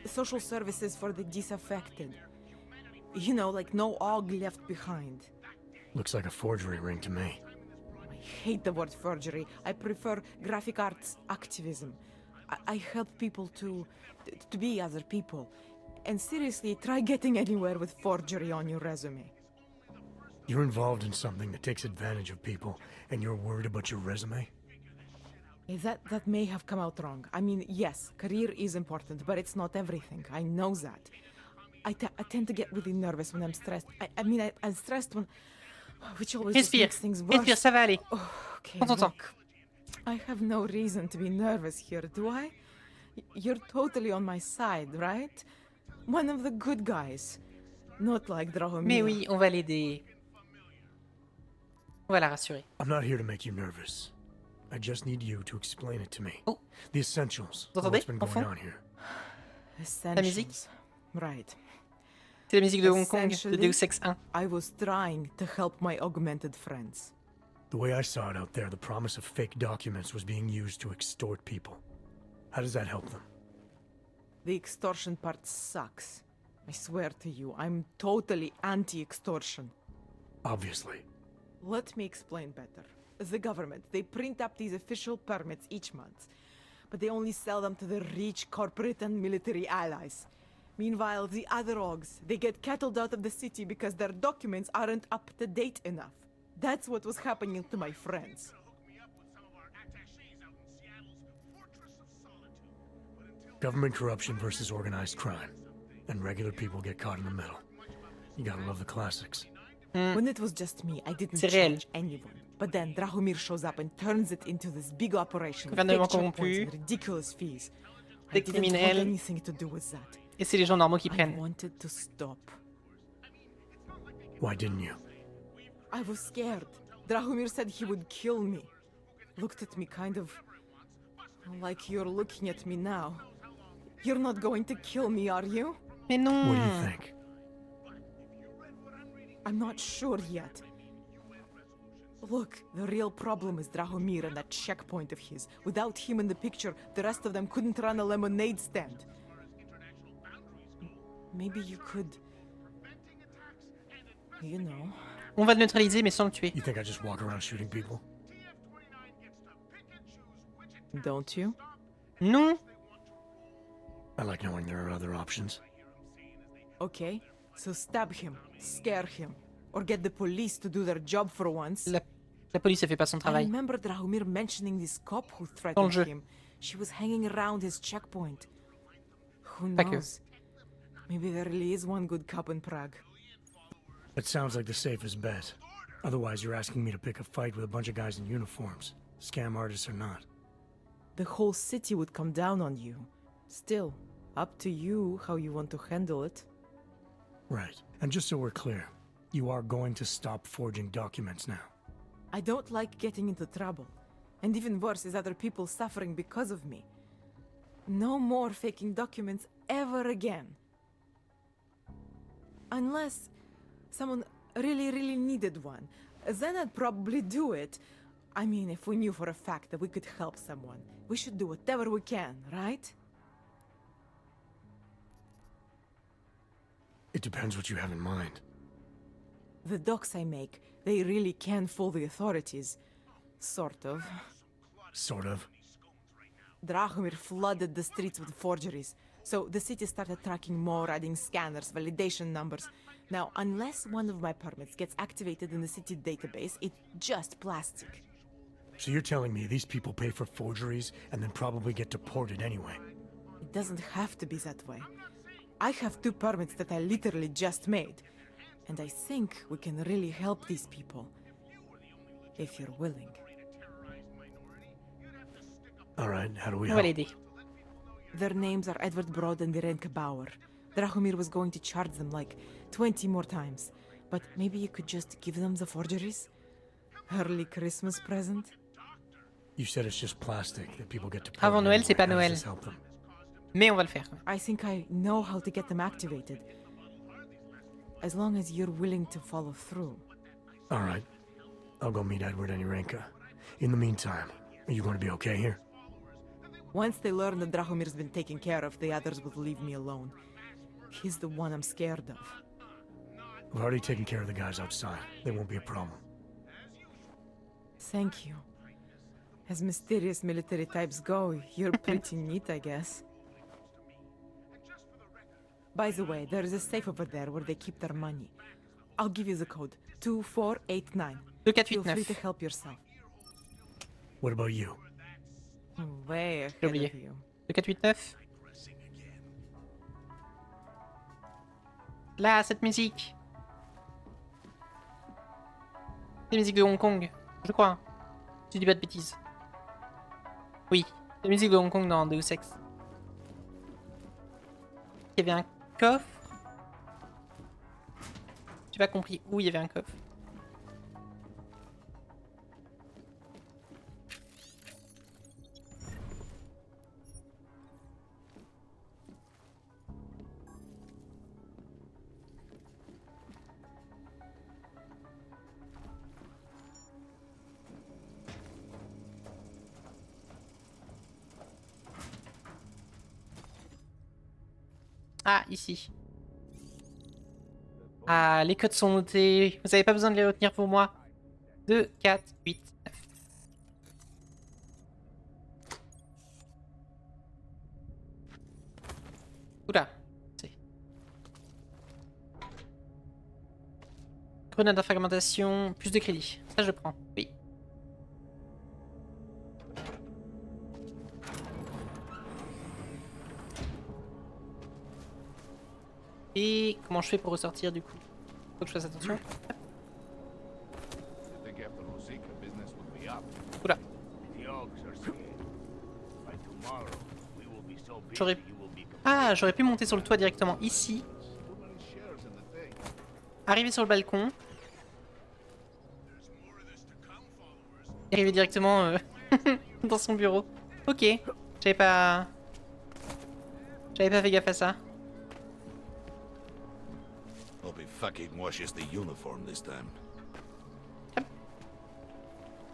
social services for the disaffected. You know, like no OG left behind. Looks like a forgery ring to me. I hate the word forgery. I prefer graphic arts activism. I help people to be other people. And seriously, try getting anywhere with forgery on your resume. You're involved in something that takes advantage of people, and you're worried about your resume? That may have come out wrong. I mean, yes, career is important, but it's not everything. I know that. I tend to get really nervous when I'm stressed. I'm stressed when... Which always just makes things worse. Respire, ça va aller. Oh, okay, Prends ton temps. look. I have no reason to be nervous here, do I? You're totally on my side, right? One of the good guys. Not like Drahomir. Mais oui, on va l'aider. On va la rassurer. I'm not here to make you nervous. I just need you to explain it to me. The essentials of what's been going on here. Essentials. La musique. Right. C'est la musique de Hong Kong, de Deus Ex 1. I was trying to help my augmented friends. The way I saw it out there, the promise of fake documents was being used to extort people. How does that help them? The extortion part sucks. I swear to you, I'm totally anti-extortion. Obviously. Let me explain better. The government, they print up these official permits each month, but they only sell them to the rich corporate and military allies. Meanwhile, the other Augs, they get cattled out of the city because their documents aren't up to date enough. That's what was happening to my friends. Government corruption versus organized crime. And regular people get caught in the middle. You gotta love the classics. When it was just me, I didn't C'est réel. charge anyone. But then Drahomir shows up and turns it into this big operation with Gouvernement fake checkpoints corrompu. and ridiculous fees. I Des didn't want criminels. anything to do with that. Et c'est les gens normaux qui I prennent. wanted to stop. Why didn't you? I was scared. Drahomir said he would kill me. Looked at me kind of like you're looking at me now. You're not going to kill me, are you? Mais non. What do you think? I'm not sure yet. Look, the real problem is Drahomir and that checkpoint of his. Without him in the picture, the rest of them couldn't run a lemonade stand. Maybe you could... You know... On va le neutraliser mais sans le tuer. You think I just walk around shooting people? Don't you? Non. I like knowing there are other options. Okay, so stab him, scare him, or get the police to do their job for once. La police, elle fait pas son I travail. remember Drahomir mentioning this cop who Dans le threatened jeu. him. She was hanging around his checkpoint. Who Pas que. knows? Maybe there really is one good cop in Prague. It sounds like the safest bet. Otherwise, you're asking me to pick a fight with a bunch of guys in uniforms, scam artists or not. The whole city would come down on you. Still, up to you how you want to handle it. Right. And just so we're clear, you are going to stop forging documents now. I don't like getting into trouble. And even worse is other people suffering because of me. No more faking documents ever again. Unless someone really needed one. Then I'd probably do it. I mean, if we knew for a fact that we could help someone, we should do whatever we can, right? It depends what you have in mind. The docs I make, they really can fool the authorities. Sort of. Sort of. Drahomir flooded the streets with forgeries. So the city started tracking more, adding scanners, validation numbers. Now, unless one of my permits gets activated in the city database, it's just plastic. So you're telling me these people pay for forgeries and then probably get deported anyway? It doesn't have to be that way. I have 2 permits that I literally just made. And I think we can really help these people. If you're willing. Alright, how do we On va help? l'aider. Their names are Edward Broad and Irenka Bauer. Drahomir was going to charge them like 20 more times. But maybe you could just give them the forgeries? Early Christmas present? You said it's just plastic that people get deported. Avant Noël, c'est pas How does Noël. this help them? Mais on va le faire. I think I know how to get them activated. As long as you're willing to follow through. Alright. I'll go meet Edward and Irenka. In the meantime, are you going to be okay here? Once they learn that Drahomir's been taken care of, the others will leave me alone. He's the one I'm scared of. I've already taken care of the guys outside. They won't be a problem. Thank you. As mysterious military types go, you're pretty neat, I guess. By the way, there is a safe over there where they keep their money. I'll give you the code. 2489. Feel free to help yourself. What about you? Way J'ai ahead oublié. of you. 2489. Là, cette musique. C'est la musique de Hong Kong, je crois. Si je dis pas de bêtises. Oui, c'est la musique de Hong Kong dans Deus Ex. Il y avait un coffre. J'ai pas compris où il y avait un coffre. Ah, ici. Ah, les codes sont notés. Vous n'avez pas besoin de les retenir pour moi. 2, 4, 8, 9. Oula. Grenade de fragmentation, plus de crédit. Ça, je prends. Oui. Et comment je fais pour ressortir du coup? Faut que je fasse attention. J'aurais... Ah, j'aurais pu monter sur le toit directement ici. Arriver sur le balcon. Et arriver directement dans son bureau. Ok, j'avais pas fait gaffe à ça. Hope he fucking washes the uniform this time.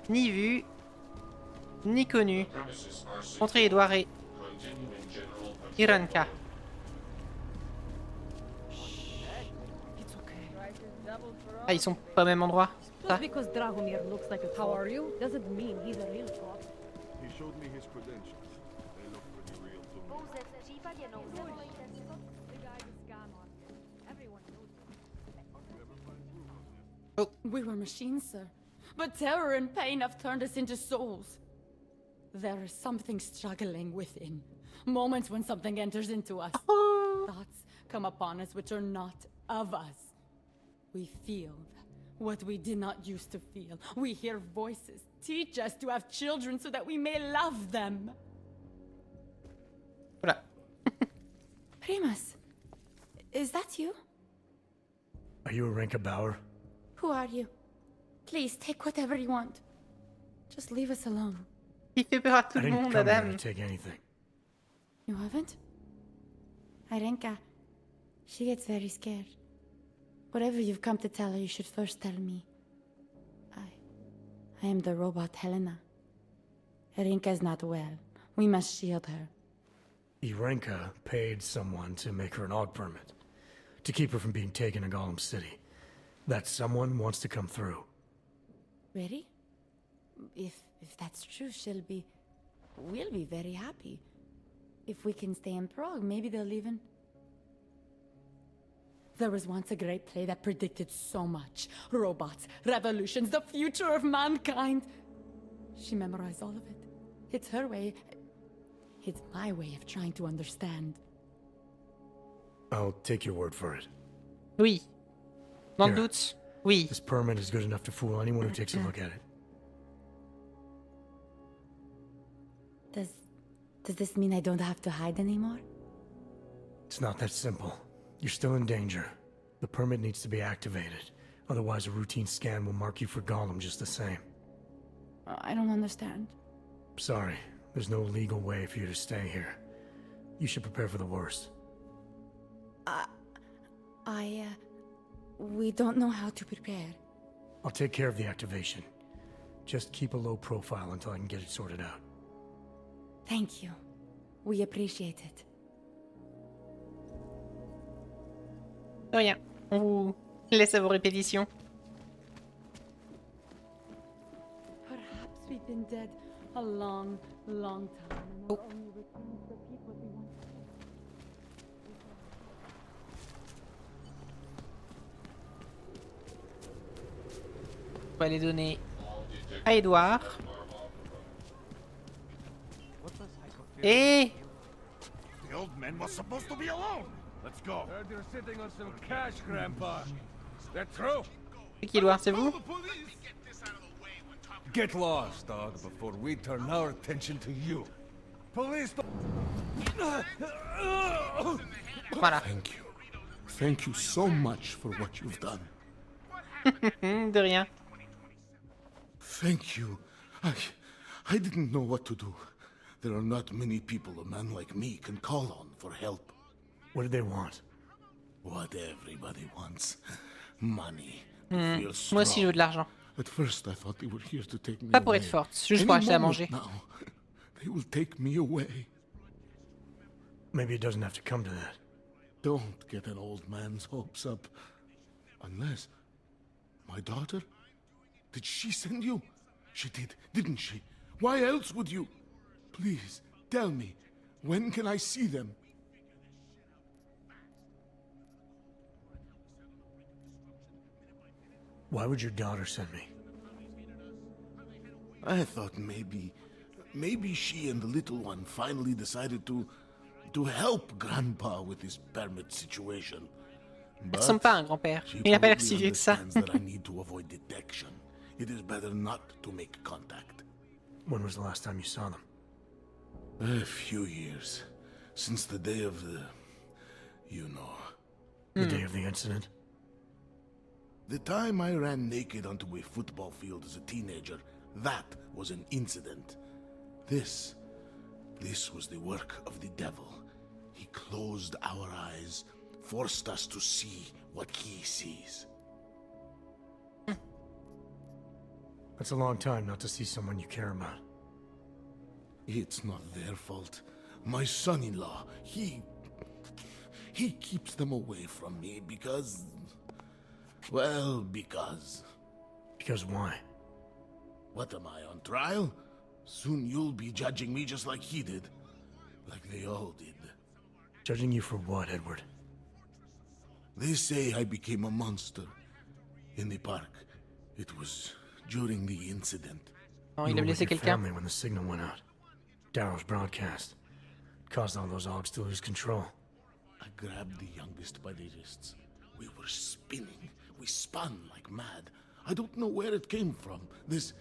Ni vu, ni connu. Entrez Edouard et Iranka. Ah, ils sont pas au même endroit. Just because Dragomir looks like a cop, how are you, doesn't mean he's a real cop. He showed me his credentials. They look pretty real to me. The guy is scam on you. Everyone knows him. We were machines, sir. But terror and pain have turned us into souls. There is something struggling within. Moments when something enters into us. Thoughts come upon us which are not of us. We feel what we did not used to feel. We hear voices teach us to have children so that we may love them. Voilà. Primus, is that you? Are you Arenka Bauer? Who are you? Please take whatever you want. Just leave us alone. Il fait peur à tout le monde, Adam. I didn't come here to take anything. You haven't? Arenka, she gets very scared. Whatever you've come to tell her, you should first tell me. I am the robot Helena. Arenka is not well. We must shield her. Irenka paid someone to make her an AUG permit. To keep her from being taken to Gollum City. That someone wants to come through. Really? If that's true, we'll be very happy. If we can stay in Prague, maybe they'll even... There was once a great play that predicted so much. Robots, revolutions, the future of mankind. She memorized all of it. It's her way. It's my way of trying to understand. I'll take your word for it. Oui. Sans doute. Oui. This permit is good enough to fool anyone who takes a look at it. Does this mean I don't have to hide anymore? It's not that simple. You're still in danger. The permit needs to be activated. Otherwise, a routine scan will mark you for Gollum just the same. I don't understand. Sorry, there's no legal way for you to stay here. You should prepare for the worst. We don't know how to prepare. I'll take care of the activation. Just keep a low profile until I can get it sorted out. Thank you. We appreciate it. De rien. On vous laisse à vos répétitions. Perhaps we've been dead a long, long time. And our only returns repeat what we want. On va les donner à Edouard. Et... The old man was supposed to be alone. Let's go. Heard you're sitting on some cash, Grandpa. That true? C'est qui Edouard, c'est vous? Get lost, dog, before we turn our attention to you. Police. Voilà. Thank you. Thank you so much for what you've done. De rien. Thank you. I didn't know what to do. There are not many people a man like me can call on for help. What do they want? What everybody wants. Money. Moi aussi je veux de l'argent. At first I thought they were here to take me Pas pour away. être forte, juste pour acheter à manger. Now, they will take me away. Maybe it doesn't have to come to that. Don't get an old man's hopes up. Unless... My daughter? Did she send you? She did, didn't she? Why else would you? Please, tell me. When can I see them? Why would your daughter send me? I thought maybe she and the little one finally decided to help Grandpa with his permit situation. Elles sont pas un grand-père. Il n'a pas l'air si vieux que ça. That I need to avoid detection. It is better not to make contact. When was the last time you saw them? A few years. Since the day of the... you know. The day of the incident? The time I ran naked onto a football field as a teenager, that was an incident. This was the work of the devil. He closed our eyes, forced us to see what he sees. That's a long time not to see someone you care about. It's not their fault. My son-in-law, he keeps them away from me because... well, because... Because why? What am I, on trial? Soon you'll be judging me just like he did. Like they all did. Judging you for what, Edward? They say I became a monster. In the park. It was during the incident. Oh, You il a were with blessé your quelqu'un. family when the signal went out. Darrow's broadcast. Caused all those Augs to lose control. I grabbed the youngest by the wrists. We were spinning. We spun like mad. I don't know where it came from. This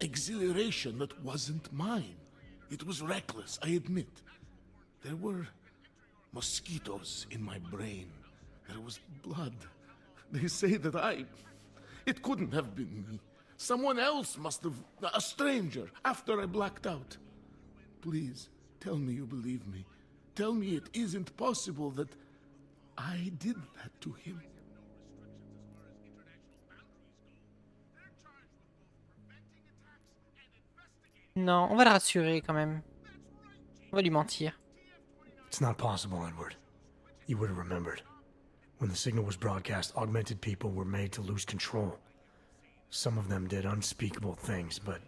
exhilaration that wasn't mine. It was reckless, I admit. There were mosquitoes in my brain. There was blood. They say that it couldn't have been me. Someone else must have... a stranger, after I blacked out. Please, tell me you believe me. Tell me it isn't possible that I did that to him. Non, on va le rassurer quand même. On va lui mentir. It's not possible, Edward. You would have remembered. When the signal was broadcast, augmented people were made to lose control. Some of them did unspeakable things, but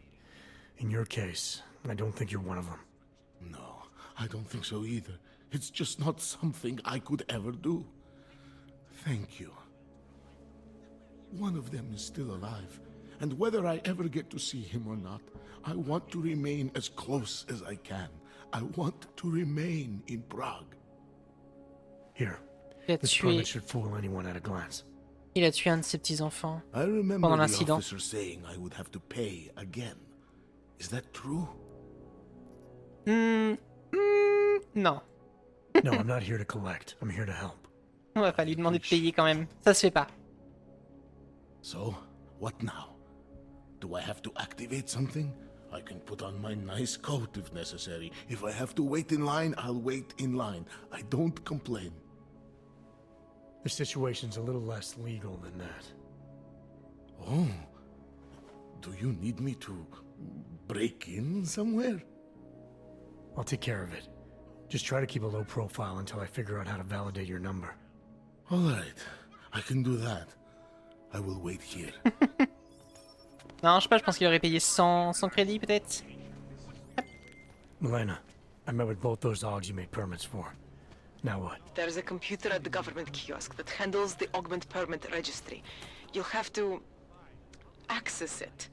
in your case, I don't think you're one of them. No, I don't think so either. It's just not something I could ever do. Thank you. One of them is still alive, and whether I ever get to see him or not, I want to remain as close as I can. I want to remain in Prague. Here, Il a this tué, permit should fool anyone at a glance. il a tué un de ses petits-enfants I remember pendant the l'incident. officer saying I would have to pay again. Is that true? Non. No, I'm not here to collect. I'm here to help. On va pas lui demander de payer quand même. Ça se fait pas. So, what now? Do I have to activate something? I can put on my nice coat if necessary. If I have to wait in line, I'll wait in line. I don't complain. The situation's a little less legal than that. Oh. Do you need me to break in somewhere? I'll take care of it. Just try to keep a low profile until I figure out how to validate your number. All right. I can do that. I will wait here. Non, je sais pas, je pense qu'il aurait payé 100 crédits peut-être. Milena, I met with both those Augs you made permits for. Now what? There's a computer at the government kiosk that handles the augment permit registry. You'll have to access it,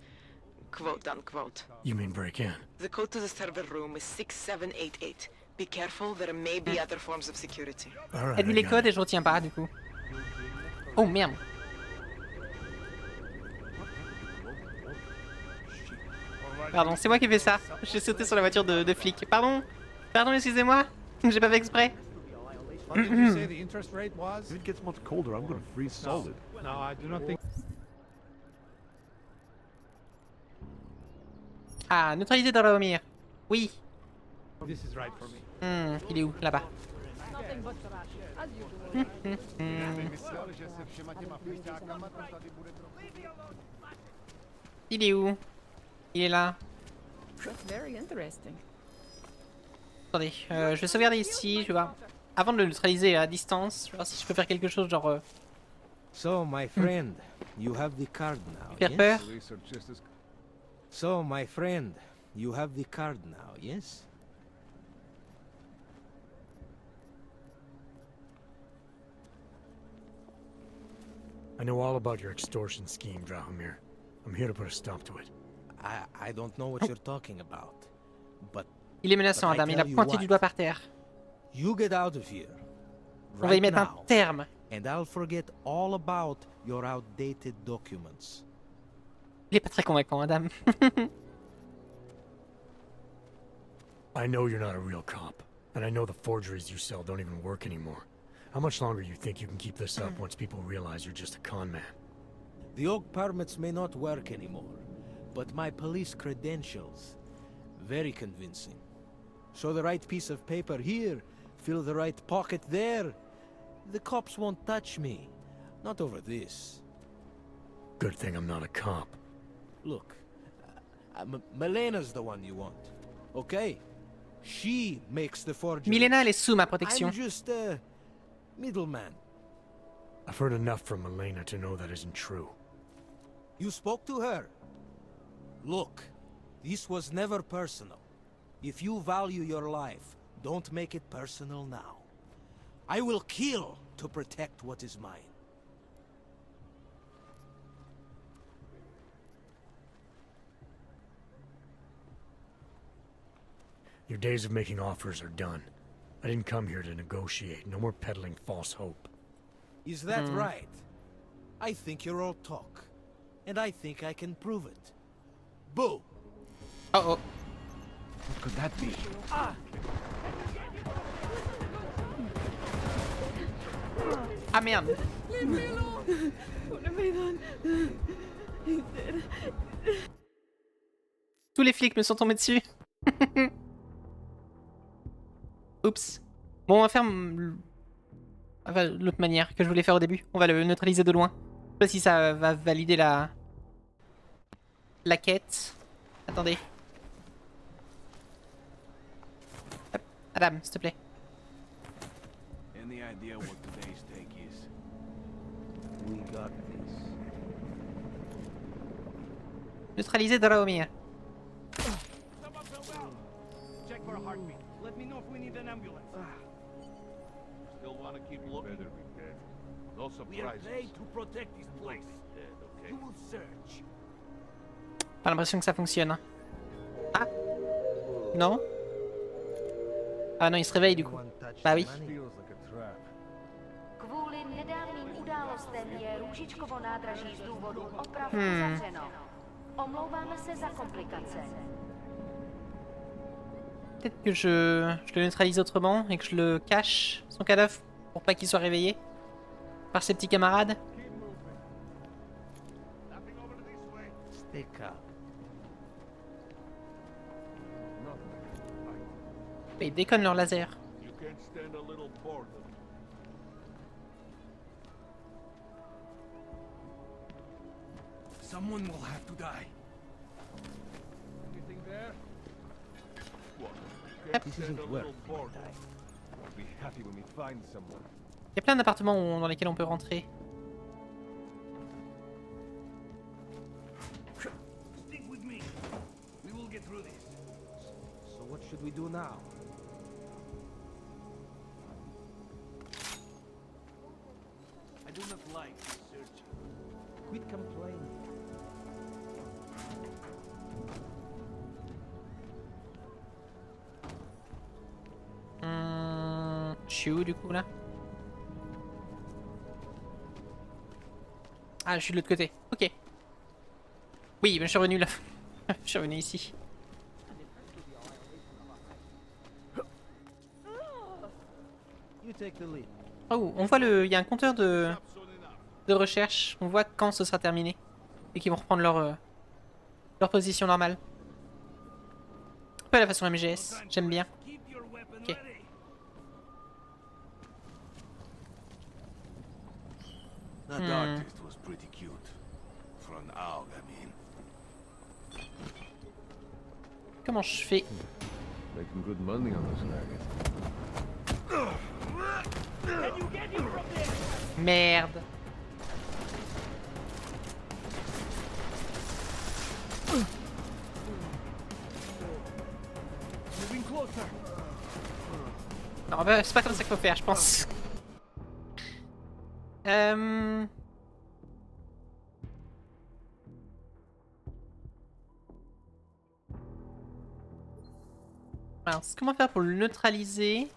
quote unquote. You mean break in? The code to the server room is 6788. Be careful, there may be other forms of security. All right, Aide-lui I les got codes it. et je retiens pas du coup. Oh merde. Pardon, c'est moi qui ai fait ça. J'ai sauté sur la voiture de flic. Pardon. Pardon, excusez-moi. J'ai pas fait exprès. What did you say the interest rate was? If it gets much colder, I'm gonna freeze solid. No, I do not think. Ah, neutraliser Doromir. Oui. This is right for me. Il est où? Là-bas. Nothing but trash, as usual. Il est où? Il est là. That's very interesting. Attendez, je vais sauvegarder ici, je vais voir. Avant de le neutraliser à distance, je vais voir si je peux faire quelque chose genre... So, my friend, you have the card now, Faire yes? peur. So, my friend, you have the card now, yes? I know all about your extortion scheme, Drahomir. I'm here to put a stop to it. I don't know what you're talking about, but... Il est menaçant, Adam, il a pointé du doigt par terre. You get out of here. On va y Right mettre un now, terme. and I'll forget all about your outdated documents. Il est pas très convaincant, Adam. I know you're not a real cop. And I know the forgeries you sell don't even work anymore. How much longer you think you can keep this up once people realize you're just a con man? The oak permits may not work anymore, but my police credentials, very convincing. Show the right piece of paper here, fill the right pocket there. The cops won't touch me. Not over this. Good thing I'm not a cop. Look, Milena's the one you want, okay? She makes the forgery. Milena, elle est sous ma protection. I'm just a middleman. I've heard enough from Milena to know that isn't true. You spoke to her? Look, this was never personal. If you value your life, don't make it personal now. I will kill to protect what is mine. Your days of making offers are done. I didn't come here to negotiate. No more peddling false hope. Is that right? I think you're all talk. And I think I can prove it. Boo! Uh-oh. What could that be? Ah merde. Leave me alone! What have I done? He's dead. Tous les flics me sont tombés dessus. Oups. Bon, on va faire enfin, l'autre manière que je voulais faire au début. On va le neutraliser de loin. Je sais pas si ça va valider la quête. Attendez. Hop. Adam, s'il te plaît. Any idea what today's take is? We got this. Neutraliser Drahomir. Check for a heartbeat. Let me know if we need an ambulance. Still want to keep looking? No We are surprises. paid to protect this place. You will search. Pas l'impression que ça fonctionne. Hein. Ah. Non. Ah non, il se réveille du coup. Bah oui. Kvůli nedávným událostem je Růžičkovo nádraží z důvodu opravdu zavřeno. Omlouváme se za komplikace. Peut-être que je le neutralise autrement et que je le cache, son cadavre, pour pas qu'il soit réveillé par ses petits camarades. Stick up. Ils déconnent leur laser. You can't stand a little boredom. Someone will have to die. Anything there? What? You Yep. can't stand a little boredom. We'll be happy when we find someone. Il y a plein d'appartements dans lesquels on peut rentrer. Stick with me. We will get through this. So what should we do now? I do not like searching. Quit complaining. Je suis où du coup là? Ah, je suis de l'autre côté. Ok. Oui, mais je suis revenu là. Je suis revenu ici. You take the lead. Oh, on voit il y a un compteur de recherche. On voit quand ce sera terminé. Et qu'ils vont reprendre leur position normale. Un peu à la façon MGS. J'aime bien. Ok. That artist was pretty cute. For an owl, I mean. Comment je fais? Making good money on this racket. Merde. Moving closer. Non, bah, c'est pas comme ça qu'il faut faire, je pense. Mince, comment faire pour le neutraliser?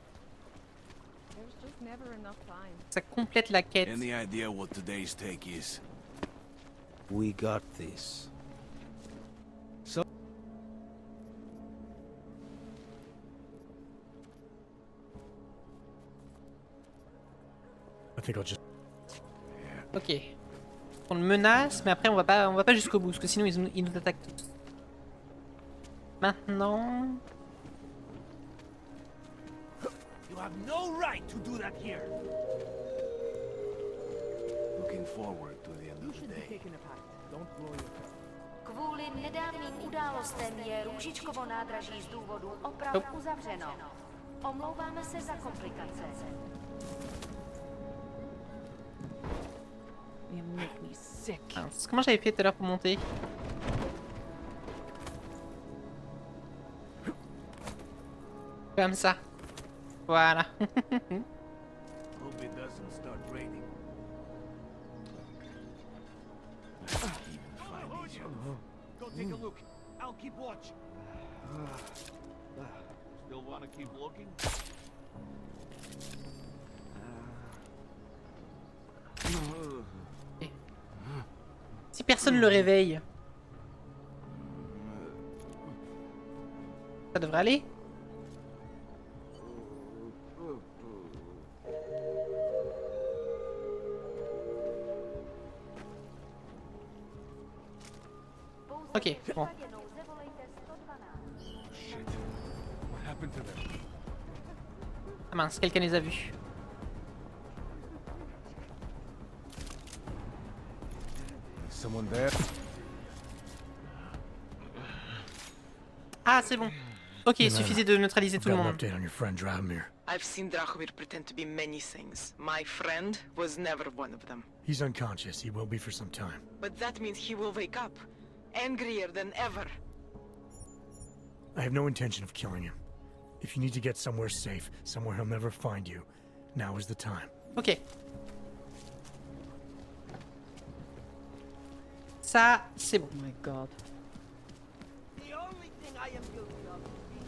Ça complète la quête. Any idea what today's take is? We got this. So I think I'll just... Ok. On le menace, mais après on va pas jusqu'au bout, parce que sinon ils nous attaquent tous. Maintenant... You have no right to do that here. Looking forward to the end of the day. Kvůli nedávným událostem je Růžičkovo nádraží z důvodu oprav uzavřeno. Omlouváme se za komplikace. You make me sick. Comment j'avais fait tout à l'heure pour monter? Comme ça. Voilà. Hope it doesn't start raining. Go take a look. I'll keep watch. Still want to keep looking? Si personne le réveille, ça devrait aller. Ok, bon. Ah mince, quelqu'un les a vus. Someone there? Ah, c'est bon. Ok, il suffisait de neutraliser tout le Got an monde. update on your friend Drahomir. I've seen Drahomir pretend to be many things. My friend was never one of them. He's unconscious. He will be for some time. But that means he will wake up, angrier than ever. I have no intention of killing him. If you need to get somewhere safe, somewhere he'll never find you, now is the time. Ok. Ça, c'est bon. Oh my god. The only thing I am guilty of is being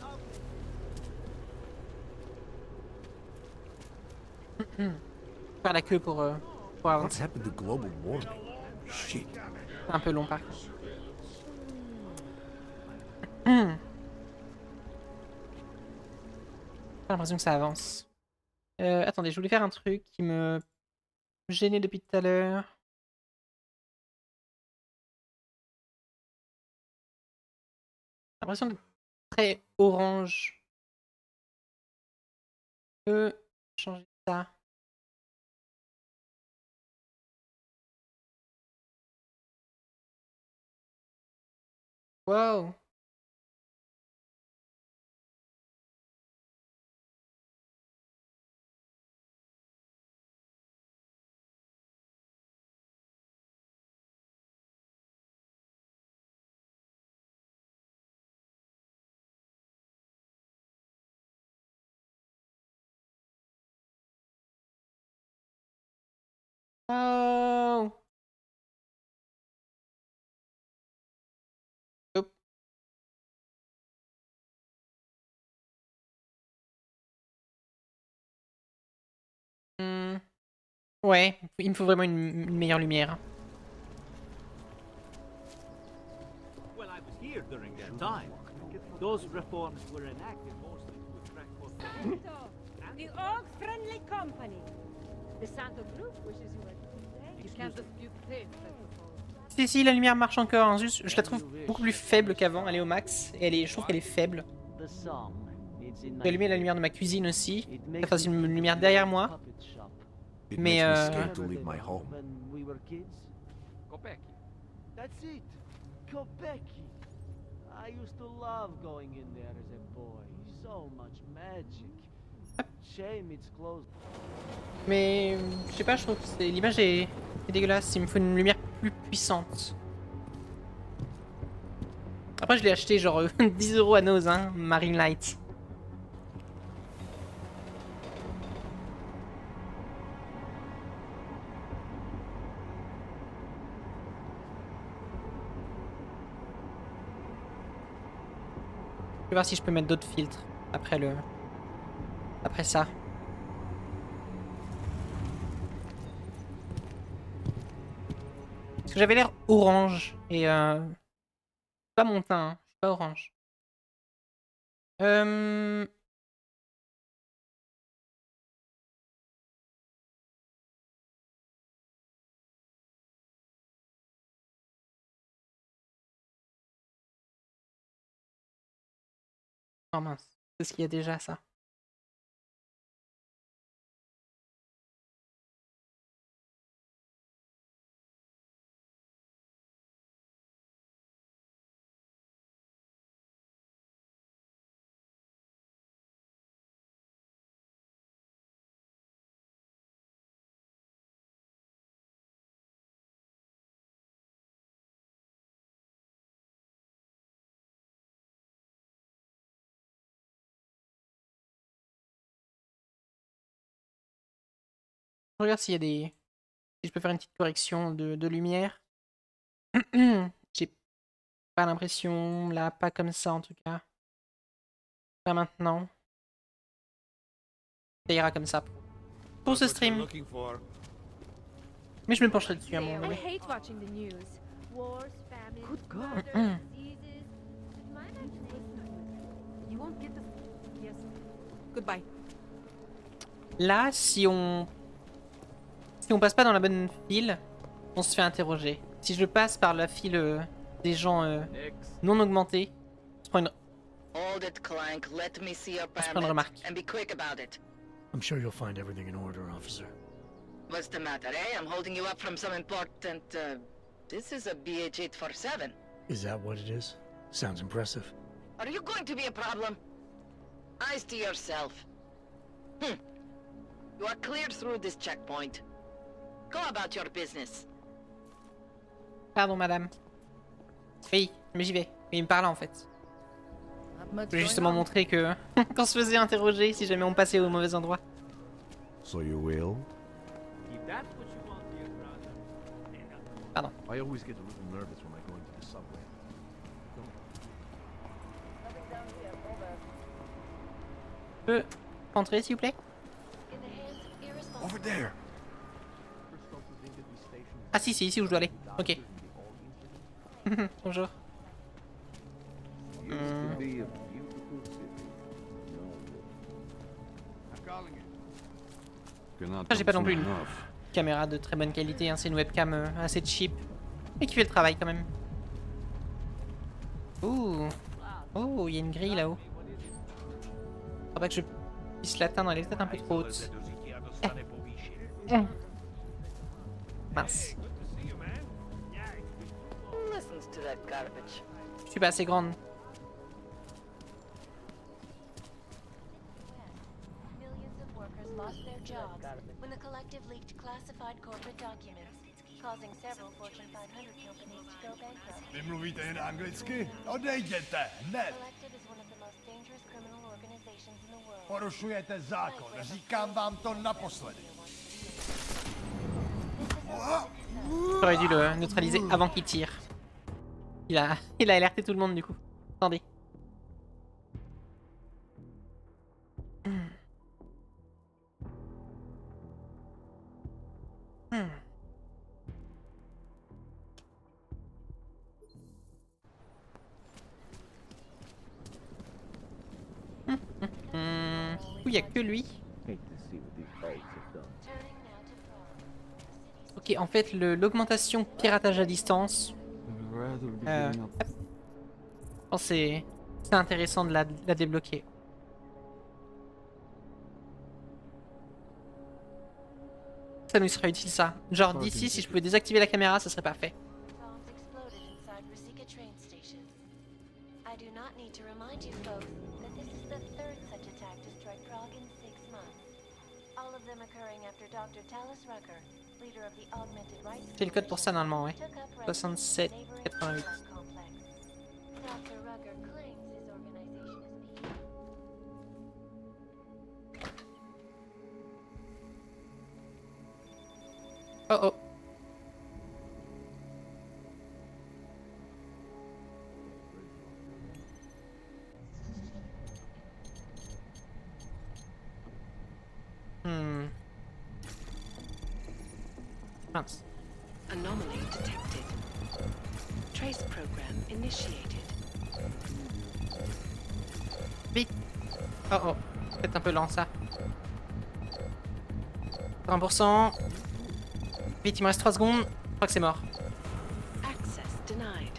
ugly. Faire la queue pour What's avancer. happened to global warming? Shit. C'est un peu long par contre. J'ai l'impression que ça avance. Attendez, je voulais faire un truc qui me gênait depuis tout à l'heure. J'ai l'impression d'être très orange. Je peux changer ça. Wow. Oh. Hop. Ouais, il me faut vraiment une meilleure lumière. Well, I was here during that time. Those reforms were enacted mostly to attract more. The Orc Friendly Company. The Santo Group wishes you a good day. You can't dispute this, I suppose. Si, la lumière marche encore. Hein, juste, je la trouve beaucoup plus faible qu'avant. Elle est au max. Et je trouve qu'elle est faible. J'ai allumé la lumière de ma cuisine aussi. Enfin, c'est une lumière derrière moi. It Mais makes me scared to leave my home. Kopeki. That's it. Kopeki. I used to love going in there as a boy. So much magic. Shame it's closed. Mais je sais pas, je trouve que l'image est dégueulasse. Il me faut une lumière plus puissante. Après, je l'ai acheté genre 10 € à Nose, hein, Marine Light. Je vais voir si je peux mettre d'autres filtres après ça. Parce que j'avais l'air orange et pas mon teint, hein. Je suis pas orange. Oh mince, c'est ce qu'il y a déjà ça. Je regarde s'il y a des... Si je peux faire une petite correction de lumière. J'ai pas l'impression, là, pas comme ça en tout cas. Pas maintenant. Ça ira comme ça pour ce stream. Mais je me pencherai dessus à un moment I donné. hate watching the news. Wars, famines, Good God. murders, diseases. My imagination. You won't get the... Yes. Goodbye. Là, si on passe pas dans la bonne file, on se fait interroger. Si je passe par la file des gens non augmentés, on se prend une... Hold it, Clank. Let me see your prend une permit. remarque. And be quick about it. I'm sure you'll find everything in order, officer. What's the matter, eh? I'm holding you up from some important, This is a BH-847. Is that what it is? Sounds impressive. Are you going to be a problem? Eyes to yourself. You are cleared through this checkpoint. Go about your business. Pardon, madame. Oui, mais j'y vais. Mais il me parle en fait. Je voulais justement montrer que qu'on se faisait interroger si jamais on passait au mauvais endroit. So you will? If that's what you want, dear brother. Pardon. I always get a little nervous when I go into the subway. Je peux entrer s'il vous plaît? Over there. Ah si, c'est ici où je dois aller. Ok. Bonjour. Ah, j'ai pas non plus une caméra de très bonne qualité, hein. C'est une webcam assez cheap, mais qui fait le travail quand même. Ouh. Oh, il y a une grille là-haut. Faudrait que je puisse l'atteindre, elle est peut-être un peu trop haute. Mince. Who listens to that garbage? Je suis pas assez grande. Millions of workers lost their jobs when the collective leaked classified corporate documents, causing several Fortune 500 companies to go bankrupt. Vy mluvíte jen anglicky? Odejděte, hned! Collective is one of the most dangerous criminal organizations in the world. Porušujete zákon, říkám vám to naposledy. J'aurais dû le neutraliser avant qu'il tire. Il a alerté tout le monde du coup. Attendez. Il n'y a que lui. Ok, en fait, l'augmentation piratage à distance. Je pense que c'est intéressant de la débloquer. Ça nous serait utile ça. Genre d'ici, si je pouvais désactiver la caméra, ça serait parfait. J'ai le code pour ça normalement, ouais. 67 88. Oh oh. Mince. Anomaly detected. Trace program initiated. Vite. Oh oh. C'est un peu lent ça. 20%. Vite, il me reste 3 secondes. Je crois que c'est mort. Access denied.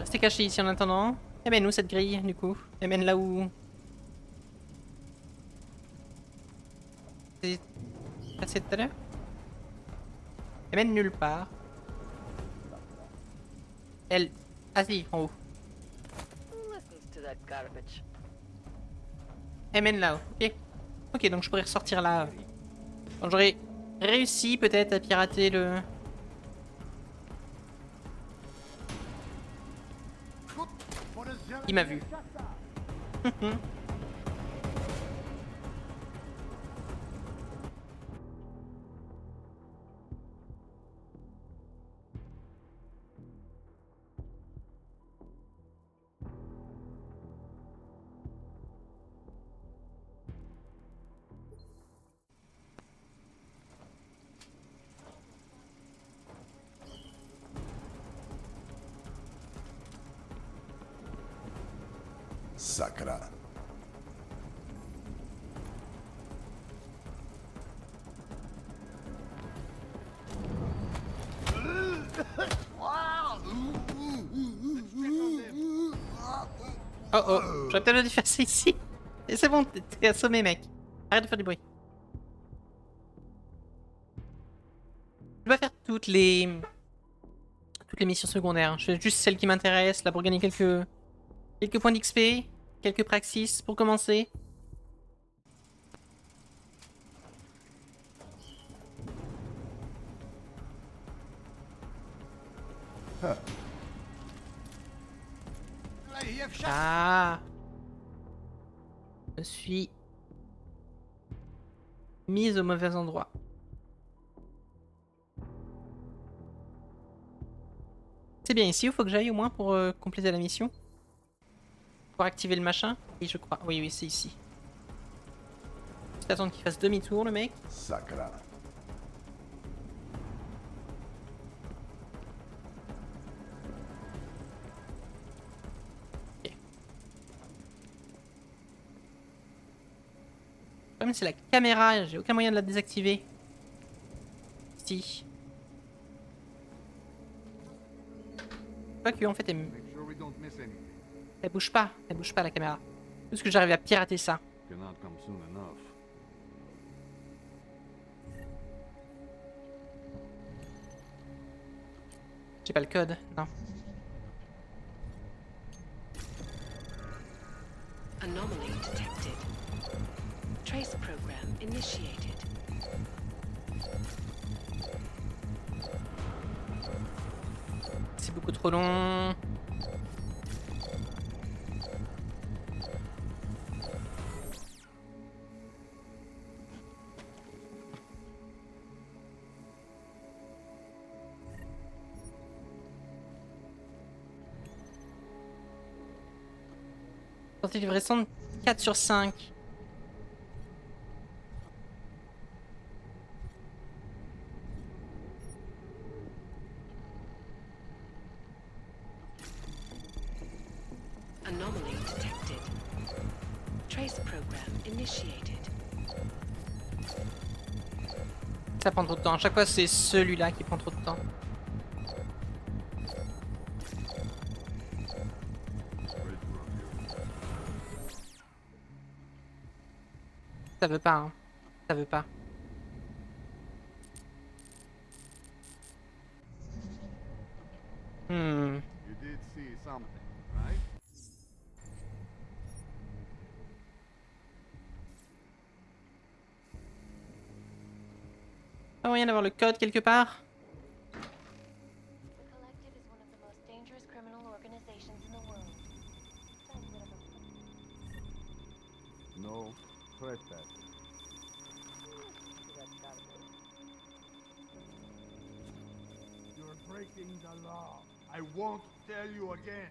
rester caché ici en attendant. Elle mène où cette grille du coup? Elle mène là où... C'est passé tout à l'heure? Elle mène nulle part. Elle... Ah si, en haut. Listen to that garbage. Elle mène là-haut, ok. Ok, donc je pourrais ressortir là. Donc j'aurais réussi peut-être à pirater le... Il m'a vu. Sacra. Oh oh, j'aurais peut-être dû faire ça ici. Et c'est bon, t'es assommé mec. Arrête de faire du bruit. Je vais pas faire toutes les missions secondaires. Je fais juste celles qui m'intéressent là pour gagner quelques points d'XP, quelques praxis pour commencer. Ah, je suis mise au mauvais endroit. C'est bien ici où il faut que j'aille au moins pour compléter la mission. Pour activer le machin. Oui, je crois. Oui, oui, c'est ici. Juste attendre qu'il fasse demi-tour, le mec. Sacra. Ok. Le problème, c'est la caméra. J'ai aucun moyen de la désactiver. Si. Pas que en fait, elle bouge pas. Elle bouge pas, la caméra. Est-ce que j'arrive à pirater ça? J'ai pas le code, non. Anomaly detected. Trace program initiated. C'est beaucoup trop long. Sortie de livraison 4 sur 5. Anomaly detected. Trace program initiated. Ça prend trop de temps. À chaque fois, c'est celui-là qui prend trop de temps. Ça veut pas, hein. Ça veut pas. Hmm. You did see something, right? Pas moyen d'avoir le code quelque part? No threat that. You're breaking the law. I won't tell you again.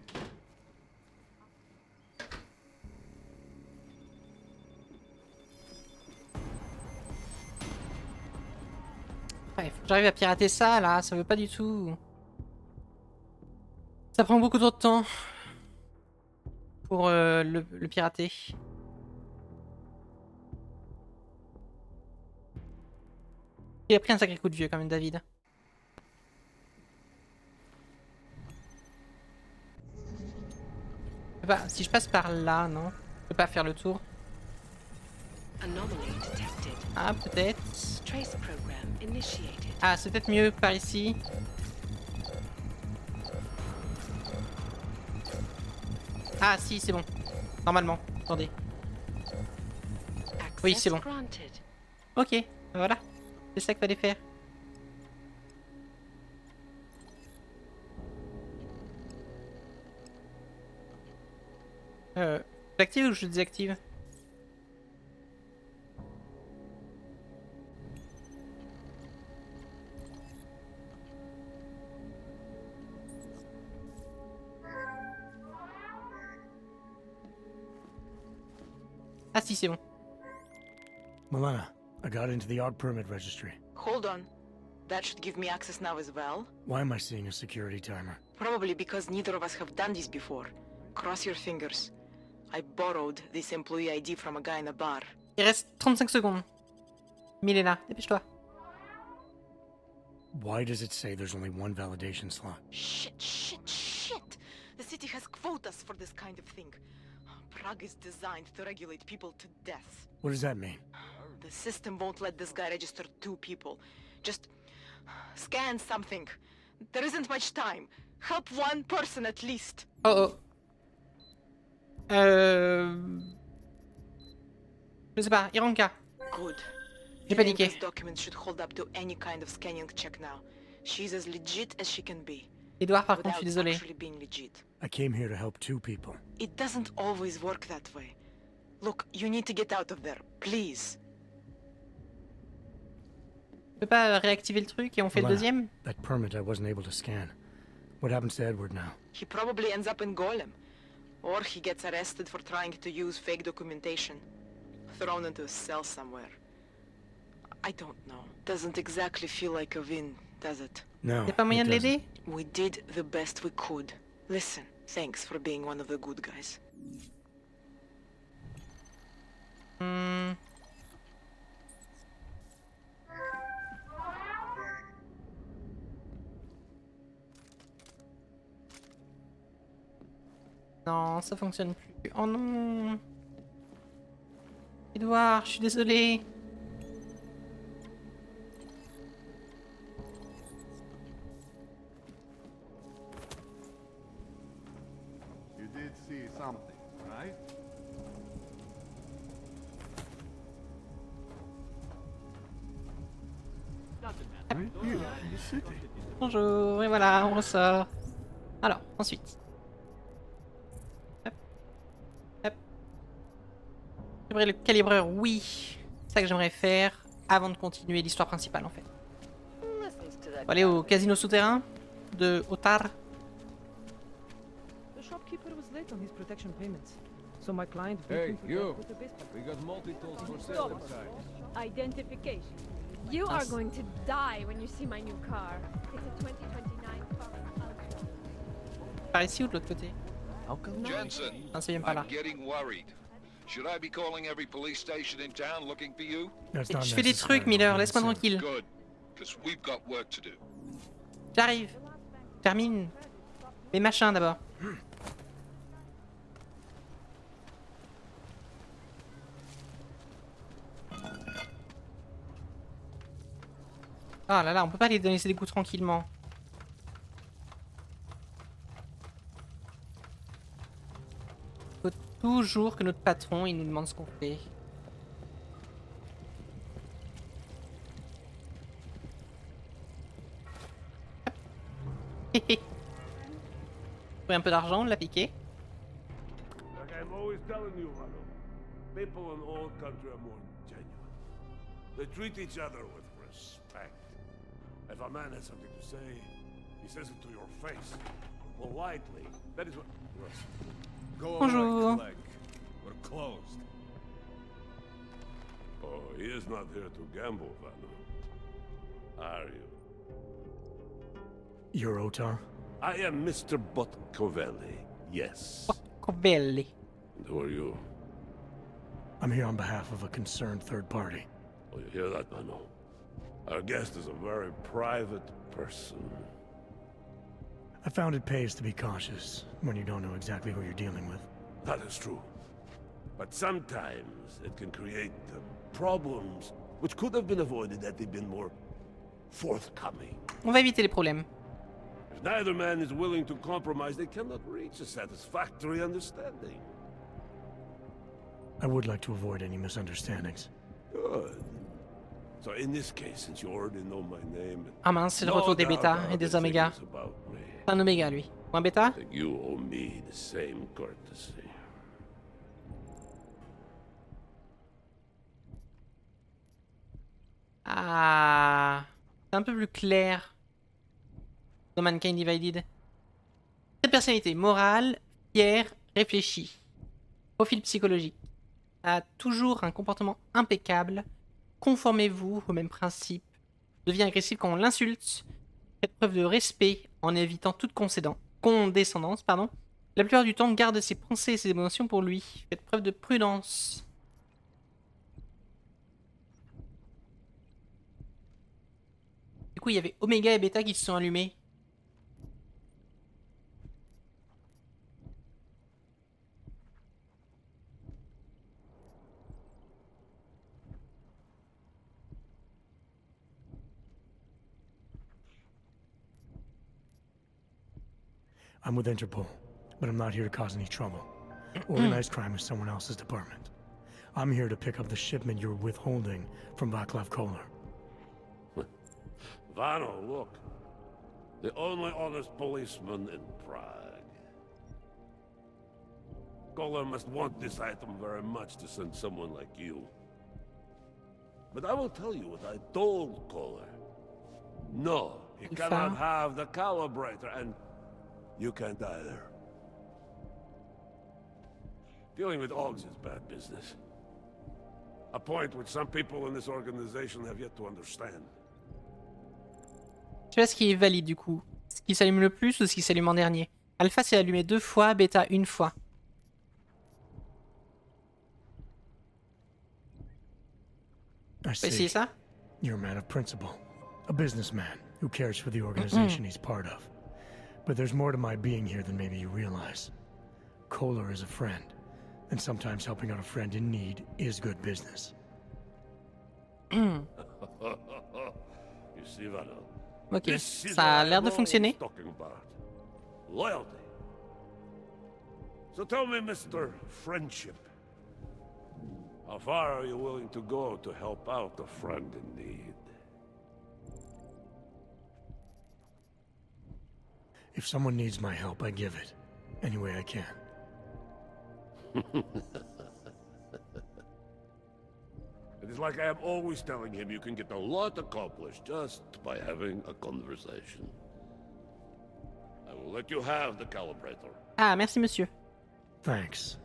Ouais, faut que j'arrive à pirater ça là, ça veut pas du tout. Ça prend beaucoup trop de temps pour le pirater. Il a pris un sacré coup de vieux quand même, David. sais pas, si je passe par là, non? Je peux pas faire le tour. Anomaly detected. Ah, peut-être. Trace program initiated. Ah, c'est peut-être mieux par ici. Ah, si, c'est bon. Normalement. Attendez. Oui, c'est bon. Granted. Ok, voilà. C'est ça qu'il fallait faire. J'active ou je désactive? Ah si, c'est bon. Milena, I got into the art permit registry. Hold on. That should give me access now as well. Why am I seeing a security timer? Probably because neither of us have done this before. Cross your fingers. I borrowed this employee ID from a guy in a bar. Il reste 35 secondes. Milena, dépêche-toi. Why does it say there's only one validation slot? Shit. The city has quotas for this kind of thing. Prague is designed to regulate people to death. What does that mean? The system won't let this guy register 2 people. Just scan something. There isn't much time. Help one person at least. Oh. Je sais pas, Iranka. Good. J'ai paniqué. This document should hold up to any kind of scanning check now. She's as legit as she can be. Edouard, par contre, je suis without désolé. actually being legit. I came here to help 2 people. It doesn't always work that way. Look, you need to get out of there, please. Je peux pas réactiver le truc et on fait le deuxième? That permit I wasn't able to scan. What happens to Edward now? He probably ends up in Golem. Or he gets arrested for trying to use fake documentation. Thrown into a cell somewhere. I don't know. Doesn't exactly feel like a win, does it? No. Y'a pas moyen de l'aider? We did the best we could. Listen, thanks for being one of the good guys. Non, ça fonctionne plus. Oh non. Edouard, je suis désolé. You did see something, right? Right here in the city. Bonjour, et voilà, on ressort. Alors, ensuite. Le calibreur, oui. C'est ça que j'aimerais faire avant de continuer l'histoire principale en fait. On va aller au casino souterrain de Otar. The shopkeeper was late on his protection payments, so my client Hey, you! We got multi-tools for sale inside. Identification. You are going to die when you see my new car. It's a 2029 car. Par ici ou de l'autre côté? Jensen, Non, ça vient pas là. I'm getting worried. Should I be calling every police station in town looking for you? Je fais des trucs, Miller, laisse-moi tranquille. Good, because we've got work to do. J'arrive. Termine. Les machins d'abord. Ah là là, on peut pas les donner des coups tranquillement. Faut toujours que notre patron il nous demande ce qu'on fait. Trouver un peu d'argent, on l'a piqué. Like I'm always telling you, Rado, people in old country are more genuine. They treat each other with respect. If a man has something to say, he says it to your face. Politely. That is what... Listen. Go Bonjour. away, Clegg. We're closed. Oh, he is not here to gamble, Vano. Are you? You're Otar? I am Mr. Botkovelli, yes. Botkovelli. And who are you? I'm here on behalf of a concerned third party. Oh, you hear that, Vano? Our guest is a very private person. I found it pays to be cautious when you don't know exactly who you're dealing with. That is true. But sometimes it can create problems which could have been avoided had they been more forthcoming. On va éviter les problèmes. If neither man is willing to compromise, they cannot reach a satisfactory understanding. I would like to avoid any misunderstandings. Good. So in this case, since you already know my name, Ah mince, c'est le retour des bêtas et des omégas. C'est un oméga lui. Ou un bêta? You owe me the same courtesy. Ah, c'est un peu plus clair dans Mankind Divided. Cette personnalité morale, fière, réfléchie. Profil psychologique. A toujours un comportement impeccable. Conformez-vous aux mêmes principes. Devient agressif quand on l'insulte. Faites preuve de respect en évitant toute condescendance. Pardon. La plupart du temps, garde ses pensées et ses émotions pour lui. Faites preuve de prudence. Du coup, il y avait Oméga et Bêta qui se sont allumés. I'm with Interpol, but I'm not here to cause any trouble. Organized crime is someone else's department. I'm here to pick up the shipment you're withholding from Vaclav Kolar. Vano, look. The only honest policeman in Prague. Kolar must want this item very much to send someone like you. But I will tell you what I told Kolar. No, he cannot have the calibrator, and you can't either. Dealing with Augs is bad business. A point which some people in this organization have yet to understand. Je sais pas ce qui est valide du coup. Ce qui s'allume le plus ou ce qui s'allume en dernier. Alpha s'est allumé 2 fois, Bêta 1 fois. I see. Ça? You're a man of principle. A businessman who cares for the organization he's part of. But there's more to my being here than maybe you realize. Kolar is a friend, and sometimes helping out a friend in need is good business. You see, Vano? Ok, ça a l'air de fonctionner. Loyalty. So tell me, Mr. Friendship, how far are you willing to go to help out a friend in need? If someone needs my help, I give it. Any way I can. It is like I am always telling him you can get a lot accomplished just by having a conversation. I will let you have the calibrator. Ah, merci monsieur. Thanks.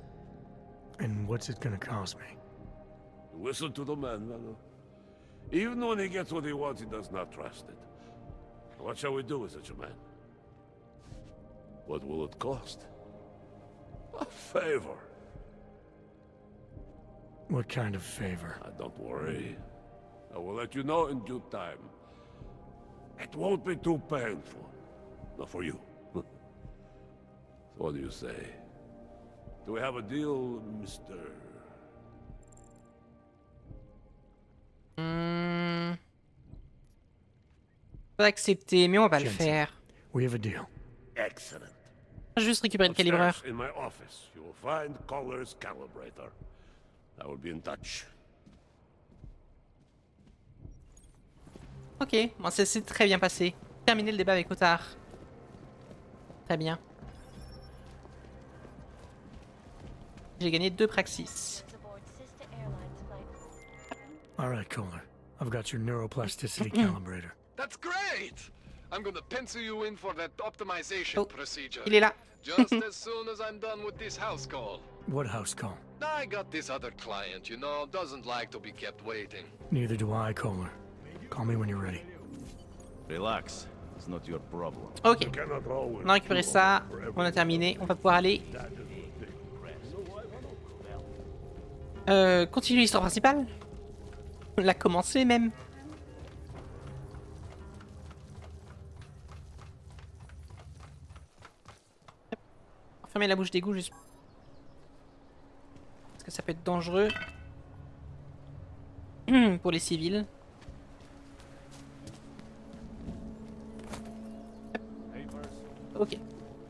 And what's it gonna cost me? Listen to the man, Vano. Even when he gets what he wants, he does not trust it. What shall we do with such a man? What will it cost? A favor. What kind of favor? Don't worry. I will let you know in due time. It won't be too painful. Not for you. What do you say? Do we have a deal, Mr. Faut accepter, mais on va pas le faire. We have a deal. Excellent. Juste récupérer le calibreur. In my office, you will find Kolar's calibrator. I will be in touch. Ok, bon, ça s'est très bien passé. Terminer le débat avec Otard. Très bien. J'ai gagné 2 praxis. All right, Kolar. I've got your neuroplasticity calibrator. That's great! I'm gonna pencil you in for that optimization procedure. Il est là. Just as soon as I'm done with this house call. What house call? I got this other client, you know, doesn't like to be kept waiting. Neither do I, Kolar. Call me when you're ready. Relax. It's not your problem. Ok. On a récupéré ça. On a terminé. On va pouvoir aller... continuer l'histoire principale. On l'a commencé même. Fermer la bouche d'égout juste. que ça peut être dangereux pour les civils. Ok.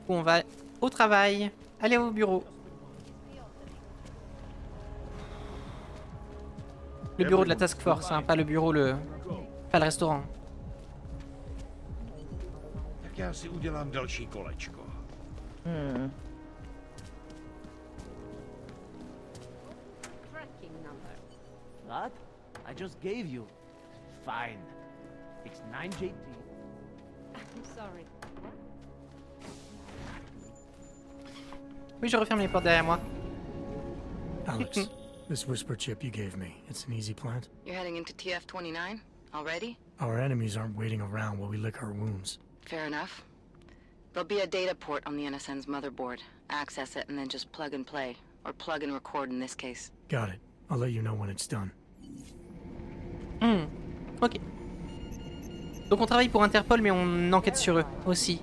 Bon, on va au travail. Allez au bureau. Le bureau de la task force, hein, pas le bureau, pas le restaurant. Tak já si udělám další kolečko. Tracking number. What? I just gave you. Fine. It's 9JT. I'm sorry. Oui, je referme les portes derrière moi. Alex, this whisper chip you gave me, it's an easy plant? You're heading into TF-29 already? Our enemies aren't waiting around while we lick our wounds. Fair enough. There'll be a data port on the NSN's motherboard. Access it and then just plug and play. Or plug and record in this case. Got it. I'll let you know when it's done. Ok. Donc on travaille pour Interpol, mais on enquête sur eux aussi.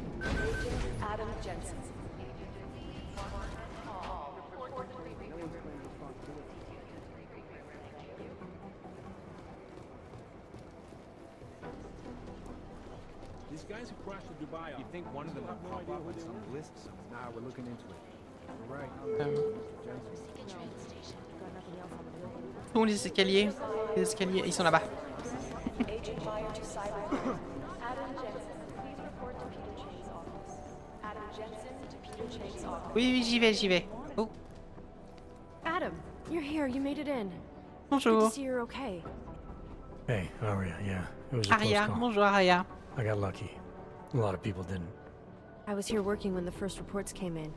These guys who crashed to Dubai, you think one of them will pop up on some list? Nah, we're looking into it. Right. Où les escaliers? Les escaliers, ils sont là-bas. Oui, j'y vais. Oh. Adam, you're here. You made it in. Bonjour. Good to see you're okay. Hey, Aria, yeah. It was a close Aria, call. bonjour Aria. I got lucky. A lot of people didn't. I was here working when the first reports came in.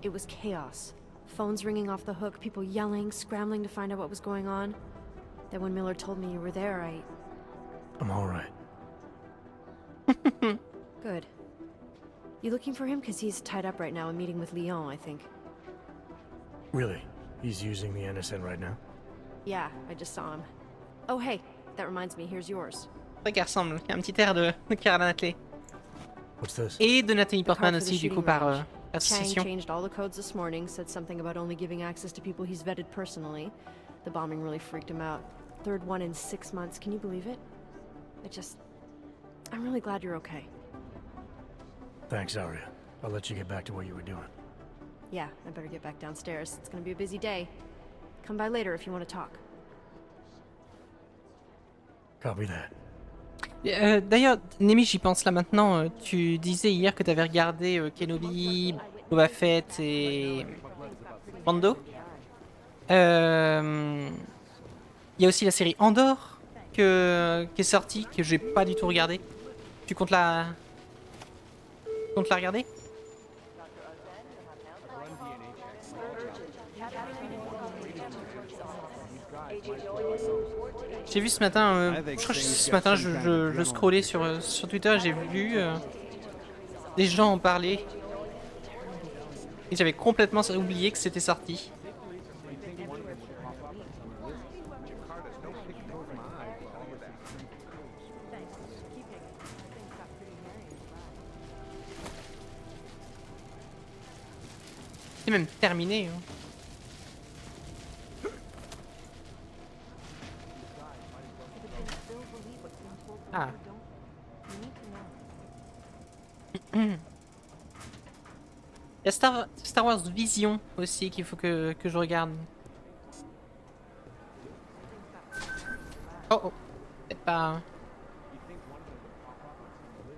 It was chaos. Phones ringing off the hook, people yelling, scrambling to find out what was going on. Then when Miller told me you were there, I'm alright. Good. You looking for him? Because he's tied up right now, a meeting with Lyon, I think. Really? He's using the NSN right now? Yeah, I just saw him. Oh, hey, that reminds me, here's yours. C'est vrai qu'elle ressemble. Il y a un petit air de Karen Atlee. What's this? Et de Nathalie Portman Card for the aussi, du coup, shooting par range. Chang association. changed all the codes this morning, said something about only giving access to people he's vetted personally. The bombing really freaked him out. Third one in 6 months, can you believe it? I'm really glad you're okay. Thanks, Aria. I'll let you get back to what you were doing. Yeah, I better get back downstairs. It's gonna be a busy day. Come by later if you want to talk. Copy that. D'ailleurs, Nemi, j'y pense là maintenant. Tu disais hier que tu avais regardé Kenobi, Boba Fett et Mando. Il y a aussi la série Andor qui est sortie, que j'ai pas du tout regardé. Tu comptes la regarder? J'ai vu ce matin, je crois que ce matin je scrollais sur Twitter, j'ai vu des gens en parler. Et j'avais complètement oublié que c'était sorti. C'est même terminé. Hein. Ah. Il y a Star Wars Vision aussi qu'il faut que je regarde. Oh, peut-être pas.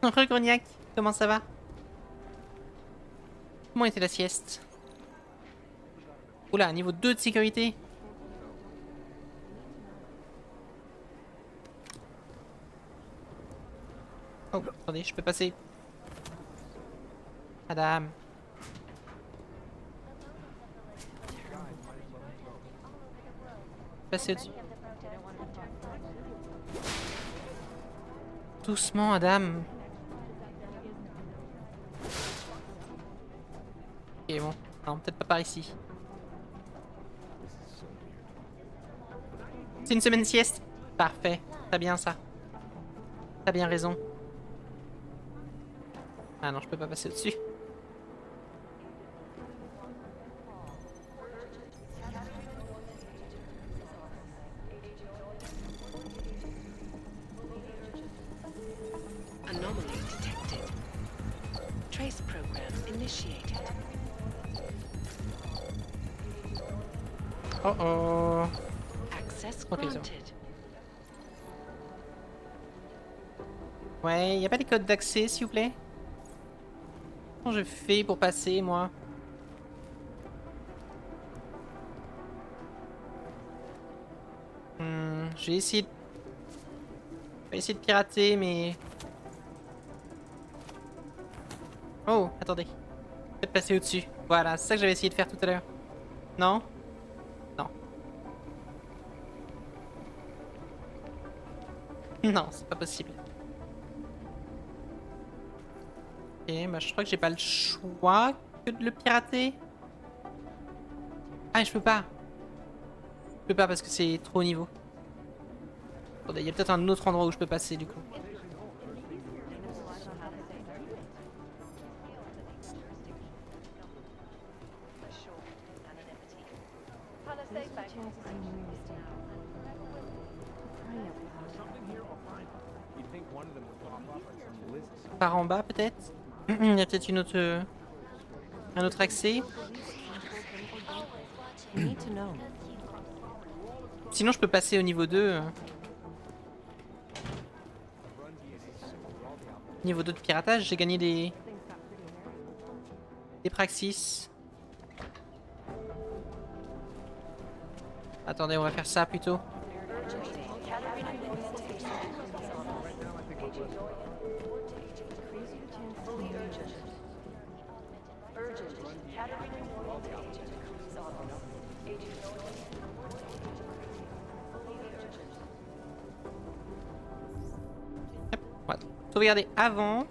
Grognac, comment ça va? Comment était la sieste? Oula, niveau 2 de sécurité. Oh, attendez, je peux passer. Madame. Passer au-dessus. Doucement, madame. Ok, bon. Non, peut-être pas par ici. C'est une semaine sieste. Parfait. Très bien, ça. T'as bien raison. Ah non, je peux pas passer au-dessus. initiated. Oh oh. Access Ok, c'est bon. granted. Ouais, y a pas des codes d'accès, s'il vous plaît? Comment je fais pour passer, moi? Je vais essayer de pirater, mais... Oh, attendez. Peut-être passer au-dessus. Voilà, c'est ça que j'avais essayé de faire tout à l'heure. Non? Non. Non, c'est pas possible. Ok, bah je crois que j'ai pas le choix que de le pirater. Ah, je peux pas. Je peux pas parce que c'est trop haut niveau. Attendez, il y a peut-être un autre endroit où je peux passer du coup. Par en bas peut-être. Il y a peut-être une autre, un autre accès. Sinon je peux passer au niveau 2. Niveau 2 de piratage, j'ai gagné des praxis. Attendez, on va faire ça plutôt. Voilà. Sauvegarder avant.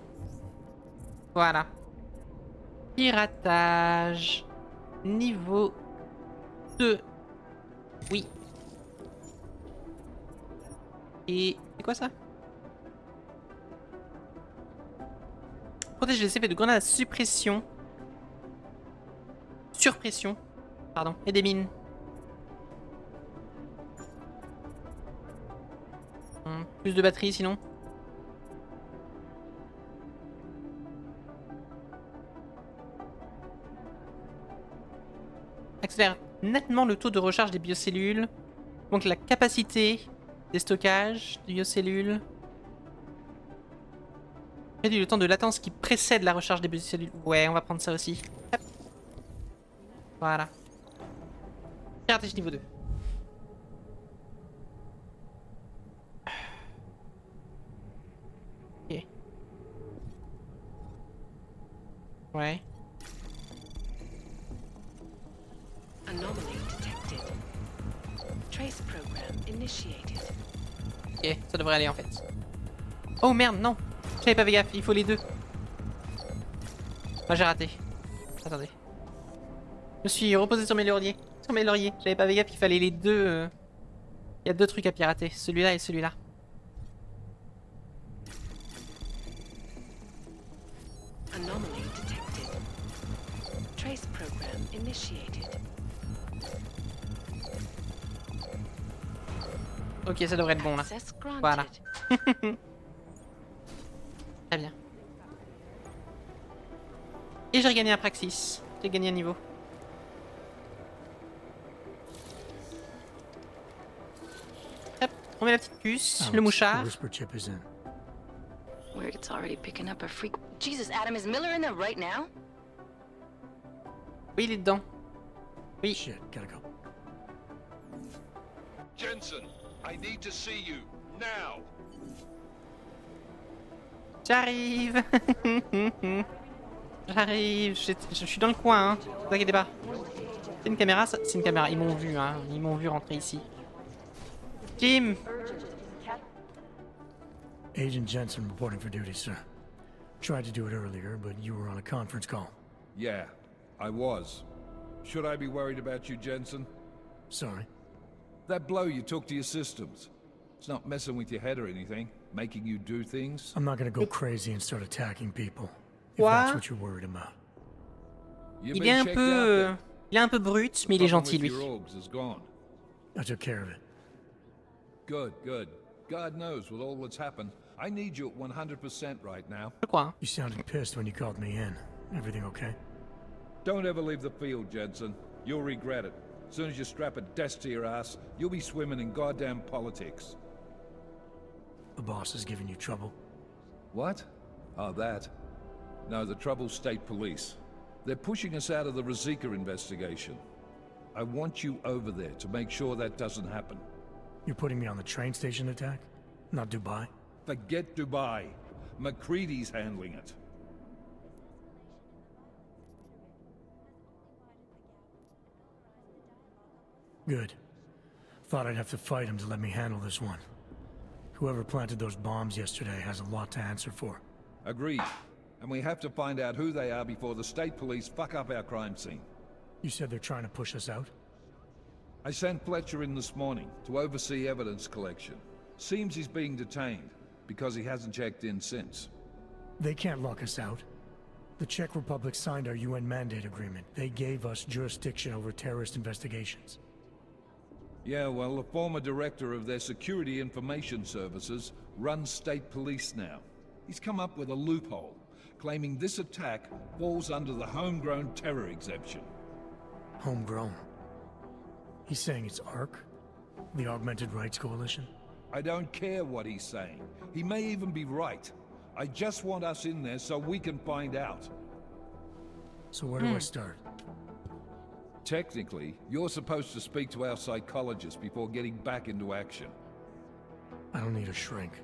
Voilà. Piratage. Niveau 2. Oui. Et... c'est quoi ça? Protège les effets de grenades à suppression. Surpression. Pardon. Et des mines. Plus de batterie sinon. Accélère nettement le taux de recharge des biocellules. Donc la capacité des stockages des biocellules. Réduit le temps de latence qui précède la recharge des biocellules. Ouais, on va prendre ça aussi. Hop. Voilà. Piratage niveau 2. Ok. Ouais. Anomaly detected. Trace program initiated. Ok, ça devrait aller en fait. Oh merde, non. J'avais pas fait gaffe, il faut les deux. Ah, j'ai raté. Attendez. Je me suis reposé sur mes lauriers. J'avais pas fait gaffe qu'il fallait les deux. Il y a deux trucs à pirater, celui-là et celui-là. Anomaly detected. Trace program initiated. Ok, ça devrait être bon là. Access granted. Voilà. Très bien. Et j'ai gagné un praxis. J'ai gagné un niveau. Hop, on met la petite puce, le mouchard. Weird, it's already picking up a freak. Jesus, Adam, is Miller in there right now? Oui, il est dedans. Oui. Shit, gotta go. Jensen, I need to see you now. J'arrive. J'arrive. Je suis dans le coin, hein. Ne vous inquiétez pas. C'est une caméra, ça? C'est une caméra. Ils m'ont vu, hein. Ils m'ont vu rentrer ici. Jim. Agent Jensen reporting for duty, sir. Tried to do it earlier, but you were on a conference call. Yeah, I was. Should I be worried about you, Jensen? Sorry. That blow you took to your systems. It's not messing with your head or anything, making you do things. I'm not gonna go crazy and start attacking people. If Quoi? that's what you're worried about. Il est un peu brut, mais il est gentil, lui. I took care of it. Good, good. God knows with all that's happened. I need you at 100% right now. Je crois. You sounded pissed when you called me in. Everything okay? Don't ever leave the field, Jensen. You'll regret it. As soon as you strap a desk to your ass, you'll be swimming in goddamn politics. The boss is giving you trouble? What? Oh, that? No, the trouble's state police. They're pushing us out of the Ruzicka investigation. I want you over there to make sure that doesn't happen. You're putting me on the train station attack? Not Dubai? Forget Dubai. McCready's handling it. Good. Thought I'd have to fight him to let me handle this one. Whoever planted those bombs yesterday has a lot to answer for. Agreed. And we have to find out who they are before the state police fuck up our crime scene. You said they're trying to push us out? I sent Fletcher in this morning to oversee evidence collection. Seems he's being detained, because he hasn't checked in since. They can't lock us out. The Czech Republic signed our UN mandate agreement. They gave us jurisdiction over terrorist investigations. Yeah, well, the former director of their security information services runs state police now. He's come up with a loophole, claiming this attack falls under the homegrown terror exemption. Homegrown? He's saying it's ARC? The Augmented Rights Coalition? I don't care what he's saying. He may even be right. I just want us in there so we can find out. So where do I start? Technically, you're supposed to speak to our psychologist before getting back into action. I don't need a shrink.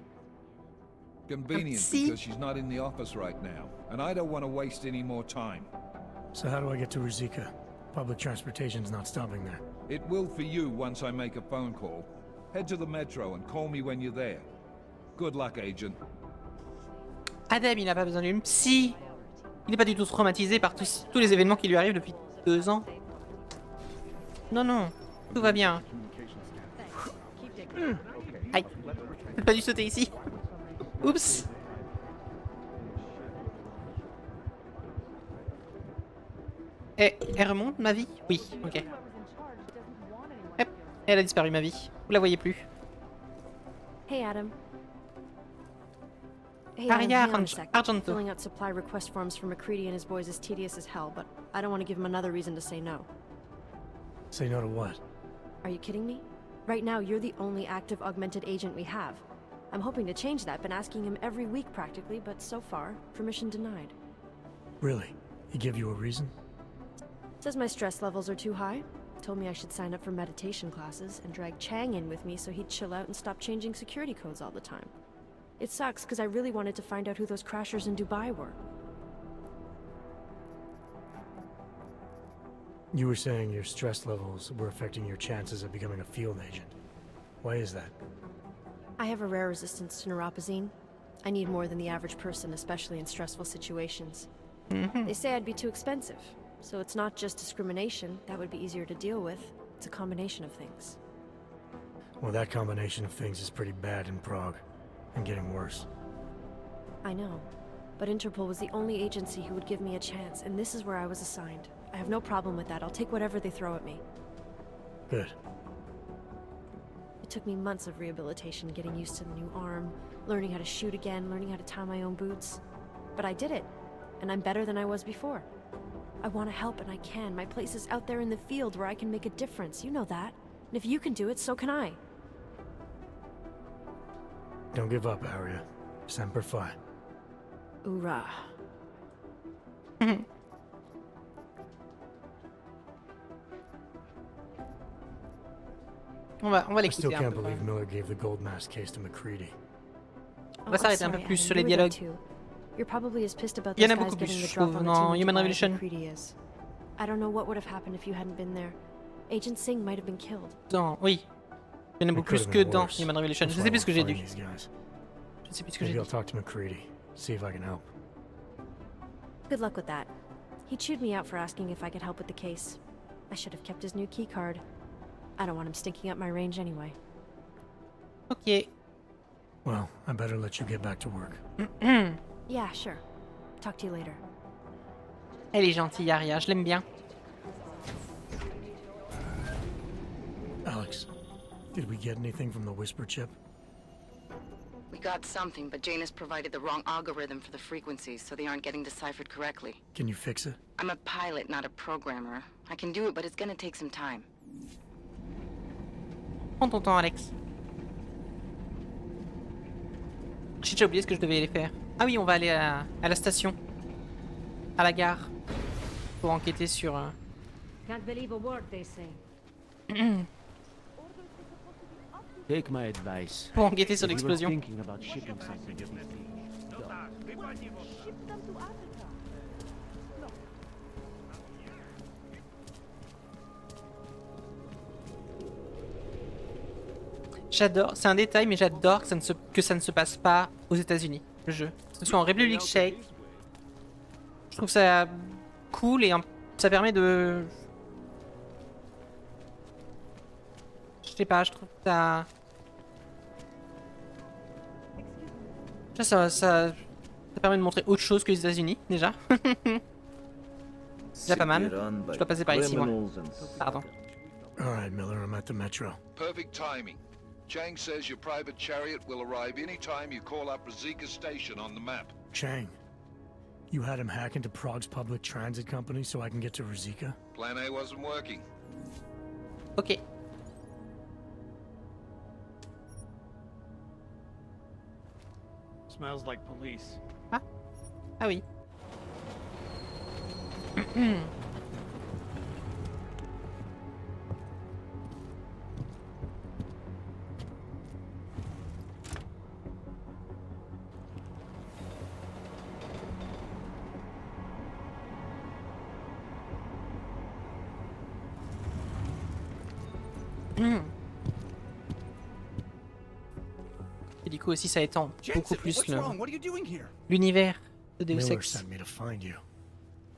Convenient, because she's not in the office right now, and I don't want to waste any more time. So how do I get to Ruzicka? Public transportation's not stopping there. It will for you once I make a phone call. Head to the metro and call me when you're there. Good luck, agent. Adem, il n'a pas besoin d'une psy. Il n'est pas du tout traumatisé par tous les événements qui lui arrivent depuis 2 ans. Non, non, tout va bien. Aïe, j'ai pas dû sauter ici. Oups. Elle remonte, ma vie? Oui, ok. Hop, elle a disparu, ma vie. Vous la voyez plus. Hey, Adam. Hey, Aria hang on a sec. Argento. Filling out supply request forms for McCready and his boys is tedious as hell, but I don't want to give him another reason to say no. Say no to what? Are you kidding me? Right now, you're the only active augmented agent we have. I'm hoping to change that, been asking him every week practically, but so far, permission denied. Really? He gave you a reason? Says my stress levels are too high. Told me I should sign up for meditation classes and drag Chang in with me so he'd chill out and stop changing security codes all the time. It sucks because I really wanted to find out who those crashers in Dubai were. You were saying your stress levels were affecting your chances of becoming a field agent. Why is that? I have a rare resistance to neuropazine. I need more than the average person, especially in stressful situations. They say I'd be too expensive, so it's not just discrimination. That would be easier to deal with. It's a combination of things. Well, that combination of things is pretty bad in Prague, and getting worse. I know, but Interpol was the only agency who would give me a chance, and this is where I was assigned. I have no problem with that. I'll take whatever they throw at me. Good. It took me months of rehabilitation, getting used to the new arm, learning how to shoot again, learning how to tie my own boots. But I did it, and I'm better than I was before. I want to help, and I can. My place is out there in the field where I can make a difference. You know that. And if you can do it, so can I. Don't give up, Aria. Semper Fi. Hoorah. On va I still can't believe Miller gave the gold mask case to McCready. On va s'arrêter un peu plus sur les dialogues. You're probably as pissed about Il y those en a guys beaucoup plus, getting the je drop trouve, on the dans team Human as Revolution. McCready is. I don't know what would have happened if you hadn't been there. Agent Singh might have been killed. Oui. Il y en a beaucoup plus que dans Human Revolution. Je sais plus ce que j'ai dit. Je sais plus ce que j'ai Maybe I'll dit. talk to McCready, see if I can help. Good luck with that. He chewed me out for asking if I could help with the case. I should have kept his new key card. I don't want him stinking up my range anyway. Ok. Well, I better let you get back to work. Yeah, sure. Talk to you later. Elle est gentille, Aria. Je l'aime bien. Alex, did we get anything from the Whisper chip? We We got something, but Jane has provided the wrong algorithm for the frequencies, so they aren't getting deciphered correctly. Can you fix it? I'm a pilot, not a programmer. I can do it, but it's gonna take some time. Prends ton temps, Alex. J'ai déjà oublié ce que je devais aller faire. Ah oui, on va aller à la station. À la gare. Pour enquêter sur... Can't believe a word they say. Take my advice. Pour enquêter sur If you were l'explosion. thinking about shipping something, Ship them to Africa. J'adore, c'est un détail, mais j'adore que ça ne se passe pas aux États-Unis, le jeu. Que ce soit en République tchèque. Je trouve ça cool et ça permet de... Je sais pas, je trouve ça... Ça permet de montrer autre chose que les États-Unis, déjà. Déjà pas mal. Je dois passer par ici, moi. Pardon. Alright, Miller, I'm at the metro. Perfect timing. Chang says your private chariot will arrive anytime you call up Rizika Station on the map. Chang, you had him hack into Prague's public transit company so I can get to Rizika? Plan A wasn't working. Ok. Smells like police. Ah, ah oui. Et du coup aussi ça étend beaucoup plus l'univers de Deus Miller Ex. sent me to find you.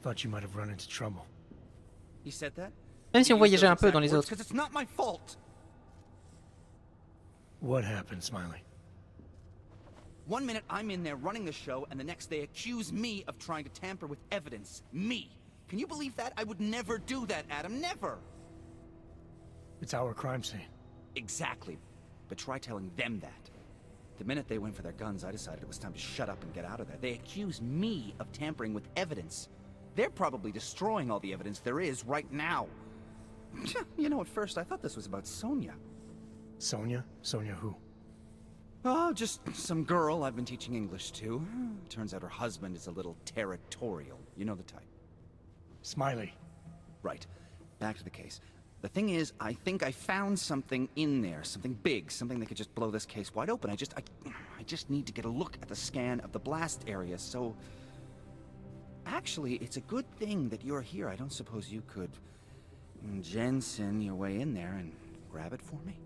Thought you might have run into trouble. He said that? Même si on voyageait un peu dans les autres. Because it's not my fault. What happened, Smiley? One minute I'm in there running the show, and the next they accuse me of trying to tamper with evidence. Me. Can you believe that? I would never do that, Adam. Never. It's our crime scene. Exactly. But try telling them that. The minute they went for their guns, I decided it was time to shut up and get out of there. They accuse me of tampering with evidence. They're probably destroying all the evidence there is right now. You know, at first I thought this was about Sonia. Sonia? Sonia who? Oh, just some girl I've been teaching English to. Turns out her husband is a little territorial. You know the type. Smiley. Right. Back to the case. The thing is, I think I found something in there. Something big. Something that could just blow this case wide open. I just need to get a look at the scan of the blast area, so... Actually, it's a good thing that you're here. I don't suppose you could... Jensen your way in there and grab it for me?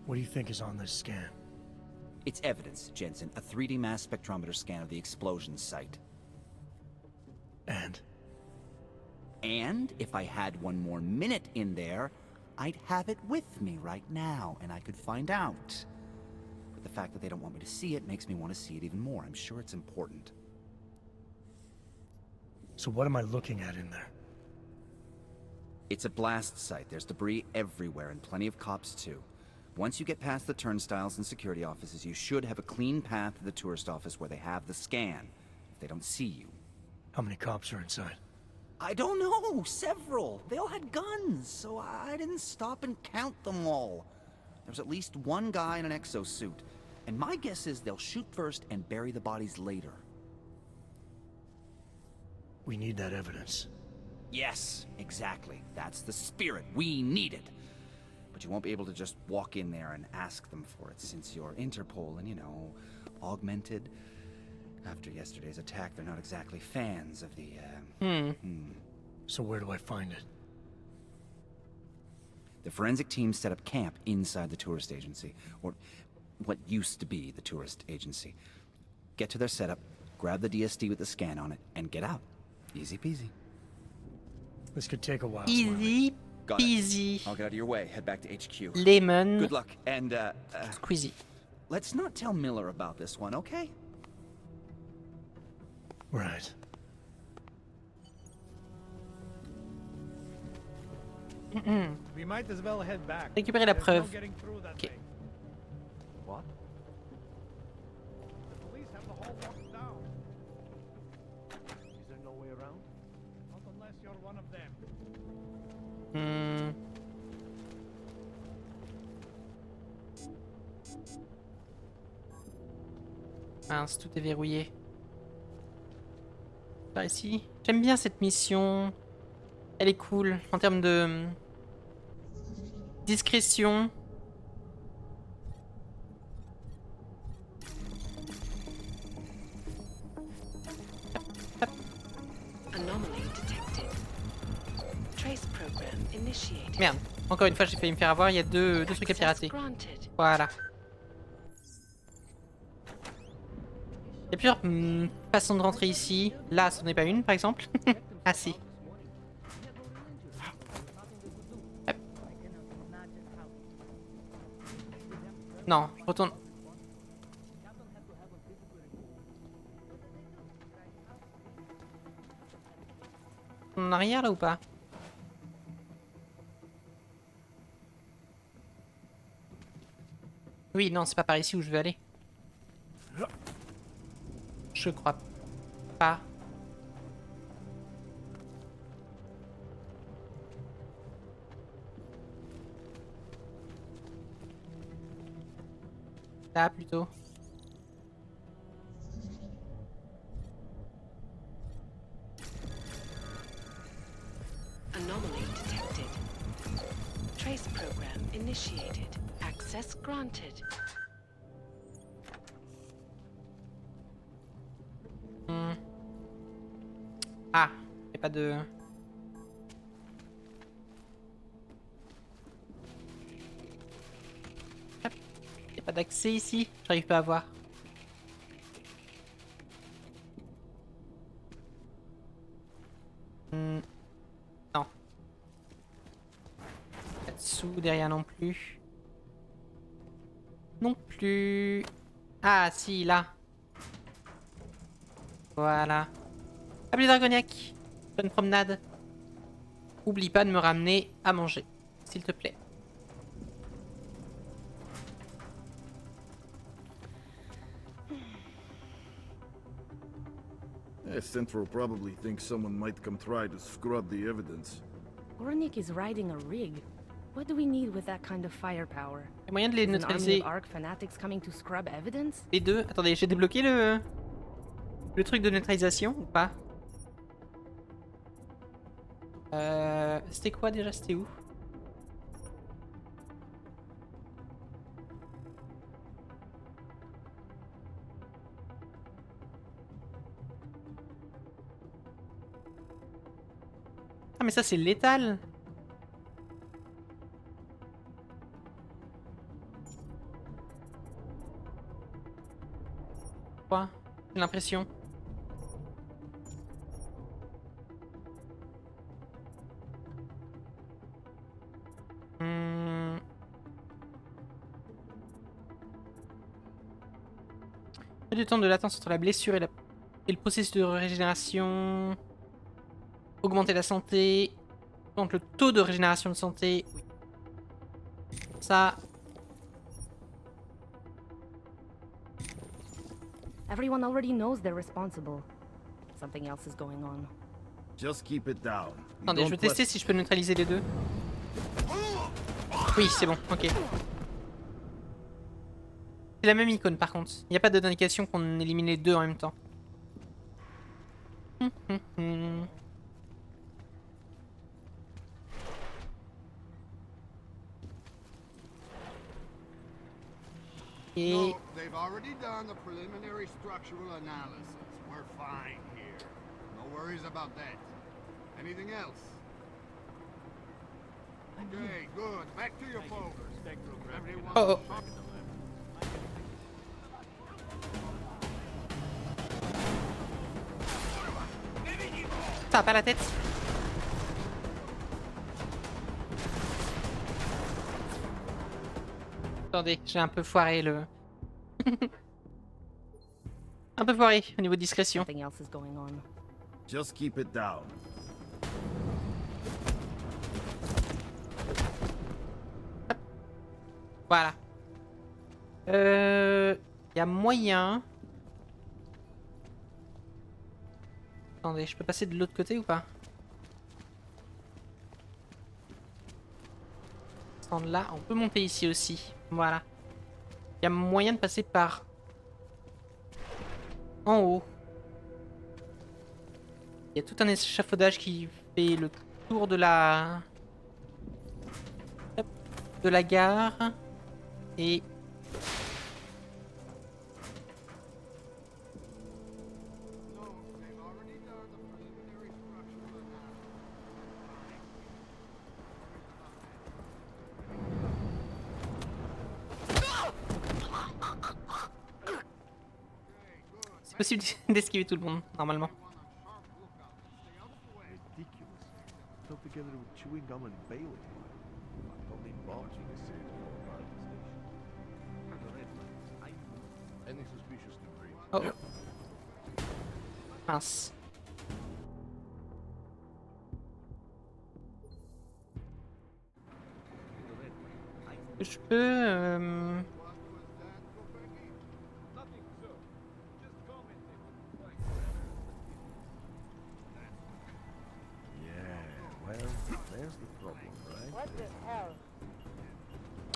What do you think is on this scan? It's evidence, Jensen. A 3D mass spectrometer scan of the explosion site. And? And if I had one more minute in there, I'd have it with me right now, and I could find out. But the fact that they don't want me to see it makes me want to see it even more. I'm sure it's important. So what am I looking at in there? It's a blast site. There's debris everywhere, and plenty of cops too. Once you get past the turnstiles and security offices, you should have a clean path to the tourist office where they have the scan, if they don't see you. How many cops are inside? I don't know. Several. They all had guns, so I didn't stop and count them all. There's at least one guy in an exosuit, and my guess is they'll shoot first and bury the bodies later. We need that evidence. Yes, exactly. That's the spirit. We need it. But you won't be able to just walk in there and ask them for it, since you're Interpol and, you know, augmented. After yesterday's attack, they're not exactly fans of the, So where do I find it? The forensic team set up camp inside the tourist agency, or what used to be the tourist agency. Get to their setup, grab the DSD with the scan on it, and get out. Easy peasy. This could take a while. Easy Got it. peasy. I'll get out of your way. Head back to HQ. Lemon. Good luck, and Squeezy. let's not tell Miller about this one, okay? Right. We might as well head back. Récupérer la There's preuve. no getting through that Ok. thing. What? The police have the hall locked down. Is there no way around? Not unless you're one of them. Mince, tout est verrouillé. Par ici. J'aime bien cette mission. Elle est cool en termes de discrétion. Anomaly detected. Trace program initiated. Merde, encore une fois j'ai failli me faire avoir, il y a deux trucs à pirater. Voilà. Il y a plusieurs façons de rentrer ici. Là, ce n'est pas une par exemple. Ah si. Hop. Non, je retourne. En arrière là ou pas? Oui, non, c'est pas par ici où je vais aller. Je crois pas. Là plutôt. Anomaly detected. Trace program initiated. Access granted. Ah, y a pas de... Hop. Y a pas d'accès ici, j'arrive pas à voir. Non. Pas de sous derrière non plus. Non plus. Ah si, là. Voilà. Appelez Dragoniac. Bonne promenade. Oublie pas de me ramener à manger, s'il te plaît. Central probably thinks someone might come try to scrub the evidence. Ornik is riding a rig. What do we need with that kind of firepower? Il y a moyen de les neutraliser. Arc fanatics coming to scrub evidence? Les deux. Attendez, j'ai débloqué le truc de neutralisation ou pas? C'était quoi déjà? C'était où? Ah mais ça c'est létal. Quoi? J'ai l'impression. Du temps de latence entre la blessure et le processus de régénération. Augmenter la santé. Donc le taux de régénération de santé. Oui. Ça. Everyone already knows they're responsible. Something else is going on. Just keep it down. Attendez, je vais tester si je peux neutraliser les deux. Oui, c'est bon, ok. C'est la même icône par contre. Il n'y a pas d'indication qu'on élimine les deux en même temps. Et... No, they've already done the preliminary structural analysis. We're fine here. No worries about that. Anything else? Okay, good. Back to your folks. Everyone Oh, oh. Ça a pas la tête. Attendez, j'ai un peu foiré le... un peu foiré au niveau de discrétion. Something else is going on. Just keep it down. Voilà. Y a moyen... Attendez, je peux passer de l'autre côté ou pas? Là, on peut monter ici aussi. Voilà. Il y a moyen de passer par en haut. Il y a tout un échafaudage qui fait le tour de la gare et c'est possible d'esquiver tout le monde normalement. Stuck together with chewing gum and Bailey. Only marching is serious Any suspicious debris? Oh. Mince. Je peux...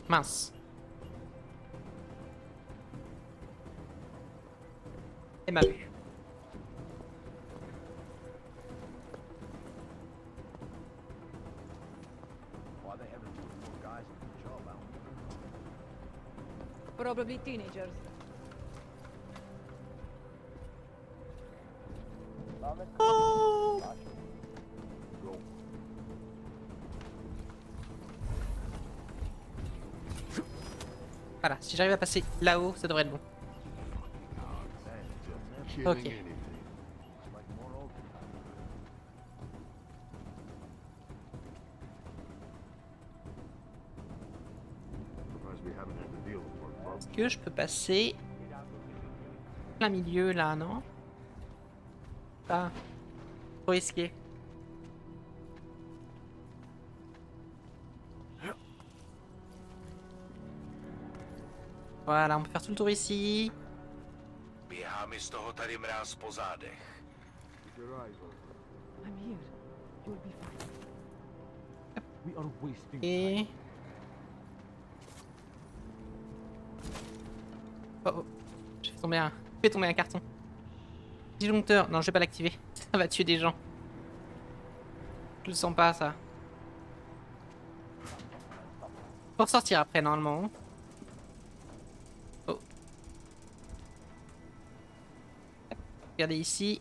Mince. Elle m'a vu. Probably teenagers. Oh. Voilà, si j'arrive à passer là-haut, ça devrait être bon. Ok. Est-ce que je peux passer plein milieu là, non? Pas trop risqué. Voilà, on peut faire tout le tour ici. Běhá mi z toho tady mráz po zádech. I'm here. You'll be fine. We are wasting Et... Oh oh, j'ai fait tomber un carton. Disjoncteur, non je vais pas l'activer, ça va tuer des gens. Je le sens pas ça. Pour sortir après normalement. Oh. Regardez ici.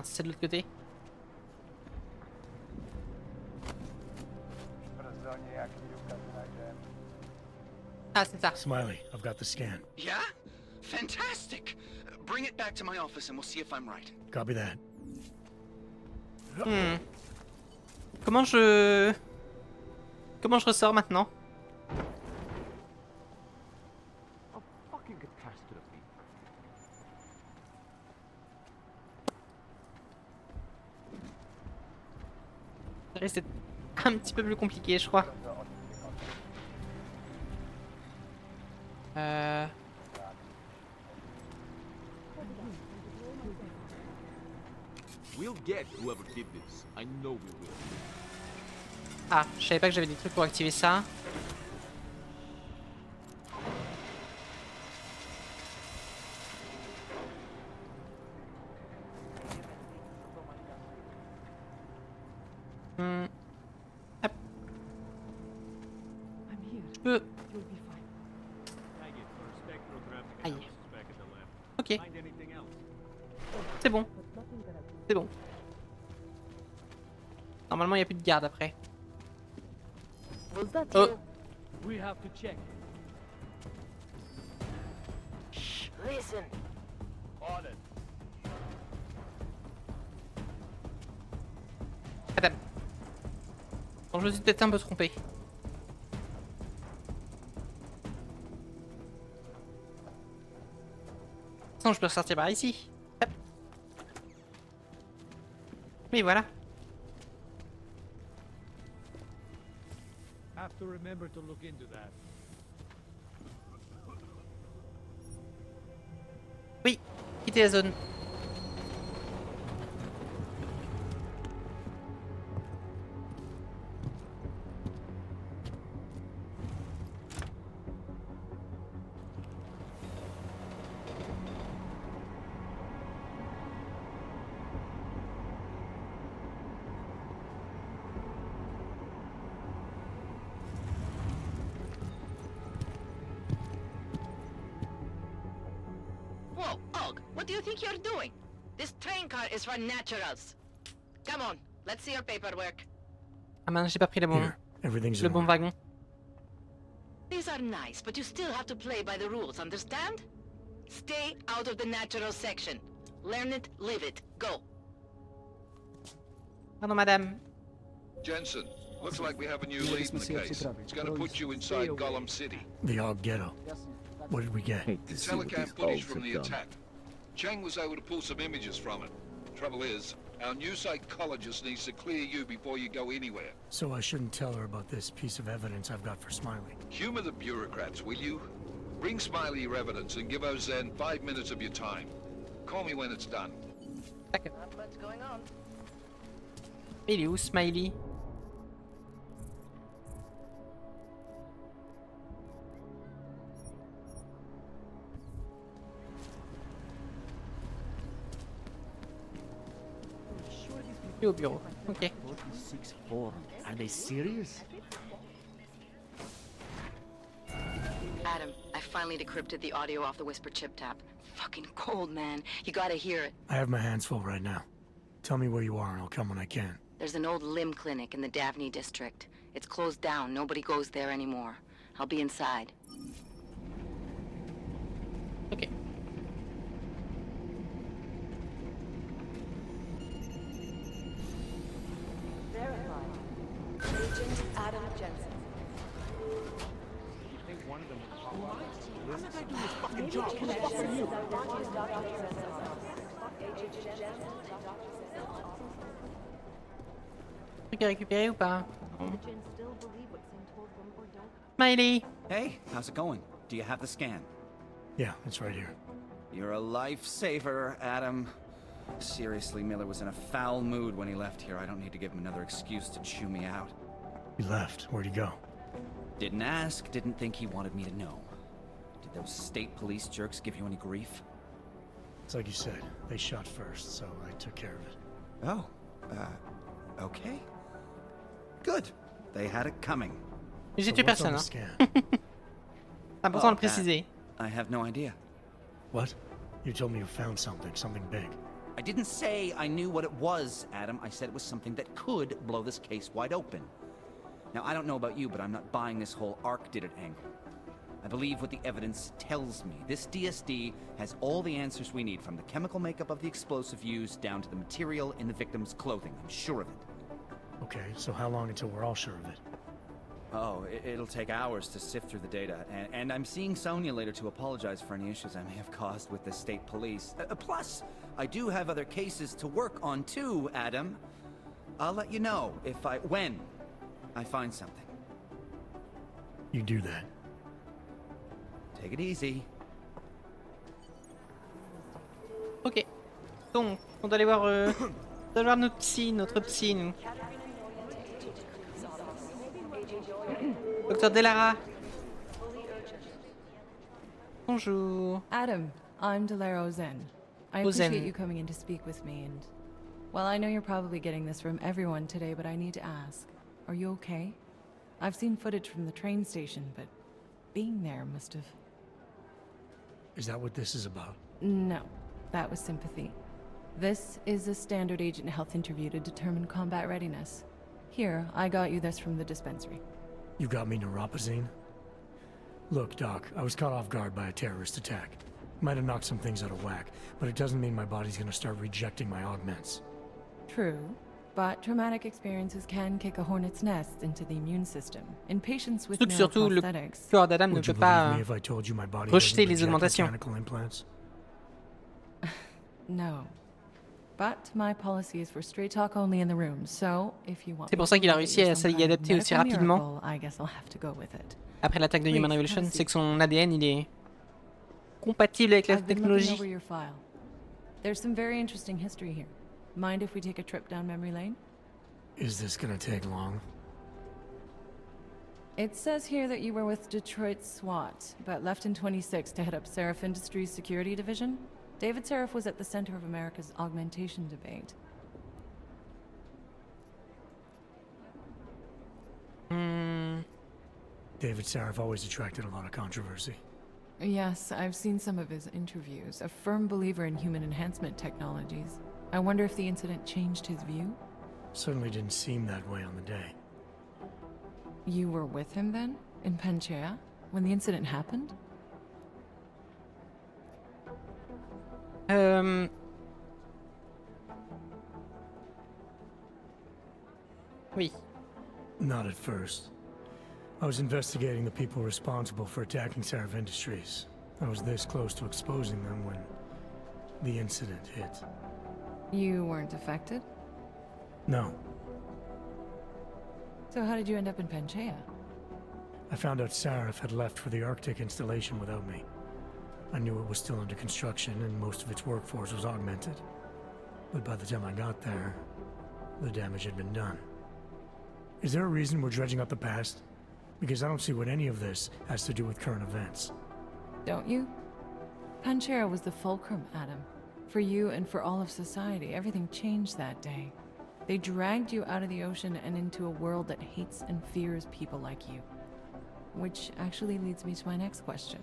C'est de l'autre côté. Ah, c'est ça. Smiley, I've got the scan. Yeah? Fantastic! Bring it back to my office and we'll see if I'm right. Copy that. Comment je ressors maintenant? fucking catastrophe. C'est un petit peu plus compliqué, je crois. We'll get whoever did this. I know we will. Ah, je savais pas que j'avais des trucs pour activer ça. Hop. Je peux... Aïe. Ok. C'est bon. C'est bon. Normalement, il n'y a plus de garde après. Oh. We have to check. Shh, listen. On it. Attends. Bon, je me suis peut-être un peu trompé. Sinon, je peux ressortir par ici. Hop. Mais voilà. Have to remember to look into that. Oui, quittez la zone. Whoa, Og, what do you think you're doing? This train car is for naturals. Come on, let's see your paperwork. Ah mince, j'ai pas pris le bon. Everything's Le in bon order. wagon. These are nice, but you still have to play by the rules, understand? Stay out of the natural section. Learn it, live it. Go. Pardon, madame. Jensen, looks like we have a new lead in the case. It's gonna put you inside Gollum City. The Og Ghetto. What did we get? Telecam footage from the attack. Cheng was able to pull some images from it. Trouble is, our new psychologist needs to clear you before you go anywhere. So I shouldn't tell her about this piece of evidence I've got for Smiley. Humor the bureaucrats, will you? Bring Smiley your evidence and give Ozen 5 minutes of your time. Call me when it's done. Not much going on. Il est où, Smiley? Il est au bureau. Ok. 46-4. Are they serious? Adam, I finally decrypted the audio off the Whisper chip tap. Fucking cold, man. You gotta hear it. I have my hands full right now. Tell me where you are and I'll come when I can. There's an old limb clinic in the Daphne district. It's closed down. Nobody goes there anymore. I'll be inside. Ok. Agent Adam Jensen. You think one of them would pop up? How did I do this fucking job? Who the fuck are you? Truc à récupérer ou pas? Smiley! Hey, how's it going? Do you have the scan? Yeah, it's right here. You're a lifesaver, Adam. Seriously, Miller was in a foul mood when he left here. I don't need to give him another excuse to chew me out. He left. Where'd he go? Didn't ask, didn't think he wanted me to know. Did those state police jerks give you any grief? It's like you said. They shot first, so I took care of it. Oh, okay. Good. They had it coming. J'ai tué personne, hein. C'est important de le préciser. I have no idea. What? You told me you found something big. I didn't say I knew what it was, Adam. I said it was something that could blow this case wide open. Now, I don't know about you, but I'm not buying this whole Ark did it angle. I believe what the evidence tells me. This DSD has all the answers we need, from the chemical makeup of the explosive used down to the material in the victim's clothing. I'm sure of it. Okay, so how long until we're all sure of it? Oh, it'll take hours to sift through the data, and I'm seeing Sonia later to apologize for any issues I may have caused with the state police. Plus, I do have other cases to work on too, Adam. I'll let you know when I find something. You do that. Take it easy. Ok. Donc, on doit aller voir, notre psy, nous. Docteur Delara. Bonjour. Adam, I'm Delaro Zen. I appreciate you coming in to speak with me, and... Well, I know you're probably getting this from everyone today, but I need to ask. Are you okay? I've seen footage from the train station, but being there must have... Is that what this is about? No, that was sympathy. This is a standard agent health interview to determine combat readiness. Here, I got you this from the dispensary. You got me neuropazine? Look, Doc, I was caught off guard by a terrorist attack. Might have knocked some things out of whack, but it doesn't mean my body's gonna start rejecting my augments. True, but traumatic experiences can kick a hornet's nest into the immune system. In patients with Surtout le corps d'Adam ne peut pas rejeter les augmentations. No. But my policy is for straight talk only in the room, so if you want. C'est pour ça qu'il a réussi à s'y adapter aussi rapidement. I guess I'll have to go with it. Après l'attaque de Human Revolution, c'est que son ADN il est compatible avec la technologie. There's some very interesting history here. Mind if we take a trip down memory lane? Is this gonna take long? It says here that you were with Detroit SWAT, but left in 26 to head up Seraph Industries Security Division. David Seraph was at the center of America's augmentation debate. David Seraph always attracted a lot of controversy. Yes, I've seen some of his interviews. A firm believer in human enhancement technologies. I wonder if the incident changed his view? Certainly didn't seem that way on the day. You were with him then? In Panchea? When the incident happened? Oui. Not at first. I was investigating the people responsible for attacking Seraph Industries. I was this close to exposing them when the incident hit. You weren't affected? No. So how did you end up in Panchea? I found out Seraph had left for the Arctic installation without me. I knew it was still under construction and most of its workforce was augmented. But by the time I got there, the damage had been done. Is there a reason we're dredging up the past? Because I don't see what any of this has to do with current events. Don't you? Panchea was the fulcrum, Adam. For you and for all of society, everything changed that day. They dragged you out of the ocean and into a world that hates and fears people like you. Which actually leads me to my next question.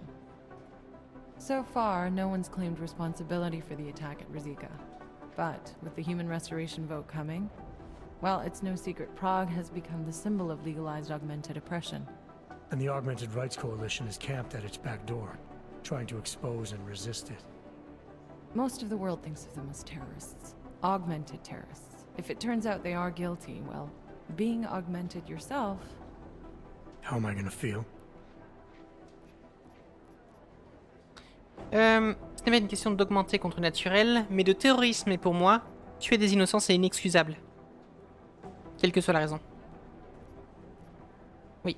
So far, no one's claimed responsibility for the attack at Rizika. But with the human restoration vote coming, well, it's no secret Prague has become the symbol of legalized augmented oppression. And the Augmented Rights Coalition is camped at its back door, trying to expose and resist it. Most of the world thinks of them as terrorists. Augmented terrorists. If it turns out they are guilty, well, being augmented yourself... How am I gonna feel? Ce n'est pas une question d'augmenter contre naturel, mais de terrorisme, et pour moi, tuer des innocents c'est inexcusable. Quelle que soit la raison. Oui.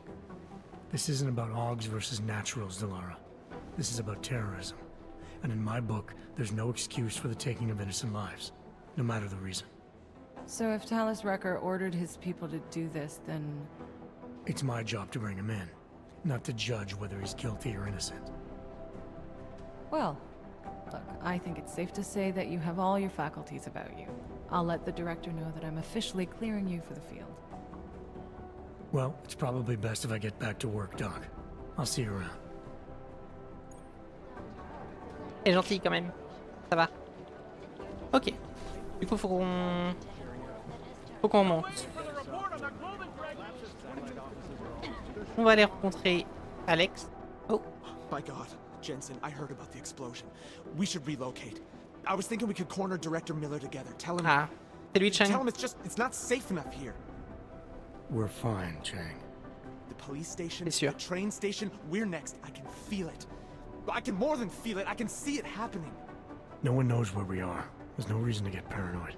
This isn't about Augs versus naturals, Delara. This is about terrorism. And in my book, there's no excuse for the taking of innocent lives, no matter the reason. So if Talus Wrecker ordered his people to do this, then... It's my job to bring him in, not to judge whether he's guilty or innocent. Well, look, I think it's safe to say that you have all your faculties about you. I'll let the director know that I'm officially clearing you for the field. Well, it's probably best if I get back to work, Doc. I'll see you around. Elle est gentille quand même. Ça va. Ok. Du coup, faut qu'on monte. On va aller rencontrer Alex. Oh. My God, Jensen, I heard about the explosion. We should relocate. I was thinking we could corner Director Miller together. Tell him. Ah, c'est lui, Chang. Tell him it's not safe enough here. We're fine, Chang. The police station, the train station, we're next. I can feel it. I can more than feel it. I can see it happening. No one knows where we are. There's no reason to get paranoid.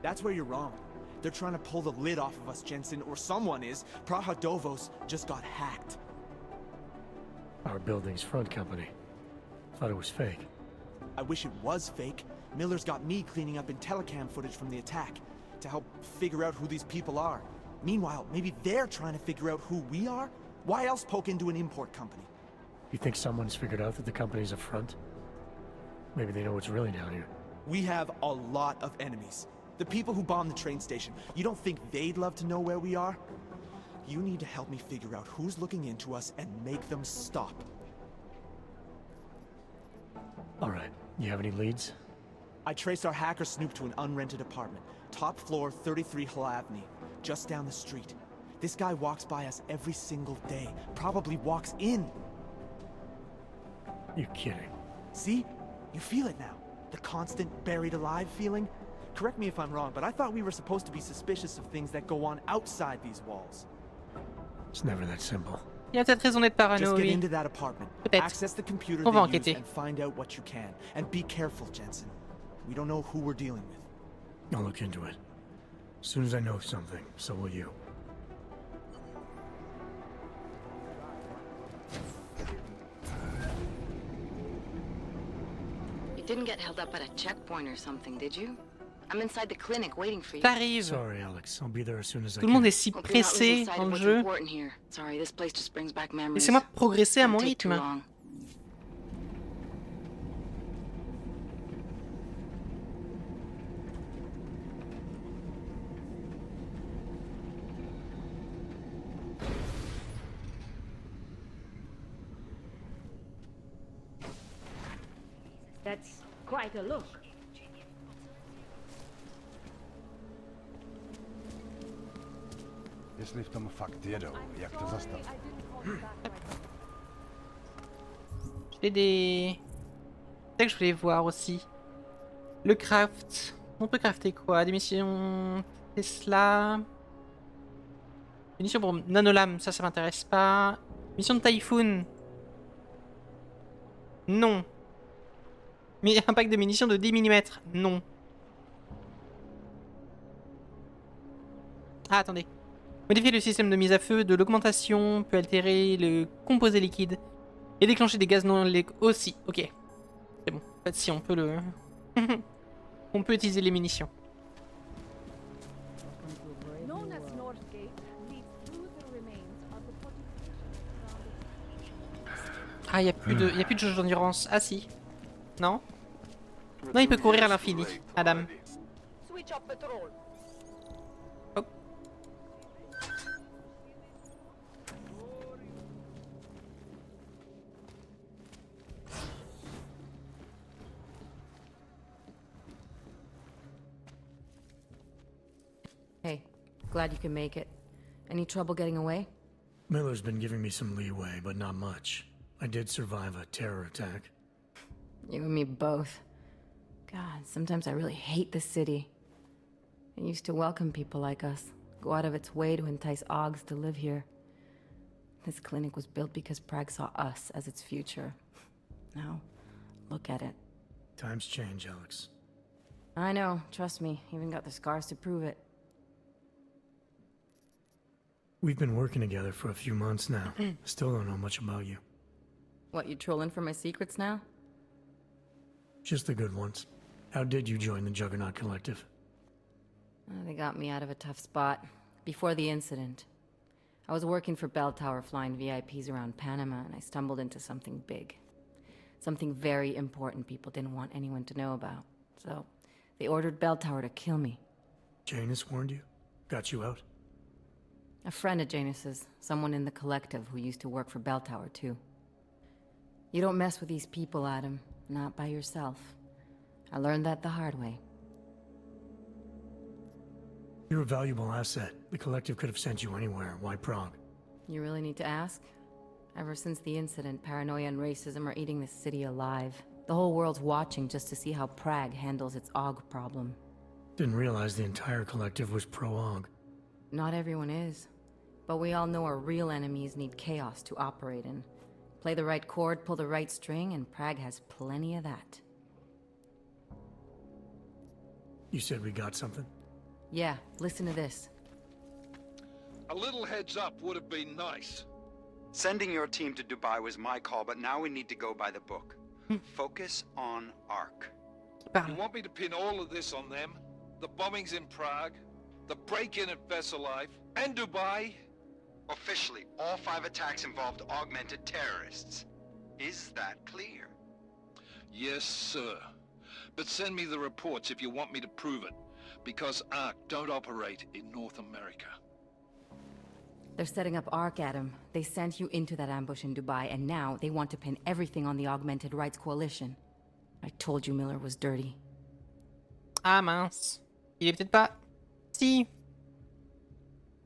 That's where you're wrong. They're trying to pull the lid off of us, Jensen, or someone is. Praha Dovos just got hacked. Our building's front company. Thought it was fake. I wish it was fake. Miller's got me cleaning up IntelliCam footage from the attack to help figure out who these people are. Meanwhile, maybe they're trying to figure out who we are? Why else poke into an import company? You think someone's figured out that the company's a front? Maybe they know what's really down here. We have a lot of enemies. The people who bombed the train station. You don't think they'd love to know where we are? You need to help me figure out who's looking into us and make them stop. All right. You have any leads? I traced our hacker snoop to an unrented apartment. Top floor, 33 Hlavny. Just down the street. This guy walks by us every single day. Probably walks in. You're kidding. See? You feel it now. The constant buried alive feeling. Correct me if I'm wrong, but I thought we were supposed to be suspicious of things that go on outside these walls. It's never that simple. Il y a peut-être raison d'être parano, Just get oui. into that apartment. Peut-être. Access the computer On va they use enquêter. and find out what you can. And be careful, Jensen. We don't know who we're dealing with. I'll look into it. As soon as I know something, so will you. You didn't get held up at a checkpoint or something, did you? I'm inside the clinic waiting for you. T'arrives. Sorry, Alex. I'll be there as soon as I Tout le monde can. est si pressé dans le jeu. Sorry, this place just brings back memories. Laissez-moi progresser à mon Don't take too rythme. long. That's quite a look. Jeśli w tym faktycznie, jak to został? J'ai des... C'est ça que je voulais voir aussi. Le craft. On peut crafter quoi? Des missions Tesla. Munitions pour nanolame, ça m'intéresse pas. Mission de Typhoon. Non. Mais un pack de munitions de 10 mm. Non. Ah, attendez. Modifier le système de mise à feu de l'augmentation peut altérer le composé liquide et déclencher des gaz non aussi. Ok. C'est bon. En fait, si on peut le... on peut utiliser les munitions. Known as Northgate, leads through the remains of the fortifications surrounding. Ah, y a plus de jauge d'endurance. Ah si. Non. Non, il peut courir à l'infini, Adam. Switch up patrol. Oh. Hey, glad you can make it. Any trouble getting away? Miller's been giving me some leeway, but not much. I did survive a terror attack. You and me both. God, sometimes I really hate this city. It used to welcome people like us, go out of its way to entice Augs to live here. This clinic was built because Prague saw us as its future. Now, look at it. Times change, Alex. I know, trust me, even got the scars to prove it. We've been working together for a few months now. Still don't know much about you. What, you trolling for my secrets now? Just the good ones. How did you join the Juggernaut Collective? They got me out of a tough spot. Before the incident. I was working for Bell Tower flying VIPs around Panama, and I stumbled into something big. Something very important people didn't want anyone to know about. So, they ordered Bell Tower to kill me. Janus warned you? Got you out? A friend of Janus's, someone in the collective who used to work for Bell Tower too. You don't mess with these people, Adam. Not by yourself. I learned that the hard way. You're a valuable asset. The collective could have sent you anywhere. Why Prague? You really need to ask? Ever since the incident, paranoia and racism are eating this city alive. The whole world's watching just to see how Prague handles its AUG problem. Didn't realize the entire collective was pro-AUG. Not everyone is. But we all know our real enemies need chaos to operate in. Play the right chord, pull the right string, and Prague has plenty of that. You said we got something? Yeah, listen to this. A little heads up would have been nice. Sending your team to Dubai was my call, but now we need to go by the book. Focus on ARC. You want me to pin all of this on them? The bombings in Prague, the break-in at Vesalive, and Dubai? Officially, all 5 attacks involved augmented terrorists. Is that clear? Yes, sir. But send me the reports if you want me to prove it, because ARC don't operate in North America. They're setting up ARC, Adam. They sent you into that ambush in Dubai, and now they want to pin everything on the Augmented Rights Coalition. I told you Miller was dirty. Ah mince. Il est peut-être pas... Si.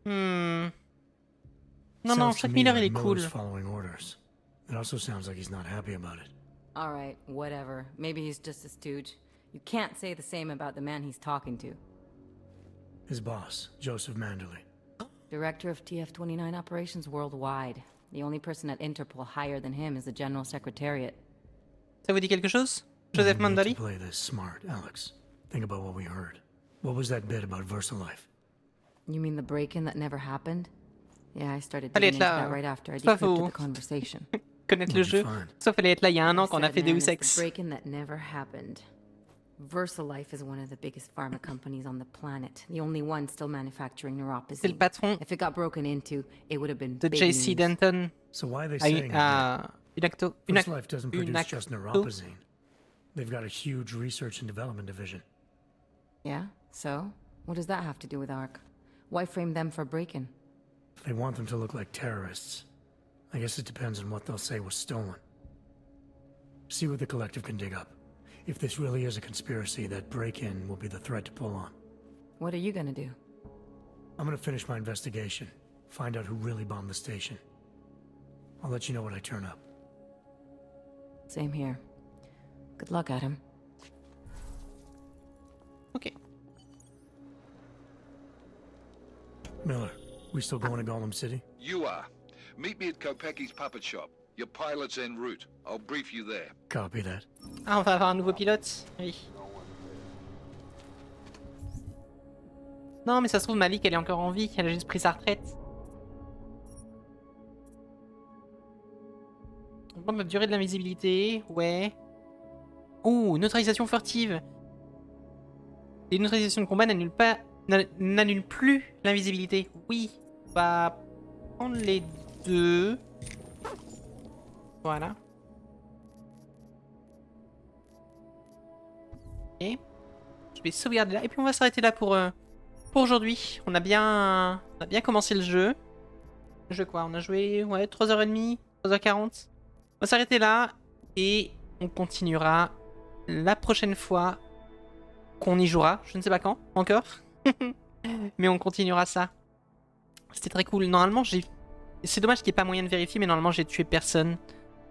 Non, non, chaque Miller, il est cool. Following orders. It also sounds like he's not happy about it. Alright, whatever. Maybe he's just a stooge. You can't say the same about the man he's talking to. His boss, Joseph Manderley. Director of TF-29 operations worldwide. The only person at Interpol higher than him is the General Secretariat. Ça vous dit quelque chose? Joseph You need Mandoli. to play this smart, Alex. Think about what we heard. What was that bit about VersaLife? You mean the break-in that never happened? Yeah, I started Fallait digging être into là. that right after I C'est pas decrypted faux. the conversation. Connaître le jeu. Ça fallait être là il y a un an qu'on a fait Deus The Ex. break-in that never happened. VersaLife is one of the biggest pharma companies on the planet. The only one still manufacturing neuropozyne. C'est le patron If it got broken into, it would have been de big JC news. Denton. So why are they a saying VersaLife doesn't produce just acto. neuropozyne. They've got a huge research and development division. Yeah? So? What does that have to do with ARC? Why frame them for break-in? They want them to look like terrorists. I guess it depends on what they'll say was stolen. See what the collective can dig up. If this really is a conspiracy, that break-in will be the thread to pull on. What are you gonna do? I'm gonna finish my investigation. Find out who really bombed the station. I'll let you know when I turn up. Same here. Good luck, Adam. Ok. Miller, we still going to Golem City? You are. Meet me at Kopecki's puppet shop. Your pilot's en route. I'll brief you there. Copy that. Ah, on va avoir un nouveau pilote. Oui. Non, mais ça se trouve, Malik, elle est encore en vie. Elle a juste pris sa retraite. Bon, la durée de l'invisibilité. Ouais. Oh, neutralisation furtive. Les neutralisations de combat n'annulent plus l'invisibilité. Oui. On va prendre les deux. Voilà. Et je vais sauvegarder là. Et puis on va s'arrêter là pour aujourd'hui. On a bien commencé le jeu. Le jeu quoi? On a joué 3h30, 3h40. On va s'arrêter là. Et on continuera la prochaine fois qu'on y jouera. Je ne sais pas quand encore. Mais on continuera ça. C'était très cool. Normalement, c'est dommage qu'il n'y ait pas moyen de vérifier, mais normalement, j'ai tué personne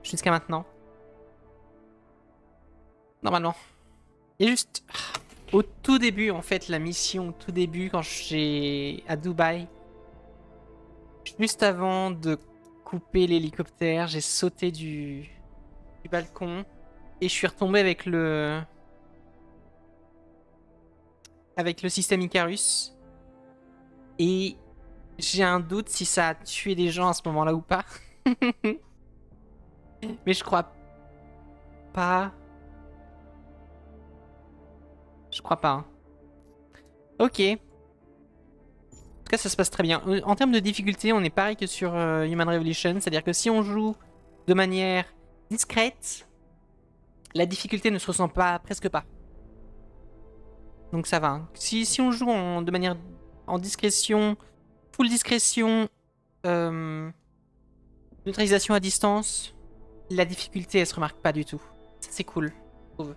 jusqu'à maintenant. Normalement. Et juste au tout début, en fait, la mission, au tout début, quand j'ai à Dubaï, juste avant de couper l'hélicoptère, j'ai sauté du balcon et je suis retombé avec le système Icarus. Et j'ai un doute si ça a tué des gens à ce moment-là ou pas. Mais je crois pas. Je crois pas. Hein. Ok. En tout cas, ça se passe très bien. En termes de difficulté, on est pareil que sur Human Revolution. C'est-à-dire que si on joue de manière discrète, la difficulté ne se ressent pas, presque pas. Donc ça va. Hein. Si on joue de manière en discrétion, full discrétion, neutralisation à distance, la difficulté elle se remarque pas du tout. Ça c'est cool, je trouve.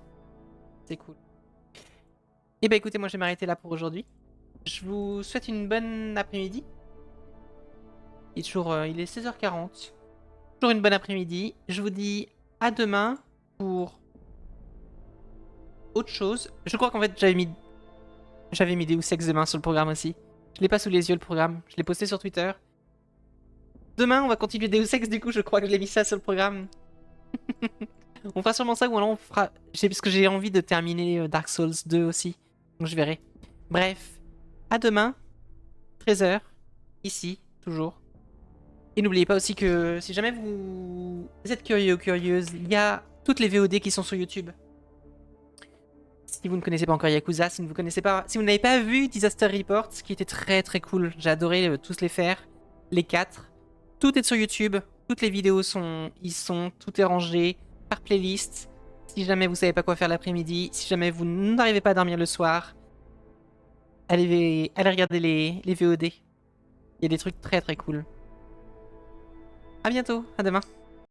C'est cool. Et bah écoutez, moi je vais m'arrêter là pour aujourd'hui. Je vous souhaite une bonne après-midi. Il est 16h40. Toujours une bonne après-midi. Je vous dis à demain pour autre chose. Je crois qu'en fait j'avais mis Deus Ex demain sur le programme aussi. Je l'ai pas sous les yeux le programme. Je l'ai posté sur Twitter. Demain on va continuer Deus Ex, du coup je crois que je l'ai mis ça sur le programme. On fera sûrement ça ou alors on fera... Parce que j'ai envie de terminer Dark Souls 2 aussi. Donc je verrai. Bref. À demain. 13h. Ici. Toujours. Et n'oubliez pas aussi que si jamais vous êtes curieux ou curieuse, il y a toutes les VOD qui sont sur YouTube. Si vous ne connaissez pas encore Yakuza, si vous n'avez pas vu Disaster Report, qui était très très cool, j'ai adoré tous les faire, les 4. Tout est sur YouTube, toutes les vidéos tout est rangé par playlist. Si jamais vous savez pas quoi faire l'après-midi, si jamais vous n'arrivez pas à dormir le soir, allez regarder les VOD. Il y a des trucs très très cool. À bientôt, à demain.